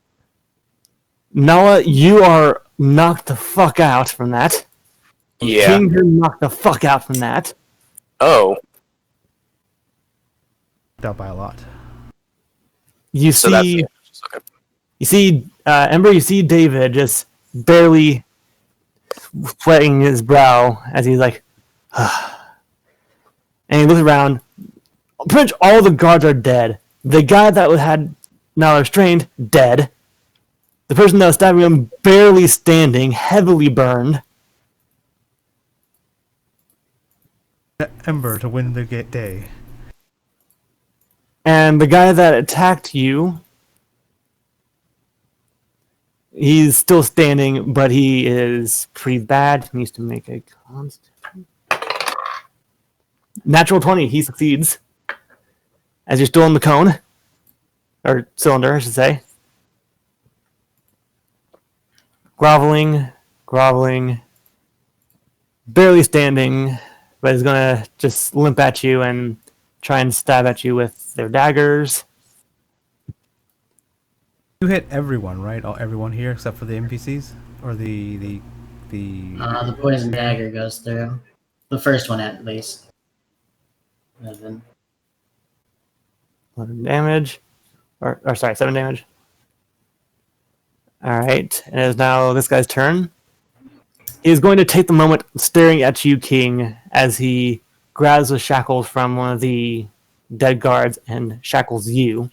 Nala, you are knocked the fuck out from that. Yeah. King, you're knocked the fuck out from that. Oh, Out by a lot. You so that's see, okay. Ember. You see David just barely sweating his brow as he's like, and he looks around. Pretty much all the guards are dead. The guy that had Nala restrained, dead. The person that was stabbing him, barely standing, heavily burned. Ember to win the day. And the guy that attacked you, he's still standing, but he is pretty bad. He needs to make a constitution. Natural 20, he succeeds. As you're still in the cone. Or cylinder, I should say. Groveling. Barely standing, but he's gonna just limp at you and try and stab at you with their daggers. You hit everyone, right? Everyone here except for the NPCs? Or the The poison dagger goes through. The first one, at least. 11. 11 damage. Or sorry, 7 damage. Alright, and it is now this guy's turn. He is going to take the moment staring at you, King, as he grabs the shackles from one of the dead guards and shackles you.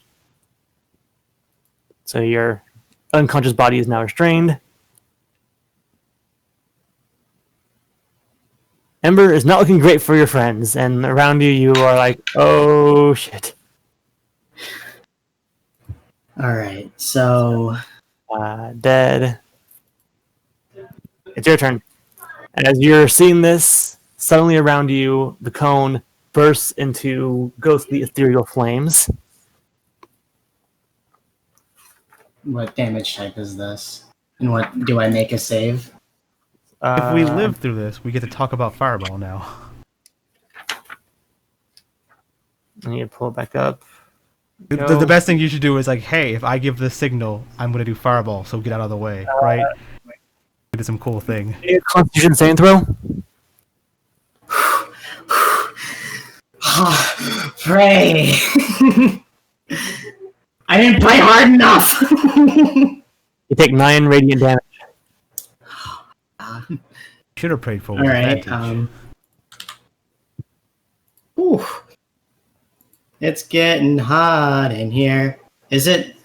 So your unconscious body is now restrained. Ember is not looking great for your friends, and around you, you are like, oh shit. Alright, so Dead. It's your turn. As you're seeing this, suddenly around you, the cone bursts into ghostly ethereal flames. What damage type is this? And what do I make a save? If we live through this, we get to talk about Fireball now. I need to pull it back up. The best thing you should do is like, hey, if I give this signal, I'm gonna do Fireball, so get out of the way, right? It is some cool thing. Constitution saving throw. Pray. I didn't play hard enough. You take 9 radiant damage. Should have prayed for All right. advantage. Ooh. It's getting hot in here. Is it?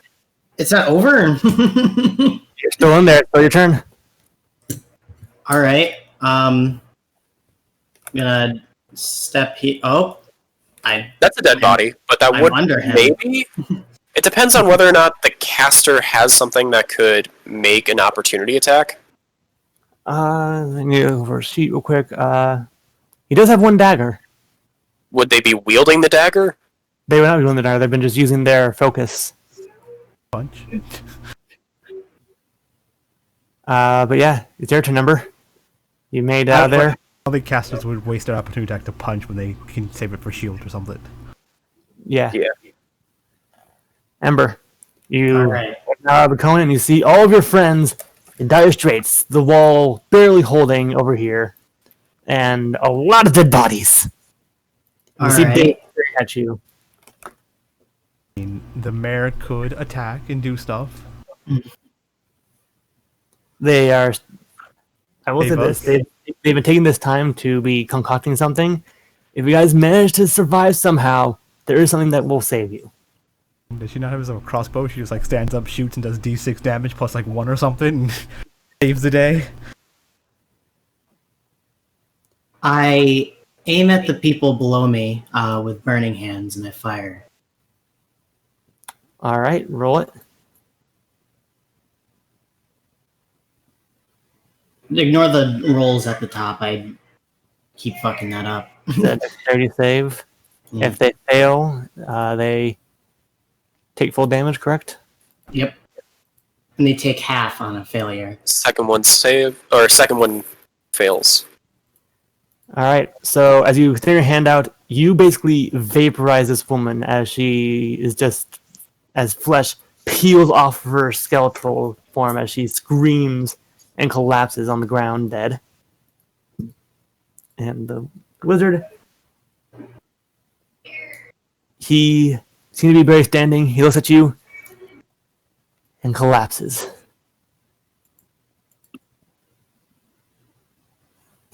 It's not over. You're still in there. So your turn. All right. I'm gonna step here. Oh, That's a dead body, but that I'm would under him. maybe. It depends on whether or not the caster has something that could make an opportunity attack. I need to go over a sheet real quick. He does have 1 dagger. Would they be wielding the dagger? They would not be doing the dagger. They've been just using their focus. Punch. But yeah, it's your turn, Ember. You made there. I don't think casters would waste their opportunity attack to punch when they can save it for shield or something. Yeah. Yeah. Ember, you All right. the cone and you see all of your friends in dire straits. The wall barely holding over here, and a lot of dead bodies. You All see right. Dave staring at you. I mean, the mayor could attack and do stuff. They are. I will say Save this: us. they've been taking this time to be concocting something. If you guys manage to survive somehow, there is something that will save you. Does she not have a crossbow? She just like stands up, shoots, and does d6 damage plus like 1 or something, and saves the day. I aim at the people below me with burning hands, and I fire. All right, roll it. Ignore the rolls at the top. I keep fucking that up. The dexterity save. Yeah. If they fail, they take full damage. Correct. Yep. And they take half on a failure. Second one fails. All right. So as you extend your hand out, you basically vaporize this woman as she is just as flesh peels off of her skeletal form as she screams and collapses on the ground dead. And the wizard, he seems to be barely standing. He looks at you and collapses.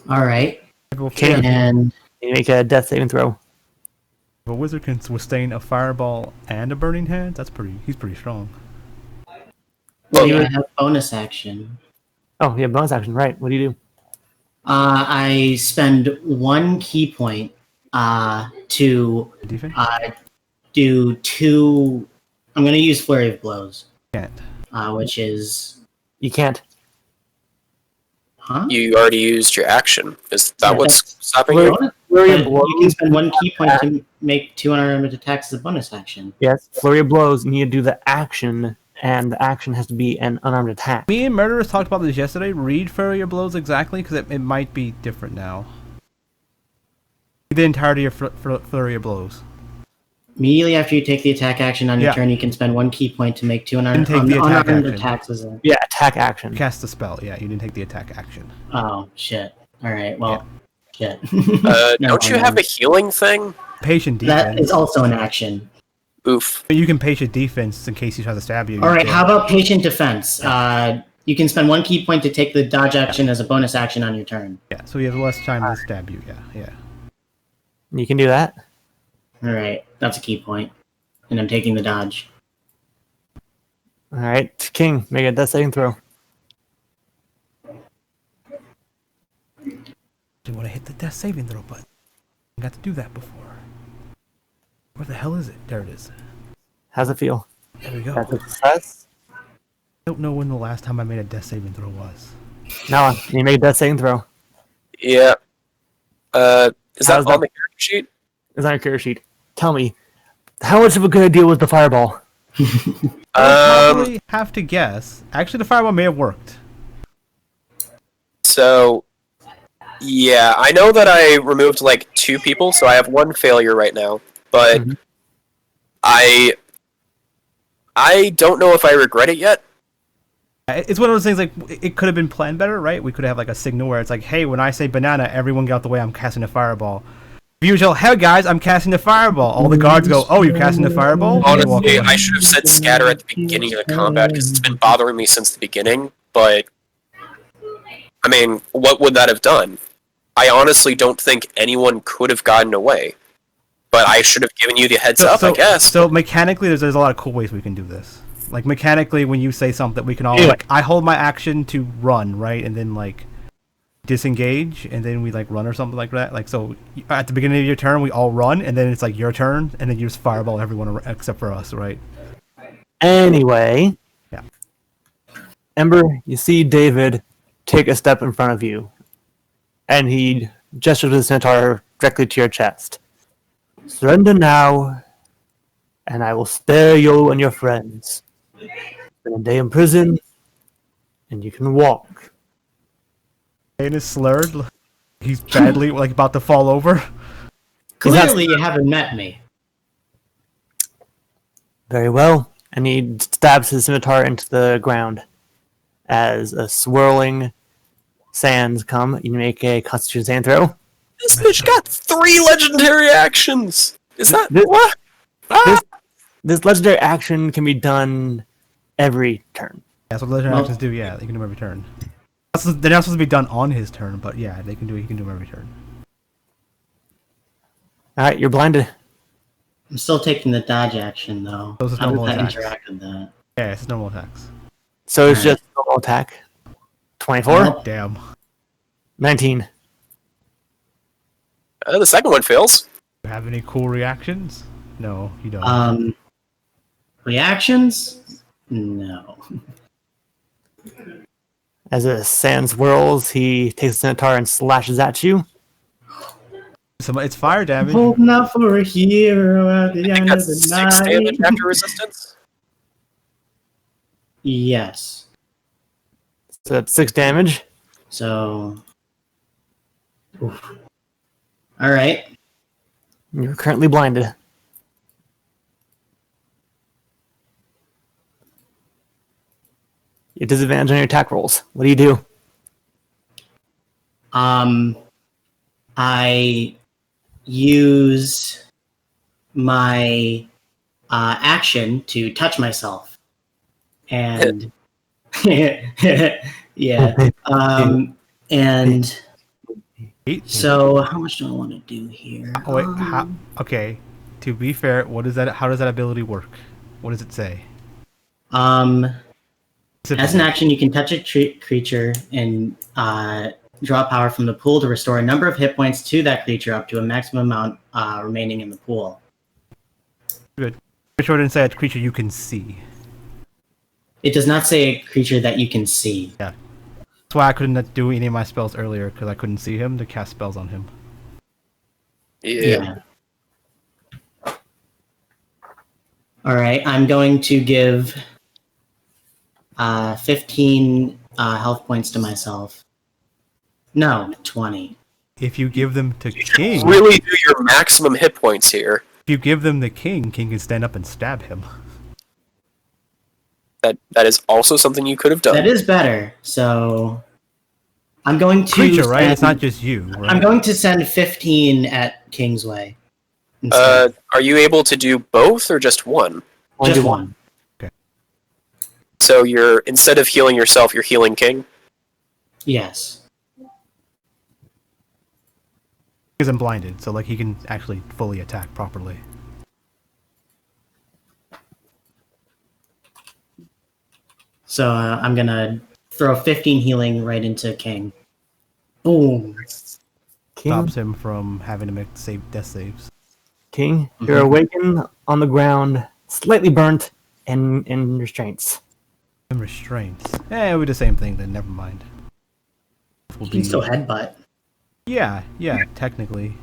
All right. Okay. And You make a death saving throw. If a wizard can withstand a fireball and a burning hand, he's pretty strong. well, you have bonus action. Oh, yeah, bonus action. Right. What do you do? I spend 1 key point to Defense? do 2. I'm going to use Flurry of Blows, Can't. which is. You can't. Huh? You already used your action. Is that Yeah, what's stopping Flurry- you? Flurry But of blows. you can spend 1 key point to make 2 unarmed attacks as a bonus action. Yes, flurry of blows. You need to do the action, and the action has to be an unarmed attack. Me and Murderers talked about this yesterday. Read Flurry of Blows exactly, because it might be different now. The entirety of Flurry of Blows. Immediately after you take the attack action on your Yeah. turn, you can spend 1 key point to make 2 Didn't take the attack unarmed action. attacks as a. Yeah, attack action. Cast the spell, yeah, you didn't take the attack action. Oh, shit. Alright, well, shit. No, Don't you have a healing thing? Patient That defense. is also an action. Oof. But you can patient defense in case he tries to stab you. Alright, Yeah. how about patient defense? You can spend 1 key point to take the dodge action as a bonus action on your turn. Yeah, so he has less time to stab you, yeah. You can do that. Alright, that's a key point. And I'm taking the dodge. All right, King, make a death saving throw. Do you want to hit the death saving throw button? I got to do that before. Where the hell is it? There it is. How's it feel? There we go. That's a success. I don't know when the last time I made a death saving throw was. Now, you make a death saving throw. Yeah. Is that How's on that? the character sheet? Is on your character sheet. Tell me, how much of a good idea was the fireball? I would probably have to guess. Actually, the fireball may have worked. So, yeah, I know that I removed like 2 people, so I have 1 failure right now. But Mhm. I don't know if I regret it yet. It's one of those things like it could have been planned better, right? We could have like a signal where it's like, hey, when I say banana, everyone get out the way. I'm casting a fireball. If you yell, hey guys, I'm casting the fireball. All the guards go, oh, you're casting the fireball. And they walk Honestly, away. I should have said scatter at the beginning of the combat because it's been bothering me since the beginning. But I mean, what would that have done? I honestly don't think anyone could have gotten away. But I should have given you the heads up, I guess. So mechanically, there's a lot of cool ways we can do this. Like mechanically, when you say something, we can all Yeah. like I hold my action to run, right, and then like disengage, and then we like run or something like that. Like so, at the beginning of your turn, we all run, and then it's like your turn, and then you just fireball everyone except for us, right? Anyway, Yeah. Ember, you see David take a step in front of you, and he gestures with his centaur directly to your chest. Surrender now, and I will spare you and your friends. Spend a day in prison, and you can walk. And is slurred. He's badly like about to fall over. Clearly, you haven't met me. Very well. And he stabs his scimitar into the ground. As a swirling sands come, you make a Constitution sand throw. This bitch got 3 legendary actions! Is that... This- what? This legendary action can be done every turn. That's what legendary Well- actions do. Yeah, they can do them every turn. They're not supposed to be done on his turn, but yeah, they can do. He can do them every turn. All right, you're blinded. I'm still taking the dodge action, though. Those are How does normal that attacks. interact with that? Yeah, it's normal attacks. So it's Alright. just normal attack. 24, Well, Damn. 19. The second one fails. Do you have any cool reactions? No, you don't. Reactions? No. As the sand swirls, he takes a scimitar and slashes at you. So it's fire damage. Holding out for a hero at the I think end of that's the 6 damage night. after resistance. Yes. So that's 6 damage. So. Oof. All right. You're currently blinded. You have disadvantage on your attack rolls. What do you do? I use my action to touch myself, and yeah, and so how much do I want to do here? Oh, wait, okay. To be fair, what is that? How does that ability work? What does it say? As an action, you can touch a creature and draw power from the pool to restore a number of hit points to that creature up to a maximum amount remaining in the pool. Good. Pretty sure it didn't say a creature you can see. It does not say a creature that you can see. Yeah. That's why I couldn't do any of my spells earlier, because I couldn't see him to cast spells on him. Yeah. All right, I'm going to give 15 health points to myself. No, 20. If you give them to King, Really do your maximum hit points here. if you give them the King, King can stand up and stab him. That is also something you could have done. That is better. So I'm going to Creature, right? send- It's not just you. Right? I'm going to send 15 at Kingsway. instead. Are you able to do both or just one? Only Just do one. So you're instead of healing yourself, you're healing King. Yes. Because I'm blinded, so like he can actually fully attack properly. So I'm gonna throw 15 healing right into King. Boom. King, Stops him from having to make death saves. King, you're awakened on the ground, slightly burnt, and in restraints. And restraints. Eh, it'll be the same thing then, never mind. Will You can be still headbutt. Yeah, technically.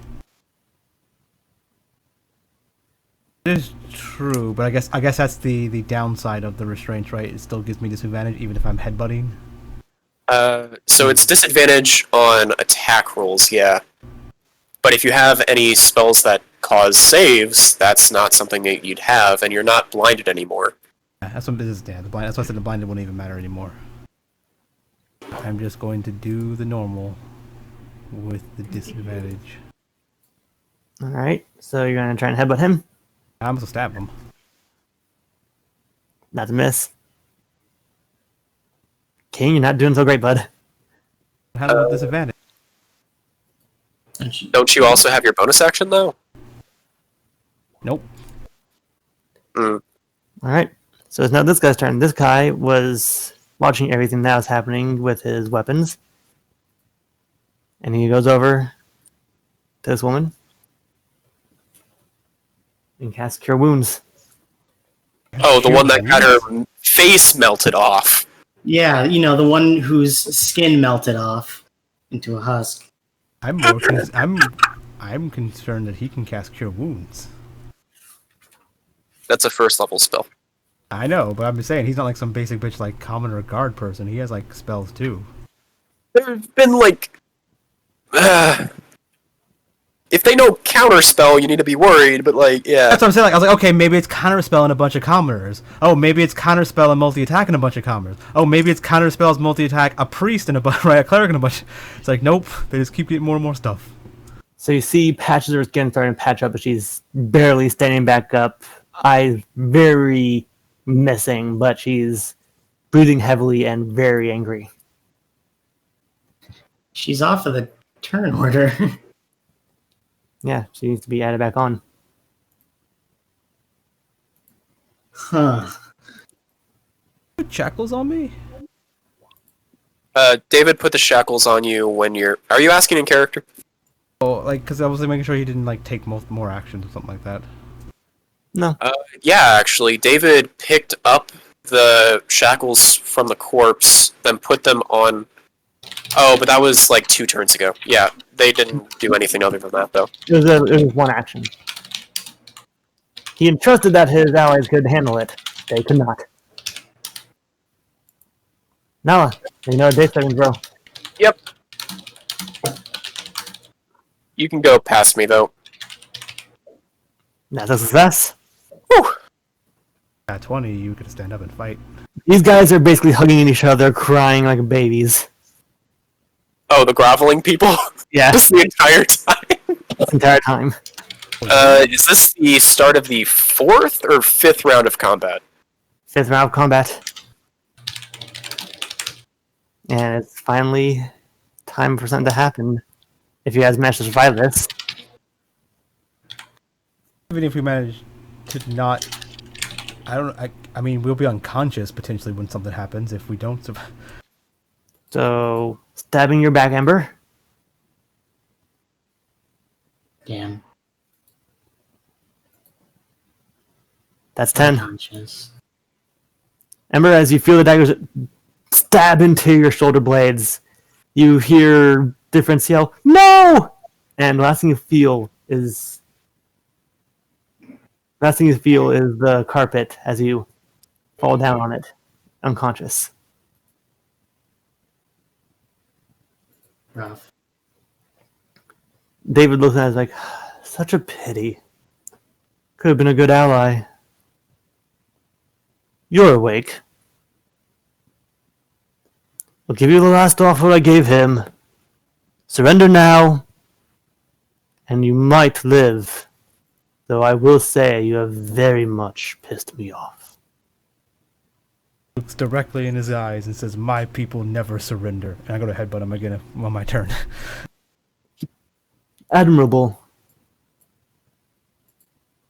It is true, but I guess that's the downside of the restraints, right? It still gives me disadvantage even if I'm headbutting. So it's disadvantage on attack rolls, yeah. But if you have any spells that cause saves, that's not something that you'd have, and you're not blinded anymore. Yeah, that's what business. Yeah, that's why I said the blinded wouldn't even matter anymore. I'm just going to do the normal with the disadvantage. All right, so you're gonna try and headbutt him. I'm gonna stab him. That's a miss. King, you're not doing so great, bud. How about disadvantage? Don't you also have your bonus action, though? Nope. All right, so it's now this guy's turn. This guy was watching everything that was happening with his weapons, and he goes over to this woman and casts Cure Wounds. Oh, the one that got her face melted off. Yeah, the one whose skin melted off into a husk. I'm concerned that he can cast Cure Wounds. That's a first level spell. I know, but I'm just saying he's not like some basic bitch like common or guard person. He has like spells too. There have been like, if they know counterspell, you need to be worried. But like, yeah, That's what I'm saying. Like, I was like, okay, maybe it's counterspell and a bunch of commoners. Oh, maybe it's counterspell and multi-attack and a bunch of commoners. Oh, maybe it's counterspells, multi-attack, a priest and a right, a cleric and a bunch. It's like, nope, they just keep getting more and more stuff. So you see patches of her skin starting to patch up, but she's barely standing back up. Eyes very missing, but she's breathing heavily and very angry. She's off of the turn order. Yeah, she needs to be added back on. Huh. Put shackles on me? David put the shackles on you when you're. Are you asking in character? Oh, like, because I was like, making sure he didn't like take more actions or something like that. No. Yeah, actually, David picked up the shackles from the corpse, then put them on. Oh, but that was like 2 turns ago. Yeah, they didn't do anything other than that, though. It was one action. He entrusted that his allies could handle it. They could not. Nala, you know day 7, bro. Yep. You can go past me, though. That's a success. Whew. At 20, you could stand up and fight. These guys are basically hugging each other, crying like babies. Oh, the groveling people? Yeah, Just the entire time? this entire time. Is this the start of the 4th or 5th round of combat? 5th round of combat. And it's finally time for something to happen. If you guys manage to survive this. Even if we manage to not, I mean, we'll be unconscious potentially when something happens if we don't survive. So, stabbing your back, Ember. Damn. That's 10. Unconscious. Ember, as you feel the daggers stab into your shoulder blades, you hear different yell, "No!" And the last thing you feel is the carpet as you fall down on it, unconscious. Rough. David looks at it like, such a pity. Could have been a good ally. You're awake. I'll give you the last offer I gave him. Surrender now, and you might live. Though I will say you have very much pissed me off. Looks directly in his eyes and says, "My people never surrender." And I go to headbutt him again on my turn. Admirable.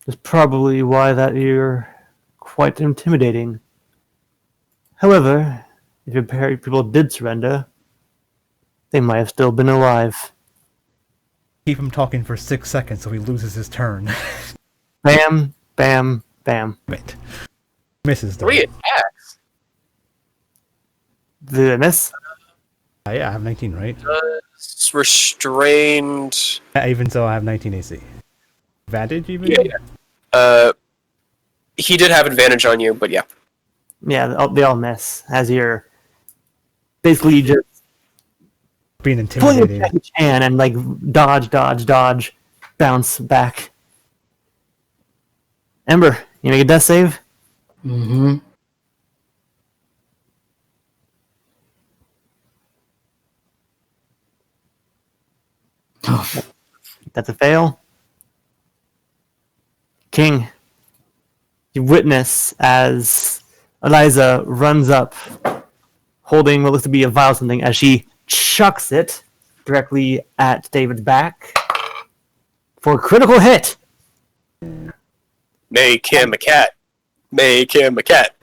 That's probably why that you're quite intimidating. However, if your people did surrender, they might have still been alive. Keep him talking for 6 seconds so he loses his turn. Bam, bam, bam. Wait. Misses though. 3 attacks? Did I miss? Yeah, I have 19, right? restrained. Even so, I have 19 AC. Advantage, even? Yeah. He did have advantage on you, but yeah. Yeah, they all miss as you're basically just Being pulling a intimidating. Jackie Chan and like dodge, bounce back. Ember, you make a death save. Mm-hmm. That's a fail. King, you witness as Eliza runs up, holding what looks to be a vial something, as she chucks it directly at David's back for a critical hit. Make him a cat. Make him a cat.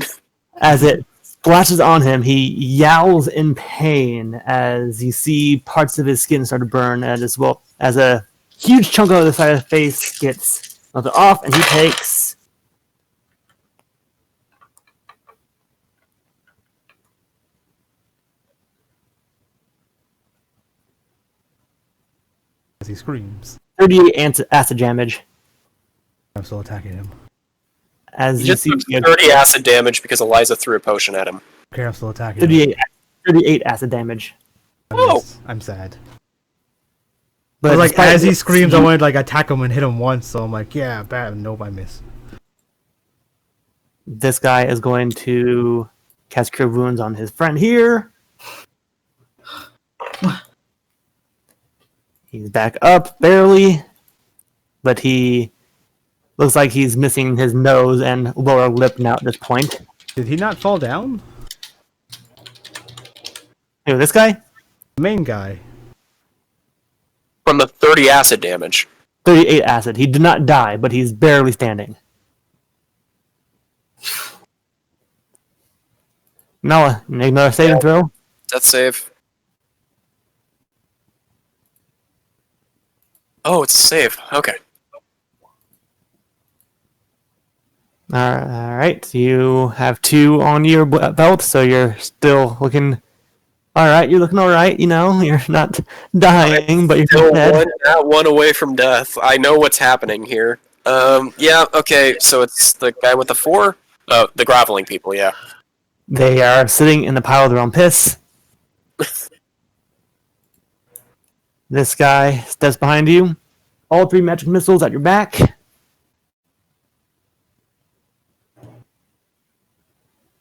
As it splashes on him, he yowls in pain as you see parts of his skin start to burn, and as well as a huge chunk of the side of the face gets melted off, and he takes 'Cause he screams. 38 acid damage. I'm still attacking him. As He you just see, took 30 acid damage because Eliza threw a potion at him. Okay, I'm still attacking him. 38 acid damage. I'm sad. But Like despite as he this, screams, I wanted to like attack him and hit him once. So I'm like, yeah, bad. Nope, I miss. this guy is going to cast Cure Wounds on his friend here. He's back up barely, but he looks like he's missing his nose and lower lip now at this point. Did he not fall down? Who, this guy? The main guy. From the 30 acid damage. 38 acid. He did not die, but he's barely standing. Noah, make another saving throw. Death save. Oh, it's a save. Okay. All right, you have 2 on your belt, so you're still looking. All right, you're looking all right. You know, you're not dying, but you're Still dead. one away from death. I know what's happening here. Yeah, okay, so it's the guy with the 4? Oh, the groveling people, yeah. They are sitting in the pile of their own piss. This guy steps behind you. All 3 magic missiles at your back.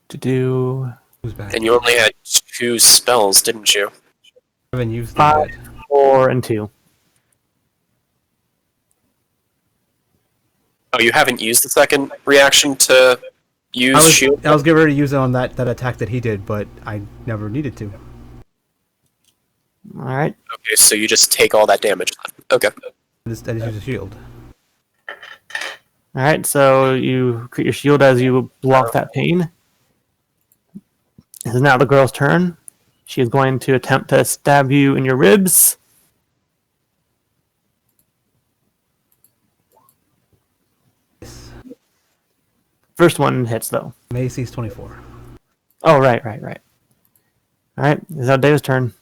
To do Who's back? And you only had 2 spells, didn't you? I haven't used them 5, yet. 4, and 2. Oh, you haven't used the second reaction to use shield? I was getting ready to use it on that attack that he did, but I never needed to. All right. Okay, so you just take all that damage. Okay. I just use a shield. All right. So you create your shield as you block that pain. It is now the girl's turn. She is going to attempt to stab you in your ribs. First one hits though. My AC is 24. Oh, right. All right. It's now Dave's turn.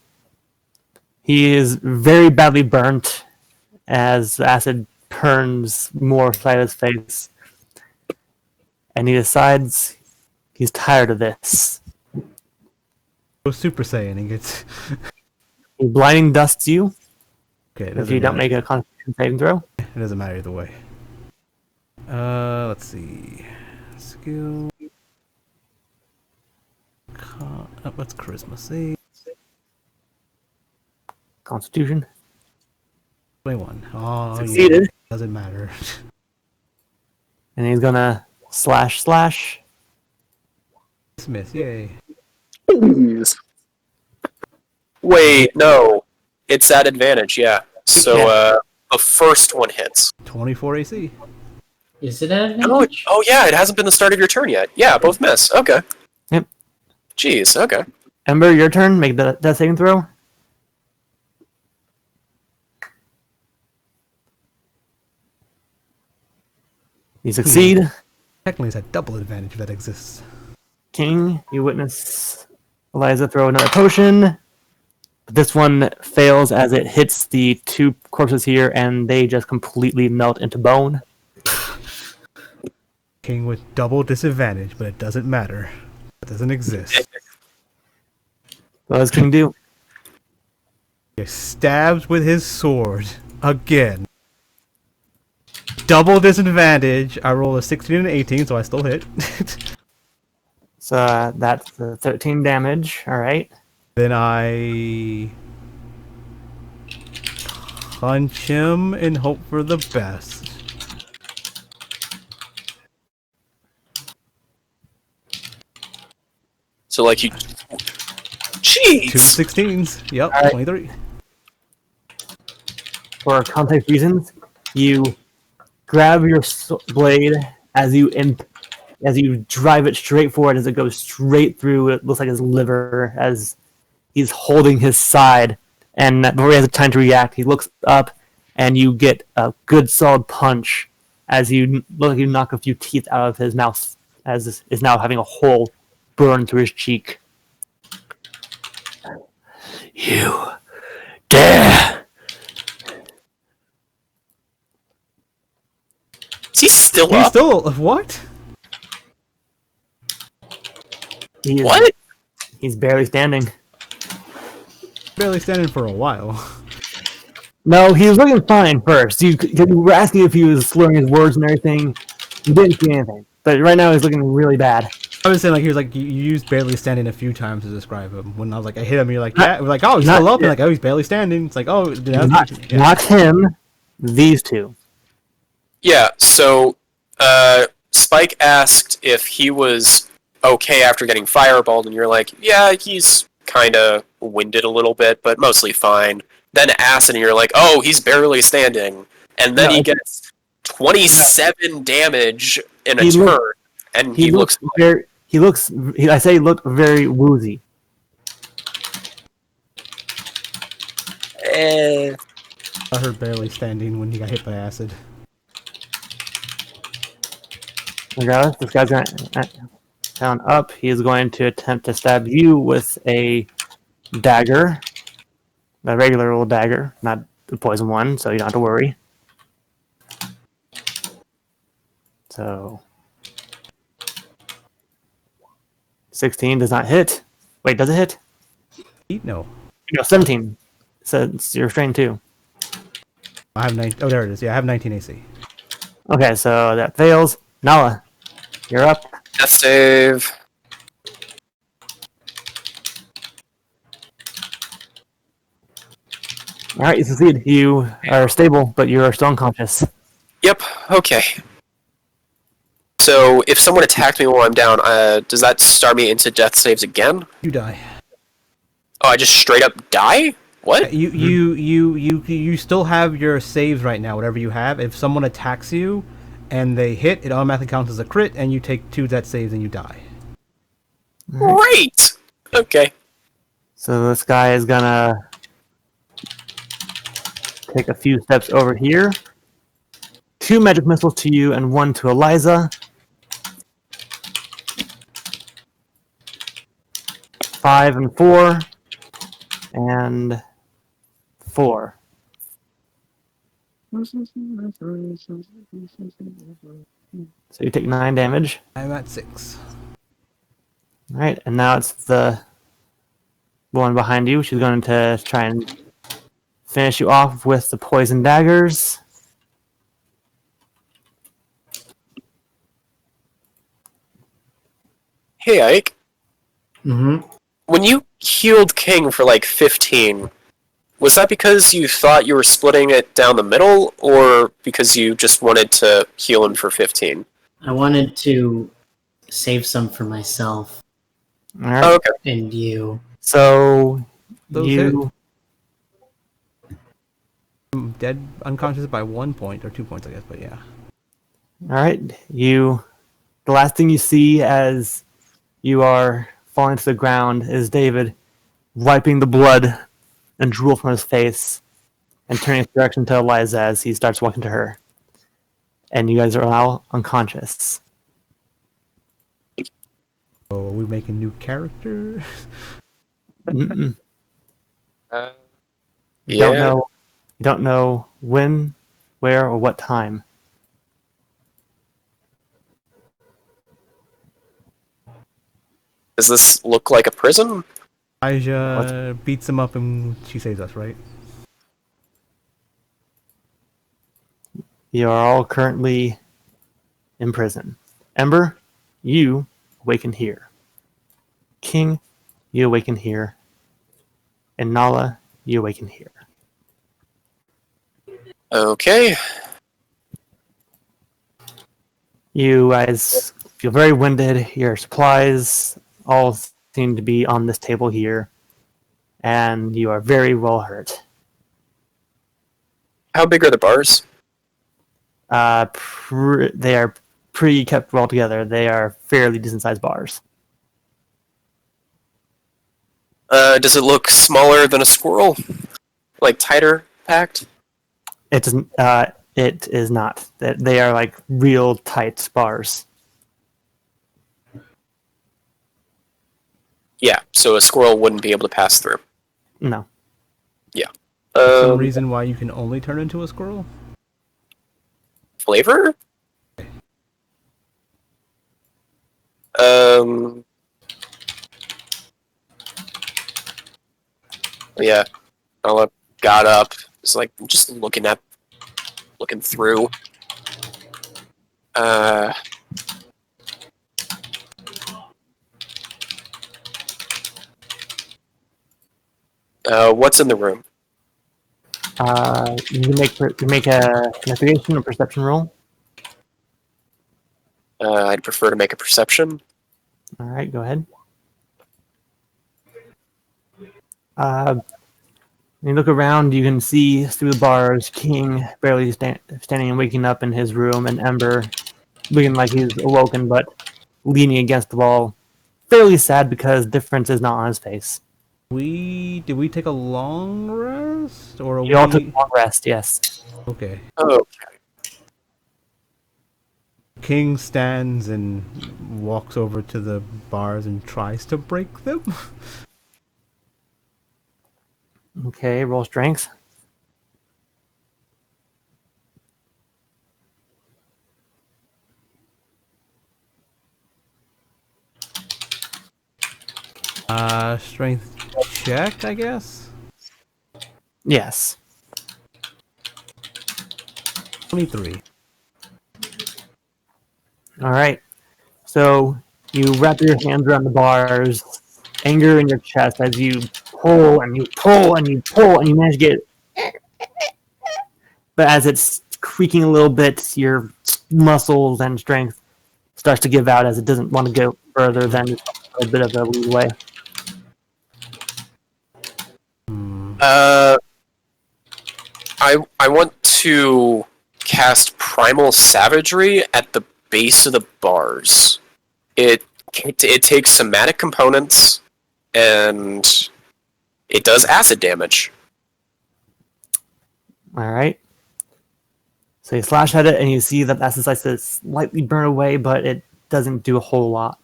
He is very badly burnt as the acid turns more side of his face. And he decides he's tired of this. Go Super Saiyan and gets. He blinding dusts you Okay, it if you don't make a Constitution saving throw. It doesn't matter either way. Let's see. Skill. What's charisma? See. Constitution. 21. Oh, Succeeded. yeah. Doesn't matter. And he's gonna slash. Smith, yay. Wait, no. It's at advantage, yeah. So, the first one hits. 24 AC. Is it an Oh, advantage? oh, yeah, it hasn't been the start of your turn yet. Yeah, both miss. Okay. Yep. Jeez, okay. Ember, your turn. Make the death saving throw. You succeed. Technically, it's a double advantage if that exists. King, you witness Eliza throw another potion. But this one fails as it hits the two corpses here, and they just completely melt into bone. King with double disadvantage, but it doesn't matter. It doesn't exist. What does King do? He stabs with his sword again. Double disadvantage. I roll a 16 and an 18, so I still hit. So that's the 13 damage. All right. Then I punch him and hope for the best. So like you, Two jeez. 16s. Yep, All right. 23. For context reasons, you grab your blade as you drive it straight forward as it goes straight through. It looks like his liver as he's holding his side, and before he has time to react, he looks up, and you get a good solid punch as you look like you knock a few teeth out of his mouth, as this is now having a hole burn through his cheek. You dare! Is he still He's up? still. What? What? He's barely standing. Barely standing for a while. No, he was looking fine first. You were asking if he was slurring his words and everything. You didn't see anything. But right now he's looking really bad. I was saying, like, he was like, you used barely standing a few times to describe him. When I was like, I hit him, you're like, yeah. We're like, oh, he's Not still up. And yet. like, oh, he's barely standing. It's like, oh, Not him. These two. Yeah. So, Spike asked if he was okay after getting fireballed, and you're like, yeah, he's kind of winded a little bit, but mostly fine. Then Acid, and you're like, oh, he's barely standing, and then No, he it's- gets 27 damage in a He turn, look- and He looks very. I say he looked very woozy. Eh. I heard barely standing when he got hit by acid. Regardless, this guy's going down up. He is going to attempt to stab you with a dagger, a regular old dagger, not the poison one, so you don't have to worry. So 16 does not hit. Wait, does it hit? No. No, 17. So it's your strain too. I have 19. Oh, there it is. Yeah, I have 19 AC. Okay, so that fails. Nala, you're up. Death save. All right, you succeed. You are stable, but you are still unconscious. Yep. Okay. So if someone attacked me while I'm down, does that start me into death saves again? You die. Oh, I just straight up die? What? You still have your saves right now, whatever you have. If someone attacks you and they hit, it automatically counts as a crit, and you take 2 death saves and you die. Great! Okay. So this guy is gonna take a few steps over here. 2 magic missiles to you and 1 to Eliza. 5 and 4. And 4. So you take 9 damage. I'm at 6. Alright, and now it's the one behind you. She's going to try and finish you off with the poison daggers. Hey, Ike. Mm-hmm. When you healed King for like 15, was that because you thought you were splitting it down the middle, or because you just wanted to heal him for 15? I wanted to save some for myself Alright, Oh, okay. and you. so Those you... I'm dead unconscious by 1 point, or 2 points, I guess, but yeah. Alright, you... The last thing you see as you are falling to the ground is David wiping the blood and drool from his face and turning his direction to Eliza as he starts walking to her. And you guys are now unconscious. So are we making new characters? Mm-mm. You Yeah. don't know when, where, or what time. Does this look like a prison? Elijah beats him up and she saves us, right? You are all currently in prison. Ember, you awaken here. King, you awaken here. And Nala, you awaken here. Okay. You guys feel very winded. Your supplies all seem to be on this table here. And you are very well hurt. How big are the bars? They are pretty kept well together. They are fairly decent sized bars. Does it look smaller than a squirrel? Like tighter packed? It is not. They are like real tight bars. Yeah, so a squirrel wouldn't be able to pass through. No. Yeah. Some reason why you can only turn into a squirrel? Flavor? Yeah. Nala got up. It's like just looking through. What's in the room? You make a investigation or perception roll. I'd prefer to make a perception. All right, go ahead. When you look around, you can see through the bars King barely standing and waking up in his room, and Ember looking like he's awoken but leaning against the wall. Fairly sad because difference is not on his face. Did we take a long rest? Or You all took a long rest, yes. Okay. Okay. King stands and walks over to the bars and tries to break them. Okay, roll strength. Strength check, I guess? Yes. 23. All right. So you wrap your hands around the bars, anger in your chest as you pull and you pull and you pull and you manage to get it. But as it's creaking a little bit, your muscles and strength starts to give out as it doesn't want to go further than a bit of a leeway. I want to cast Primal Savagery at the base of the bars. It takes somatic components and it does acid damage. All right. So you slash at it and you see that acid slice is slightly burn away, but it doesn't do a whole lot.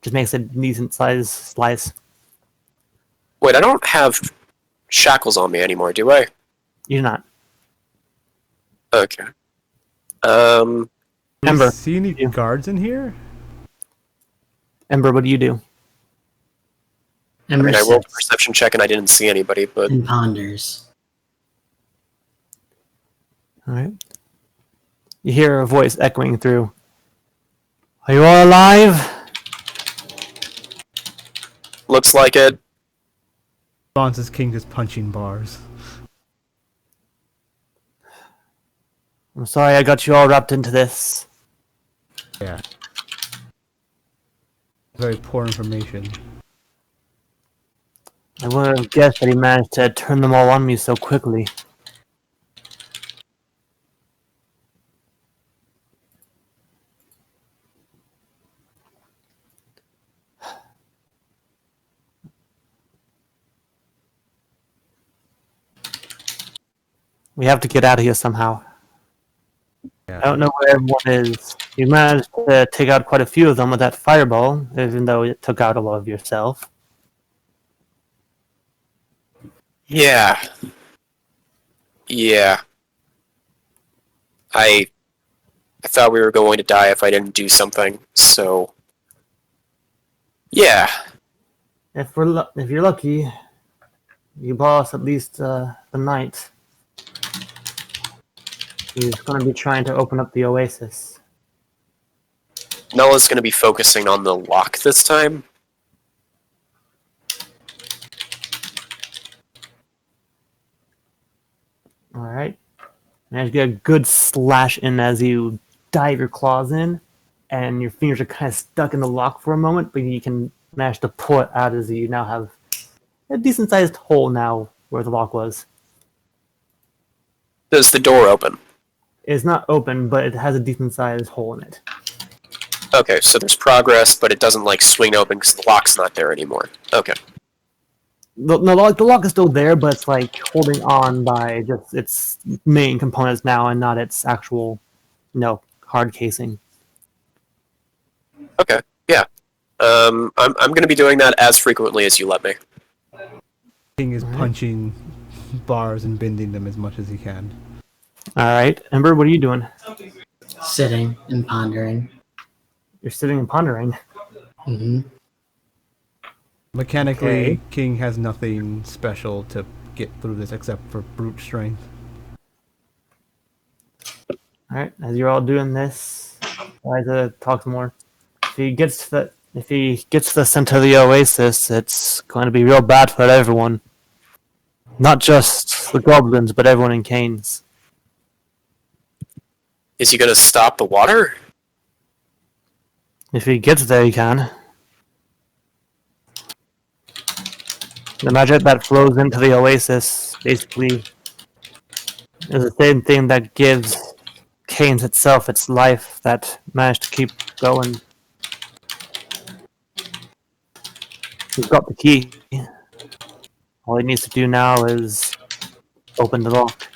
Just makes a decent size slice. Wait, I don't have shackles on me anymore, do I? You do not. Okay. Do Ember. you see any guards in here? Ember, what do you do? I Ember mean, I rolled a sits perception check and I didn't see anybody, but and ponders. All right. You hear a voice echoing through. Are you all alive? looks like it. Responses King just punching bars. I'm sorry I got you all wrapped into this. Yeah. Very poor information. I wouldn't have guessed that he managed to turn them all on me so quickly. We have to get out of here somehow. Yeah. I don't know where everyone is. You managed to take out quite a few of them with that fireball, even though it took out a lot of yourself. Yeah. Yeah. I thought we were going to die if I didn't do something, so... Yeah. If you're lucky, you boss at least the knight. He's going to be trying to open up the oasis. Nulla's going to be focusing on the lock this time. Alright. Manage to get a good slash in as you dive your claws in, and your fingers are kind of stuck in the lock for a moment, but you can manage to pull it out as you now have a decent sized hole now where the lock was. Does the door open? It's not open, but it has a decent sized hole in it. Okay, so there's progress, but it doesn't, like, swing open because the lock's not there anymore. Okay. The lock is still there, but it's like holding on by just its main components now and not its actual, hard casing. Okay, yeah. I'm going to be doing that as frequently as you let me. King is punching bars and bending them as much as he can. Alright, Ember, what are you doing? Sitting and pondering. You're sitting and pondering. Hmm. Mechanically, Okay. King has nothing special to get through this except for brute strength. Alright, as you're all doing this, Eliza talks more. If he gets to the center of the oasis, it's going to be real bad for everyone. Not just the goblins, but everyone in Canes. Is he going to stop the water? If he gets there, he can. The magic that flows into the oasis basically is the same thing that gives Canes itself its life that managed to keep going. He's got the key. All he needs to do now is open the lock.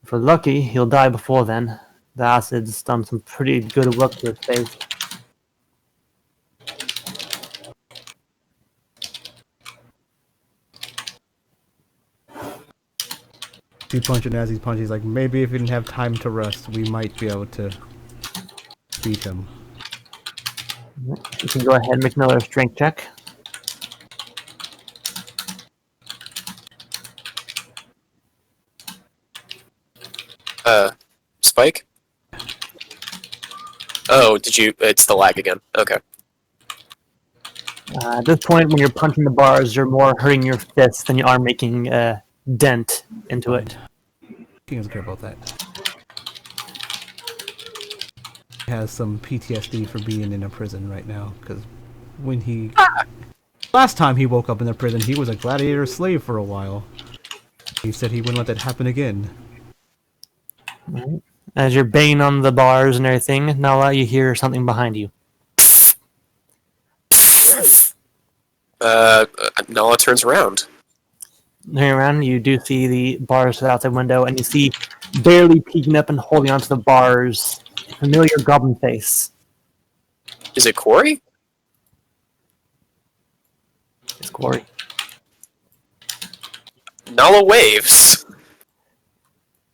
If we're lucky, he'll die before then. The acid's done some pretty good work to his face. He's punching as he's punching. He's like, maybe if we didn't have time to rest, we might be able to beat him. You can go ahead and make another strength check. Spike? Oh, it's the lag again. Okay. At this point, when you're punching the bars, you're more hurting your fists than you are making a dent into it. King doesn't care about that. He has some PTSD for being in a prison right now, because when he... Last time he woke up in the prison, he was a gladiator slave for a while. He said he wouldn't let that happen again. Right. As you're banging on the bars and everything, Nala, you hear something behind you. Nala turns around. Turning around, you do see the bars to the outside window, and you see barely peeking up and holding onto the bars, a familiar goblin face. Is it Corey? It's Corey. Nala waves.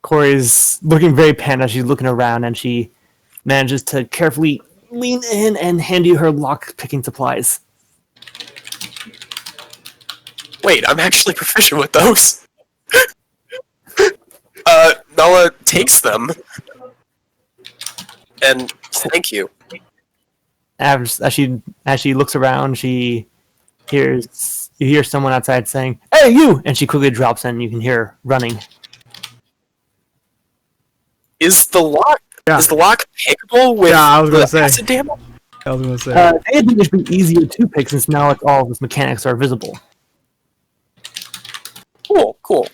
Corey's looking very panicked. She's looking around, and she manages to carefully lean in and hand you her lock-picking supplies. Wait, I'm actually proficient with those. Nala takes them. And thank you. As she looks around, you hear someone outside saying, "Hey, you!" And she quickly drops in. You can hear her running. Is the lock pickable with Yeah, I was gonna the say. acid damage? I was gonna say. I think it should be easier to pick since now it's all of its mechanics are visible. Cool.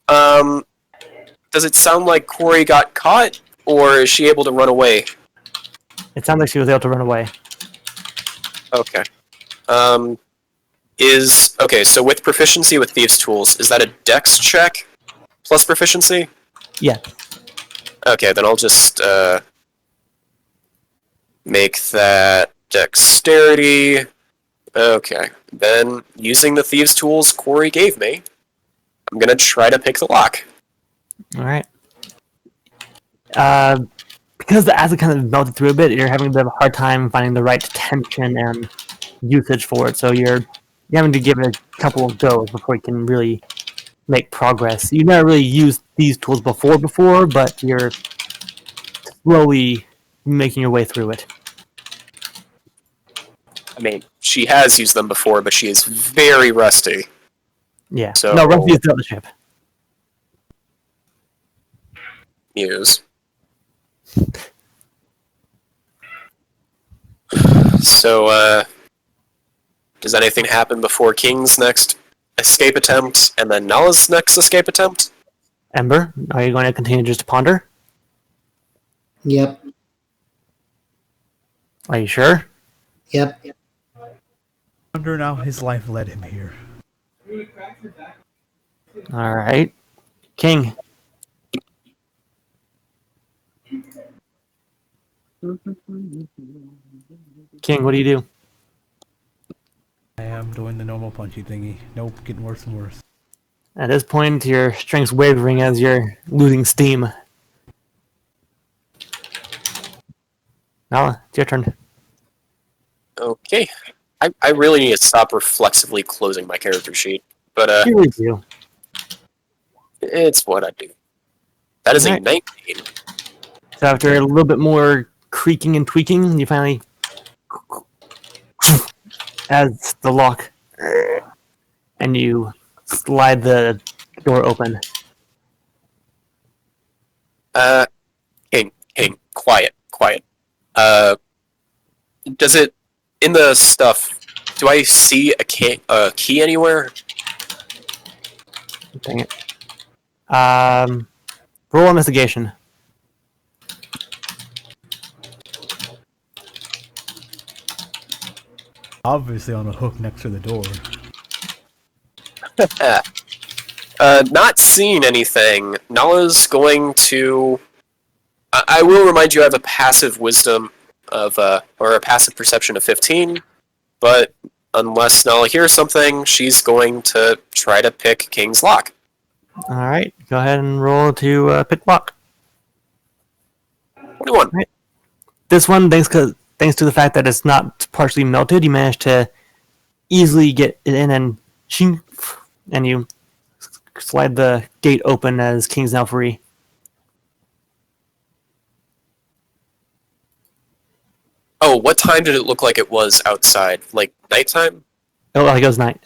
Does it sound like Corey got caught, or is she able to run away? It sounds like she was able to run away. Okay. So with proficiency with Thieves' Tools, is that a Dex check plus proficiency? Yeah. Okay, then I'll just make that Dexterity. Okay. Then, using the thieves' tools Corey gave me, I'm gonna try to pick the lock. All right. Because the acid kind of melted through a bit, you're having a bit of a hard time finding the right tension and usage for it. So you're having to give it a couple of goes before you can really make progress. You've never really used these tools before, but you're slowly making your way through it. I mean, she has used them before, but she is very rusty. Yeah. So, No, Rusty is still the ship. use. So, does anything happen before King's next escape attempt, and then Nala's next escape attempt? Ember, are you going to continue just to ponder? Yep. Are you sure? Yep. Wonder how his life led him here. All right. King. King, what do you do? I am doing the normal punchy thingy. Nope, getting worse and worse. At this point, your strength's wavering as you're losing steam. Nala, it's your turn. Okay. I really need to stop reflexively closing my character sheet, but You really do. it's what I do. That is Alright. a 19. So after a little bit more creaking and tweaking, you finally, as the lock, and you slide the door open. King, quiet. Does it, in the stuff, do I see a key anywhere? Dang it. Roll investigation. Obviously on a hook next to the door. Not seeing anything. Nala's going to... I will remind you I have a passive wisdom of, or a passive perception of 15, but unless Nala hears something, she's going to try to pick King's lock. Alright, go ahead and roll to pick lock. 21. This one, thanks to the fact that it's not partially melted, you managed to easily get it in and you slide the gate open as King's now free. Oh, what time did it look like it was outside? Like, nighttime? Oh, like it goes night.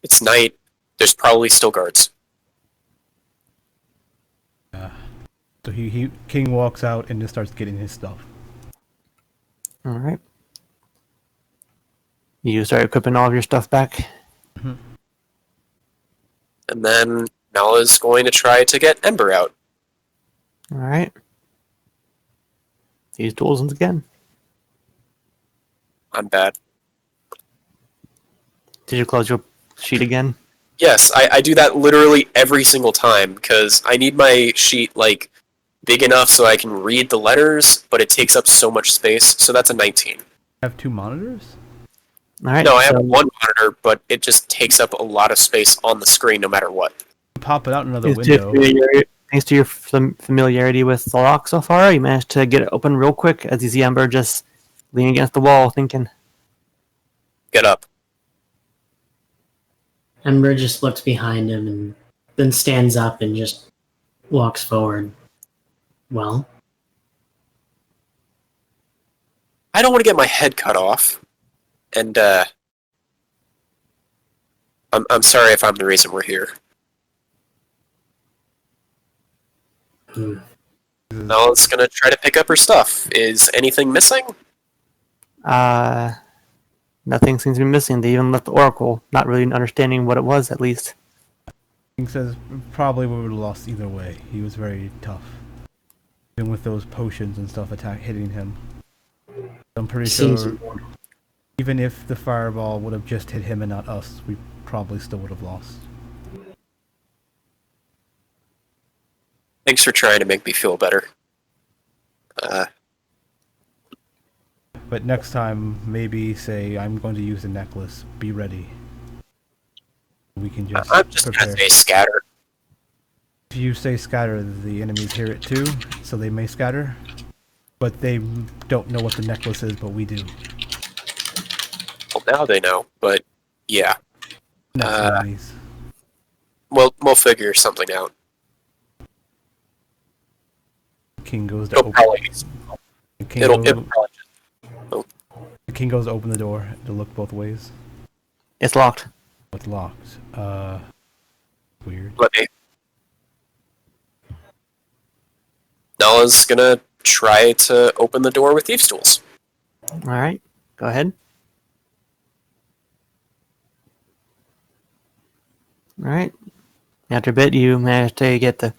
It's night. There's probably still guards. So King walks out and just starts getting his stuff. Alright. You start equipping all of your stuff back. And then Nala's going to try to get Ember out. Alright. Use tools once again. I'm bad. Did you close your sheet again? Yes, I do that literally every single time, because I need my sheet, like, big enough so I can read the letters, but it takes up so much space, so that's a 19. Have two monitors? Alright. No, I have one monitor, but it just takes up a lot of space on the screen no matter what. Pop it out another Thanks to your familiarity with the lock so far, you managed to get it open real quick as you see Ember just leaning against the wall thinking. Get up. Ember just looks behind him and then stands up and just walks forward. Well, I don't want to get my head cut off. And, I'm sorry if I'm the reason we're here. Nala's gonna try to pick up her stuff. Is anything missing? Nothing seems to be missing. They even left the Oracle, not really understanding what it was, at least. King says probably we would have lost either way. He was very tough. Even with those potions and stuff hitting him. I'm pretty sure even if the fireball would have just hit him and not us, we probably still would have lost. Thanks for trying to make me feel better. But next time, maybe say, I'm going to use the necklace. Be ready. We can just I'm just prepare. gonna say scatter. If you say scatter, the enemies hear it too, so they may scatter. But they don't know what the necklace is, but we do. Well, now they know, but yeah. Next enemies. We'll figure something out. King goes to It'll open. probably, The king, it'll goes, probably the king goes to open the door to look both ways. It's locked. It's locked. Weird. let me. Nala's gonna try to open the door with thieves' tools. All right, go ahead. All right. After a bit, you manage to get the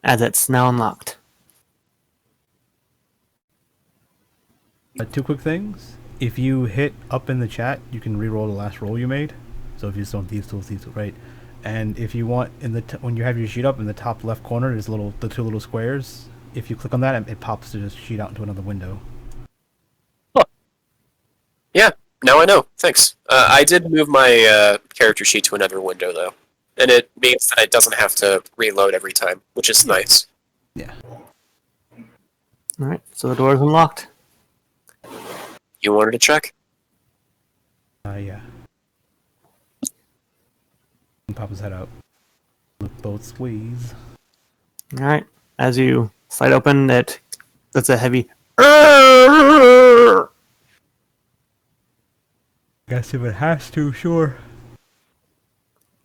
as it's now unlocked. Two quick things. If you hit up in the chat, you can re-roll the last roll you made. So if you just want thieves tools, right? And if you want, in the when you have your sheet up in the top left corner, there's the two little squares. If you click on that, it pops the sheet out into another window. Yeah, now I know. Thanks. I did move my character sheet to another window, though. And it means that it doesn't have to reload every time, which is nice. Yeah. All right, so the door is unlocked. You wanted to check? Yeah. And pop his head out. Look both ways. All right, as you slide open, that's a heavy. Guess if it has to, sure.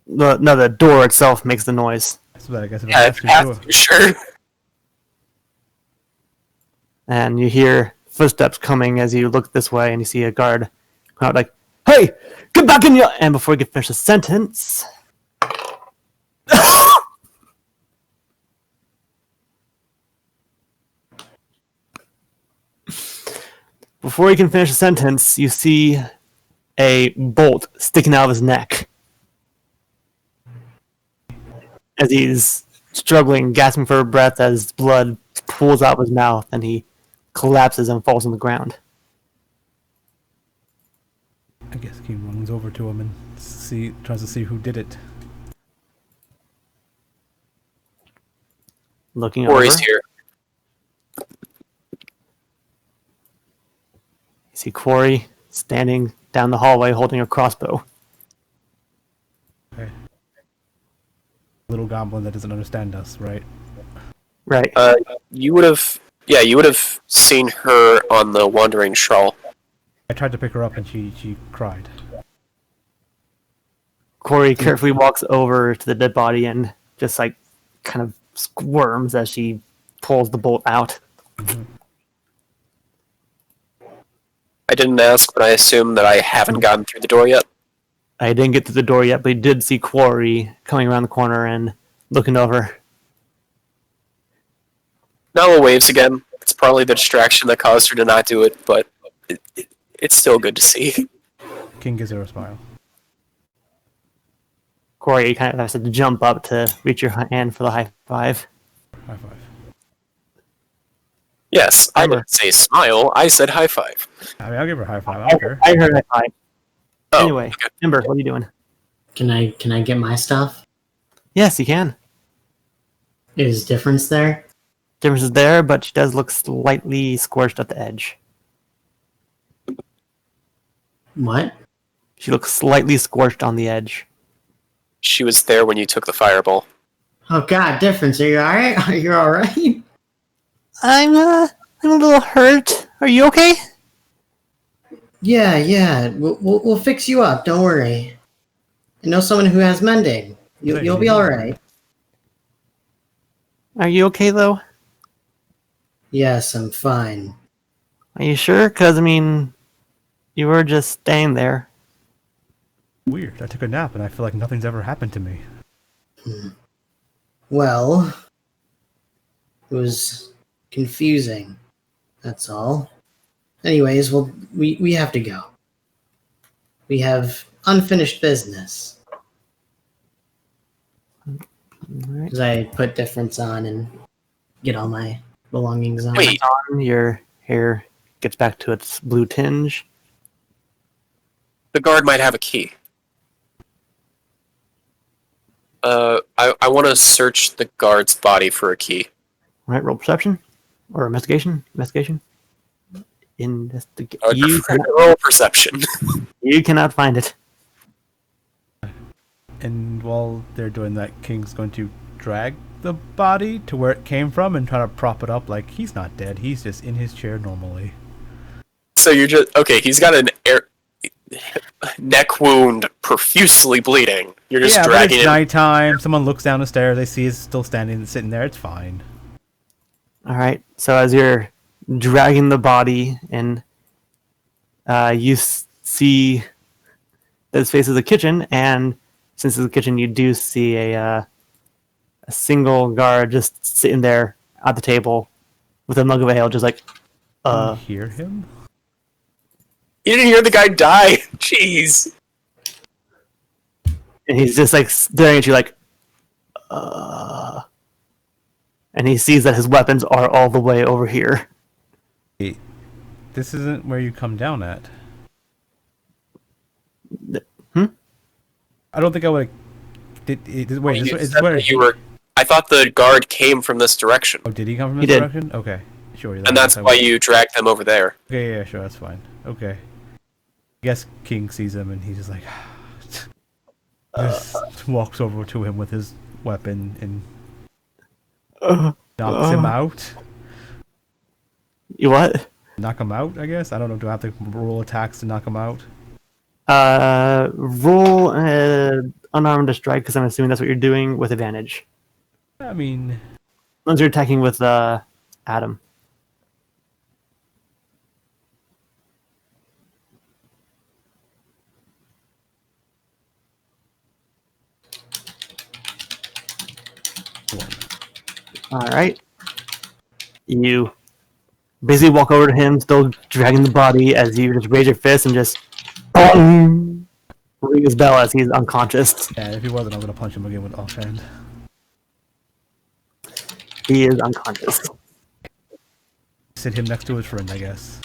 The door itself makes the noise, That's what I guess if it Yeah, has if to, you have to, sure. and you hear footsteps coming as you look this way, and you see a guard come out like, "Hey, get back in your!" And before you can finish the sentence, before you can finish the sentence, you see a bolt sticking out of his neck as he's struggling, gasping for breath as blood pools out of his mouth, and he collapses and falls on the ground. I guess King runs over to him and tries to see who did it. Looking Corey's over, here. you see Quarry standing down the hallway holding a crossbow. Okay. Little goblin that doesn't understand us, right? Right. You would have seen her on the Wandering Shrawl. I tried to pick her up and she cried. Quarry carefully walks over to the dead body and just like kind of squirms as she pulls the bolt out. I didn't ask, but I assume that I haven't gotten through the door yet. I didn't get to the door yet, but he did see Quarry coming around the corner and looking over. Nala waves again. It's probably the distraction that caused her to not do it, but it's still good to see. King gives her a smile. Quarry kind of has to jump up to reach your hand for the high five. High five. Yes, I didn't say smile, I said high five. I mean, I'll give her a high five. I don't care. I heard high five. Oh, Anyway, okay. Ember, what are you doing? Can I get my stuff? Yes, you can. Is difference there? Difference is there, but she does look slightly scorched at the edge. What? She looks slightly scorched on the edge. She was there when you took the fireball. Oh God, difference. Are you all right? Are you all right? I'm a little hurt. Are you okay? Yeah. We'll fix you up. Don't worry. I know someone who has mending. You'll be all right. Are you okay though? Yes, I'm fine. Are you sure? Because I mean, you were just staying there. Weird. I took a nap and I feel like nothing's ever happened to me. Well, it was confusing. That's all. Anyways, well, we have to go. We have unfinished business. Alright. Because I put difference on and get all my belongings on. Wait. On your hair gets back to its blue tinge. The guard might have a key. I want to search the guard's body for a key. All right, roll perception or investigation. Investigation. Roll perception. You cannot find it. And while they're doing that, King's going to drag the body to where it came from and try to prop it up like he's not dead. He's just in his chair normally. So you're just okay. He's got an neck wound, profusely bleeding. You're just But dragging it's it. nighttime. Someone looks down the stairs. They see he's still standing and sitting there. It's fine. All right. So as you're dragging the body, and you see that his face is the kitchen, and since it's the kitchen, you do see a single guard just sitting there at the table with a mug of ale, just like, You hear him? You didn't hear the guy die. Jeez. and he's just like staring at you like, and he sees that his weapons are all the way over here. Hey, this isn't where you come down at. I don't think I would. Wait, You is said where that you were. I thought the guard came from this direction, Oh, did he come from He this did. direction? Okay, sure. and that's why you dragged them over there. Okay, yeah, sure, that's fine. Okay. I guess King sees him and he's just like, just walks over to him with his weapon and knocks him out. You what? Knock him out, I guess. I don't know. Do I have to roll attacks to knock him out? Roll unarmed to strike, because I'm assuming that's what you're doing with advantage. I mean, Unless you're attacking with Adam. All right. You basically walk over to him, still dragging the body, as you just raise your fist and just boom, ring his bell as he's unconscious. yeah, if he wasn't, I'm gonna punch him again with offhand. He is unconscious. Sit him next to his friend, I guess.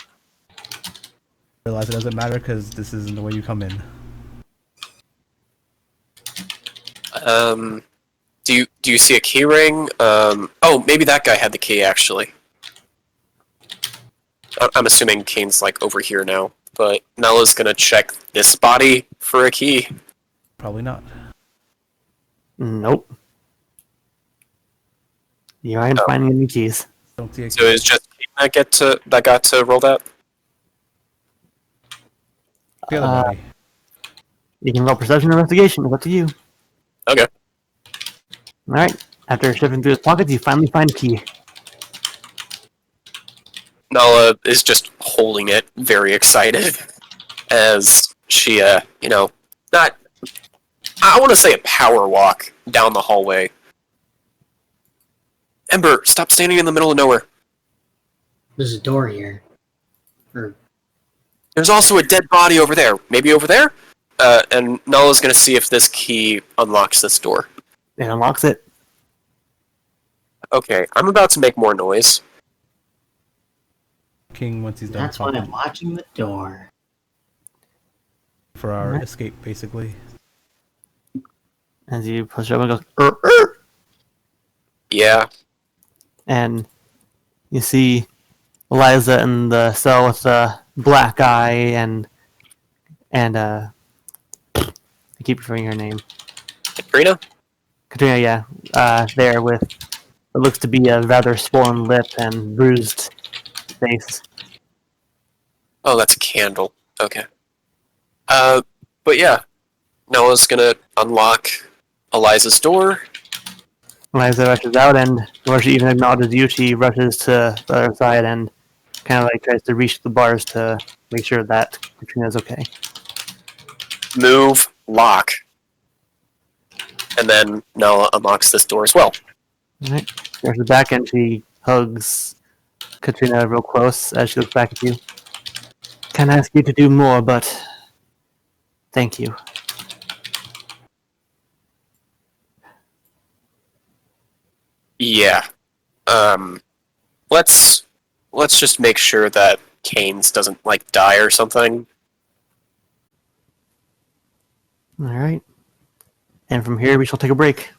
Realize it doesn't matter because this isn't the way you come in. Do you see a key ring? Oh, maybe that guy had the key actually. I'm assuming Kane's like over here now, but Nella's gonna check this body for a key. Probably not. Nope. You aren't finding any keys. Don't see a So it's just Kane that got to roll that. the other body. You can roll perception or investigation. It's up to you. Okay. All right. After shifting through his pockets, you finally find a key. Nala is just holding it, very excited, as she, not, I want to say a power walk down the hallway. Ember, stop standing in the middle of nowhere. There's a door here. There's also a dead body over there. Maybe over there? And Nala's going to see if this key unlocks this door. It unlocks it. Okay, I'm about to make more noise. King, once he's done That's why talking I'm watching the door. for our Alright. escape, basically. As you push it up and goes, Yeah. and you see Eliza in the cell with the black eye and I keep forgetting her name. Katrina? Katrina, yeah. There with what looks to be a rather swollen lip and bruised face. Oh, that's a candle. Okay. But yeah. Noah's gonna unlock Eliza's door. Eliza rushes out, and before she even acknowledges you, she rushes to the other side and kind of like tries to reach the bars to make sure that Katrina's okay. Move, lock. And then Nala unlocks this door as well. Alright. She rushes back and she hugs Katrina real close as she looks back at you. Can't ask you to do more, but thank you. Yeah. Let's just make sure that Keynes doesn't like die or something. All right. And from here, we shall take a break.